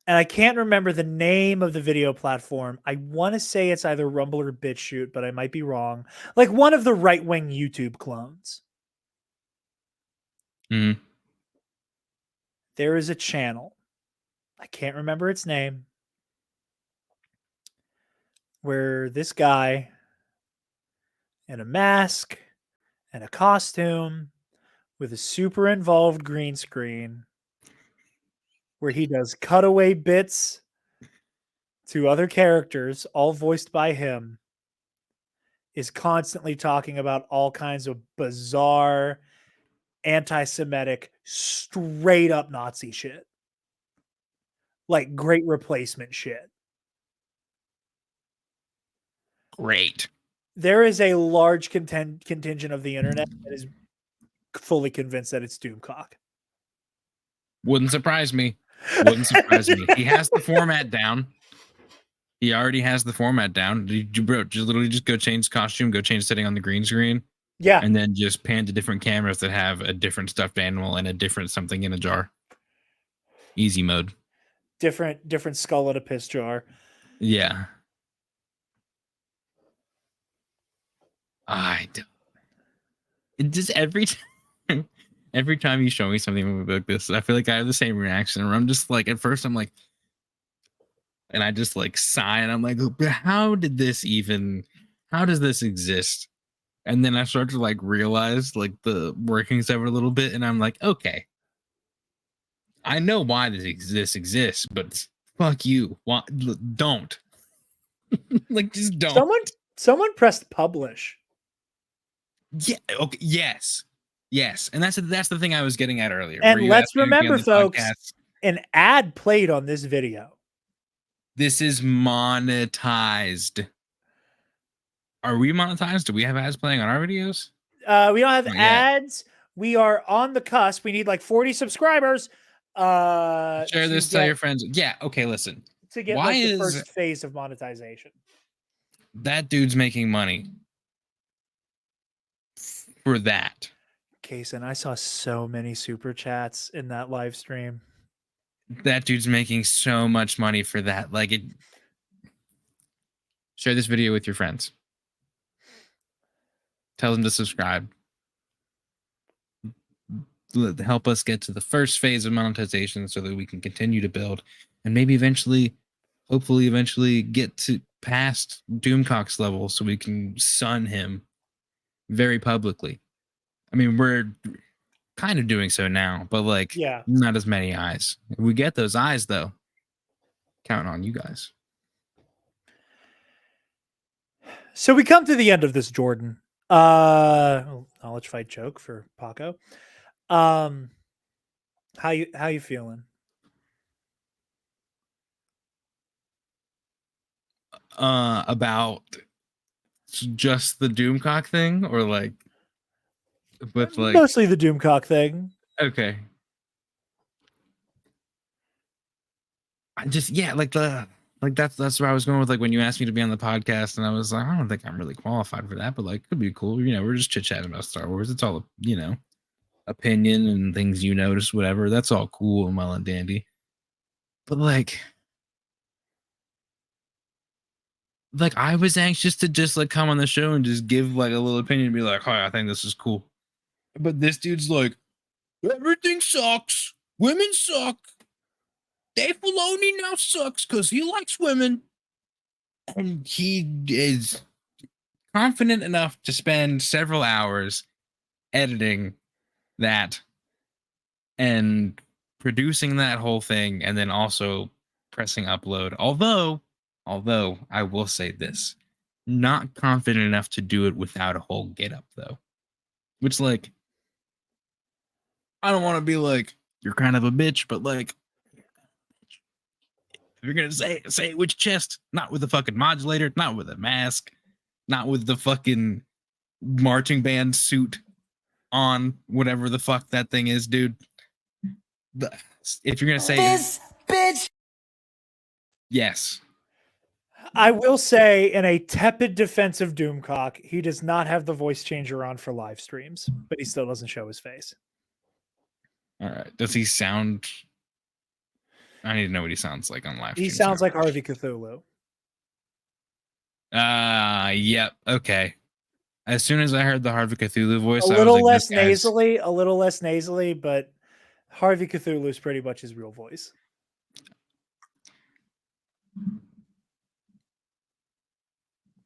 And I can't remember the name of the video platform. I want to say it's either Rumble or BitChute, but I might be wrong. Like one of the right-wing YouTube clones. Mhm. There is a channel. I can't remember its name. Where this guy in a mask and a costume with a super involved green screen where he does cutaway bits to other characters, all voiced by him, is constantly talking about all kinds of bizarre, anti-Semitic, straight up Nazi shit. Like Great Replacement shit. Great. There is a large contingent of the internet that is fully convinced that it's Doomcock. Wouldn't surprise me. Wouldn't surprise me. He has the format down. He already has the format down. Bro, just literally just go change costume, go change setting on the green screen, Yeah. and then just pan to different cameras that have a different stuffed animal and a different something in a jar. Easy mode. Different skull in a piss jar. Yeah. I don't. It just every time you show me something like this, I feel like I have the same reaction. Where I'm just like, at first I'm like, and I just like sigh, and I'm like, how does this exist? And then I start to like realize like the workings of it a little bit, and I'm like, okay, I know why this exists, but fuck you. Why, don't. Like, just don't. Someone pressed publish. Yeah. Okay. Yes. And that's the thing I was getting at earlier. And where you let's asked me to be on remember, the folks, podcast. an ad played on this video. This is monetized. Are we monetized? Do we have ads playing on our videos? We don't have Not yet. ads. We are on the cusp. We need like 40 subscribers. Share this, tell get- your friends. Yeah. Okay. Listen. to get Why like the is- first phase of monetization. That dude's making money for that. Kason, I saw so many super chats in that live stream. That dude's making so much money for that. Like it. Share this video with your friends. Tell them to subscribe. Help us get to the first phase of monetization so that we can continue to build and maybe hopefully eventually get to past Doomcock's level so we can sun him very publicly. I mean, we're kind of doing so now, but like, Yeah. not as many eyes. If we get those eyes though, counting on you guys. So we come to the end of this, Jordan. Knowledge fight joke for Paco. How you feeling? About just the Doomcock thing, or like with like Mostly the Doomcock thing. okay. I just that's where I was going with, like, when you asked me to be on the podcast, and I was like, I don't think I'm really qualified for that, but like could be cool. We're just chit chatting about Star Wars. It's all opinion and things you notice, whatever. That's all cool and well and dandy. But like I was anxious to just like come on the show and just give like a little opinion and be like, "Hi, I think this is cool." But this dude's like, everything sucks. Women suck. Dave Filoni now sucks because he likes women. And he is confident enough to spend several hours editing that and producing that whole thing, and then also pressing upload. Although I will say this, not confident enough to do it without a whole get up though. Which, like, I don't want to be like, you're kind of a bitch, but like, if you're gonna say it with your chest, not with a fucking modulator, not with a mask, not with the fucking marching band suit on, whatever the fuck that thing is, dude. If you're gonna say This bitch. yes, I will say, in a tepid defense of Doomcock, he does not have the voice changer on for live streams, but he still doesn't show his face. all right. Does he sound? I need to know what he sounds like on live. He sounds like Harvey Cthulhu. Yep. Okay. As soon as I heard the Harvey Cthulhu voice, A I little was like, less this guy's- nasally, but Harvey Cthulhu is pretty much his real voice.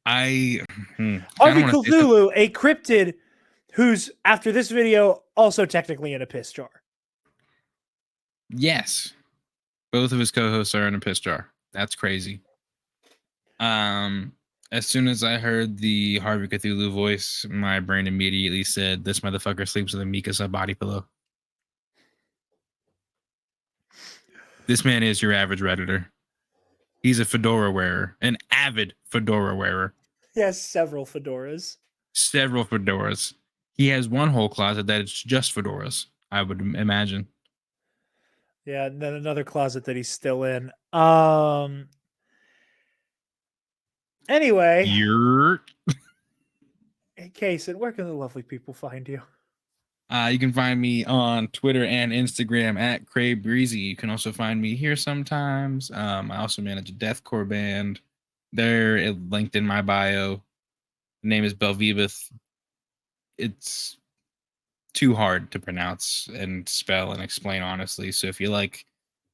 I Harvey wanna say Cthulhu, a cryptid who's, after this video, also technically in a piss jar. yes. Both of his co-hosts are in a piss jar. That's crazy. As soon as I heard the Harvey Cthulhu voice, my brain immediately said, "This motherfucker sleeps with a Mikasa body pillow." This man is your average Redditor. He's a fedora wearer, an avid fedora wearer. He has several fedoras. Several fedoras. He has one whole closet that is just fedoras, I would imagine. Yeah, and then another closet that he's still in. Anyway, You're hey, Kason, where can the lovely people find you? You can find me on Twitter and Instagram at Cray Breezy. You can also find me here sometimes. I also manage a deathcore band. They're linked in my bio. The name is Belvibeth. It's too hard to pronounce and spell and explain, honestly. So if you like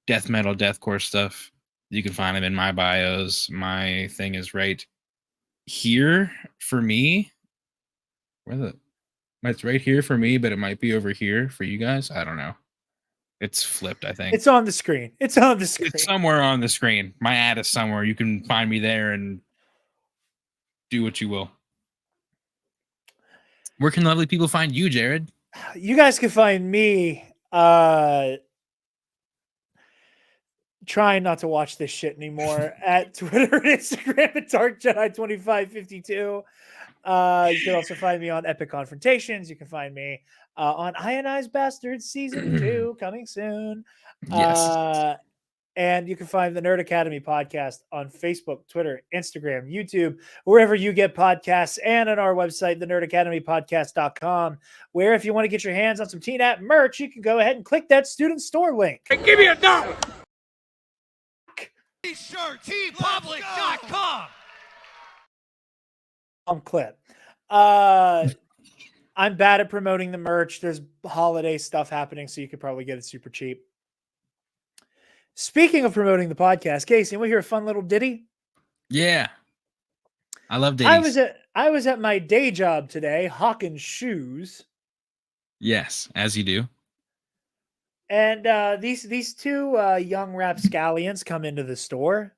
death metal, deathcore stuff, you can find them in my bios. My thing is right here for me. It's right here for me, but it might be over here for you guys. I don't know. It's flipped, I think. It's on the screen. It's on the screen. It's somewhere on the screen. My ad is somewhere. You can find me there and do what you will. Where can lovely people find you, Jarod? You guys can find me trying not to watch this shit anymore at Twitter and Instagram at Dark Jedi 2552. You can also find me on Epic Confrontations. You can find me on Ionized Bastards Season 2 coming soon. Yes. And you can find the Nerd Academy podcast on Facebook, Twitter, Instagram, YouTube, wherever you get podcasts, and on our website, thenerdacademypodcast.com, where if you want to get your hands on some TNAP merch, you can go ahead and click that student store link. Hey, give me $1. T-shirt, tpublic.com. Clip. I'm bad at promoting the merch. There's holiday stuff happening, so you could probably get it super cheap. Speaking of promoting the podcast, Casey, we hear a fun little ditty. Yeah. I love ditties. I was at my day job today, hawking shoes. Yes, as you do. And these two young rapscallions come into the store.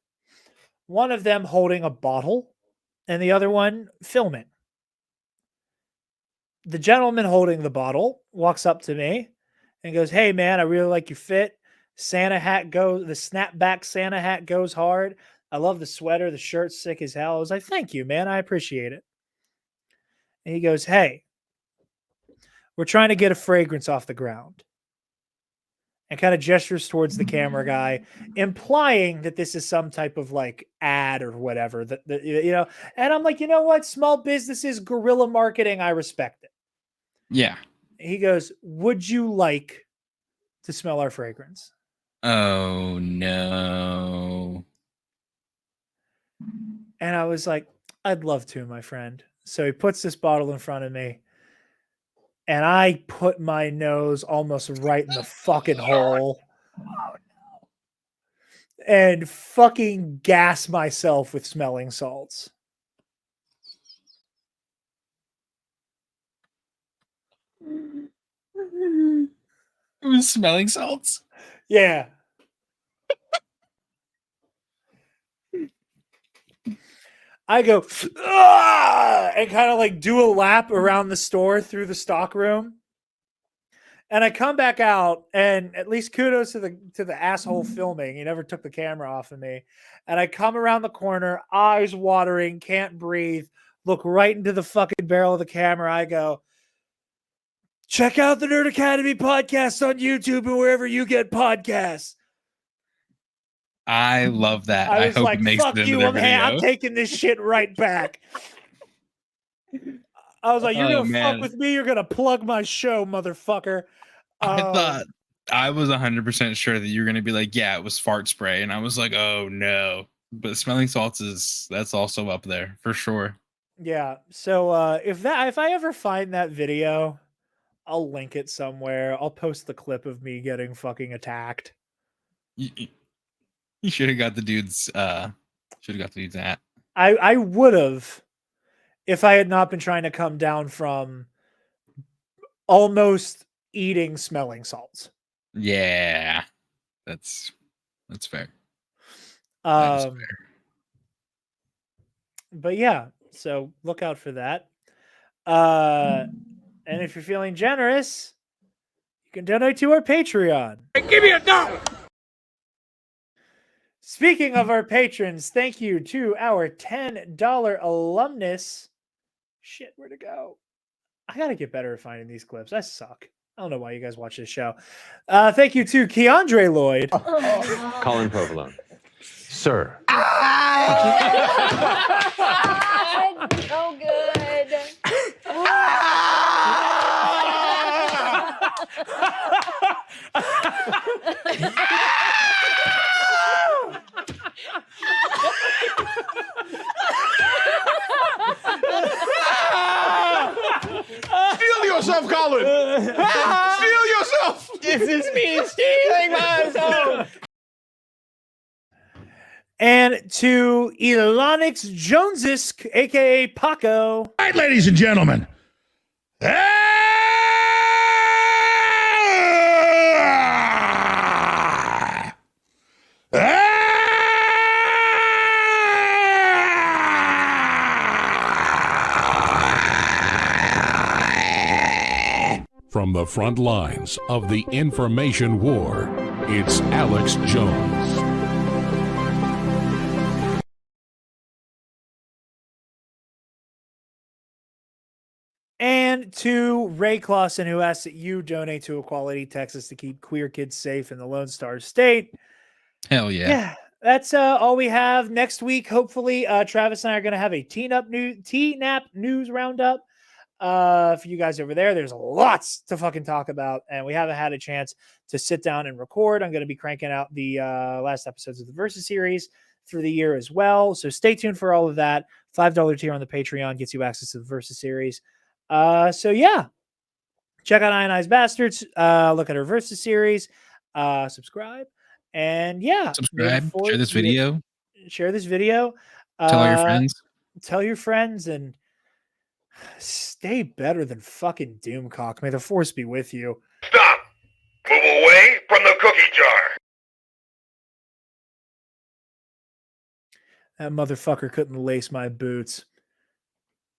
One of them holding a bottle and the other one filming. The gentleman holding the bottle walks up to me and goes, "Hey man, I really like your fit. Santa hat goes, the snapback Santa hat goes hard. I love the sweater. The shirt's sick as hell." I was like, "Thank you, man. I appreciate it." And he goes, "Hey, we're trying to get a fragrance off the ground." And kind of gestures towards the camera guy, implying that this is some type of like ad or whatever. And I'm like, you know what? Small businesses, guerrilla marketing, I respect it. Yeah. He goes, "Would you like to smell our fragrance?" Oh no. And I was like, "I'd love to, my friend." So he puts this bottle in front of me, and I put my nose almost right in the fucking hole and fucking gas myself with smelling salts. It was smelling salts. Yeah. I go, "Ah!" and kind of like do a lap around the store through the stock room. And I come back out, and at least kudos to the asshole filming. He never took the camera off of me. And I come around the corner, eyes watering, can't breathe, look right into the fucking barrel of the camera. I go, "Check out the Nerd Academy podcast on YouTube and wherever you get podcasts." I love that. I I was hope like, it makes "Fuck it into you, their I'm video. taking this shit right back." I was like, "You're Oh, gonna fuck man. with me, you're gonna plug my show, motherfucker." I thought I was 100% sure that you were gonna be like, yeah, it was fart spray, and I was like, oh no. But smelling salts that's also up there for sure. Yeah. So if I ever find that video, I'll link it somewhere. I'll post the clip of me getting fucking attacked. You should have got the dude's hat. I would have if I had not been trying to come down from almost eating smelling salts. Yeah. That's fair. That is fair. But yeah, so look out for that. And if you're feeling generous, you can donate to our Patreon. Give me $1. Speaking of our patrons, thank you to our $10 alumnus. Shit, where'd it go? I gotta get better at finding these clips. I suck. I don't know why you guys watch this show. Thank you to Keandre Lloyd. Colin Provolone. Sir. So good. Steal yourself, Colin! Steal yourself! This is me stealing myself. And to Elonix Jonesis, aka Paco. All right, ladies and gentlemen. From the front lines of the information war, it's Alex Jones. And to Ray Clausen, who asks that you donate to Equality Texas to keep queer kids safe in the Lone Star State. Hell yeah. Yeah, that's all we have. Next week, hopefully, Travis and I are going to have a TNAP news roundup for you guys over there. There's lots to fucking talk about, and we haven't had a chance to sit down and record. I'm going to be cranking out the last episodes of the Versus series for the year as well. So stay tuned for all of that. $5 tier on the Patreon gets you access to the Versus series. So yeah, check out Ionized Bastards. Look at our Versus series. Subscribe, and yeah, Subscribe. Share this video. Share this video. Tell all your friends. Tell your friends, and stay better than fucking Doomcock. May the force be with you. Stop! Move away from the cookie jar! That motherfucker couldn't lace my boots.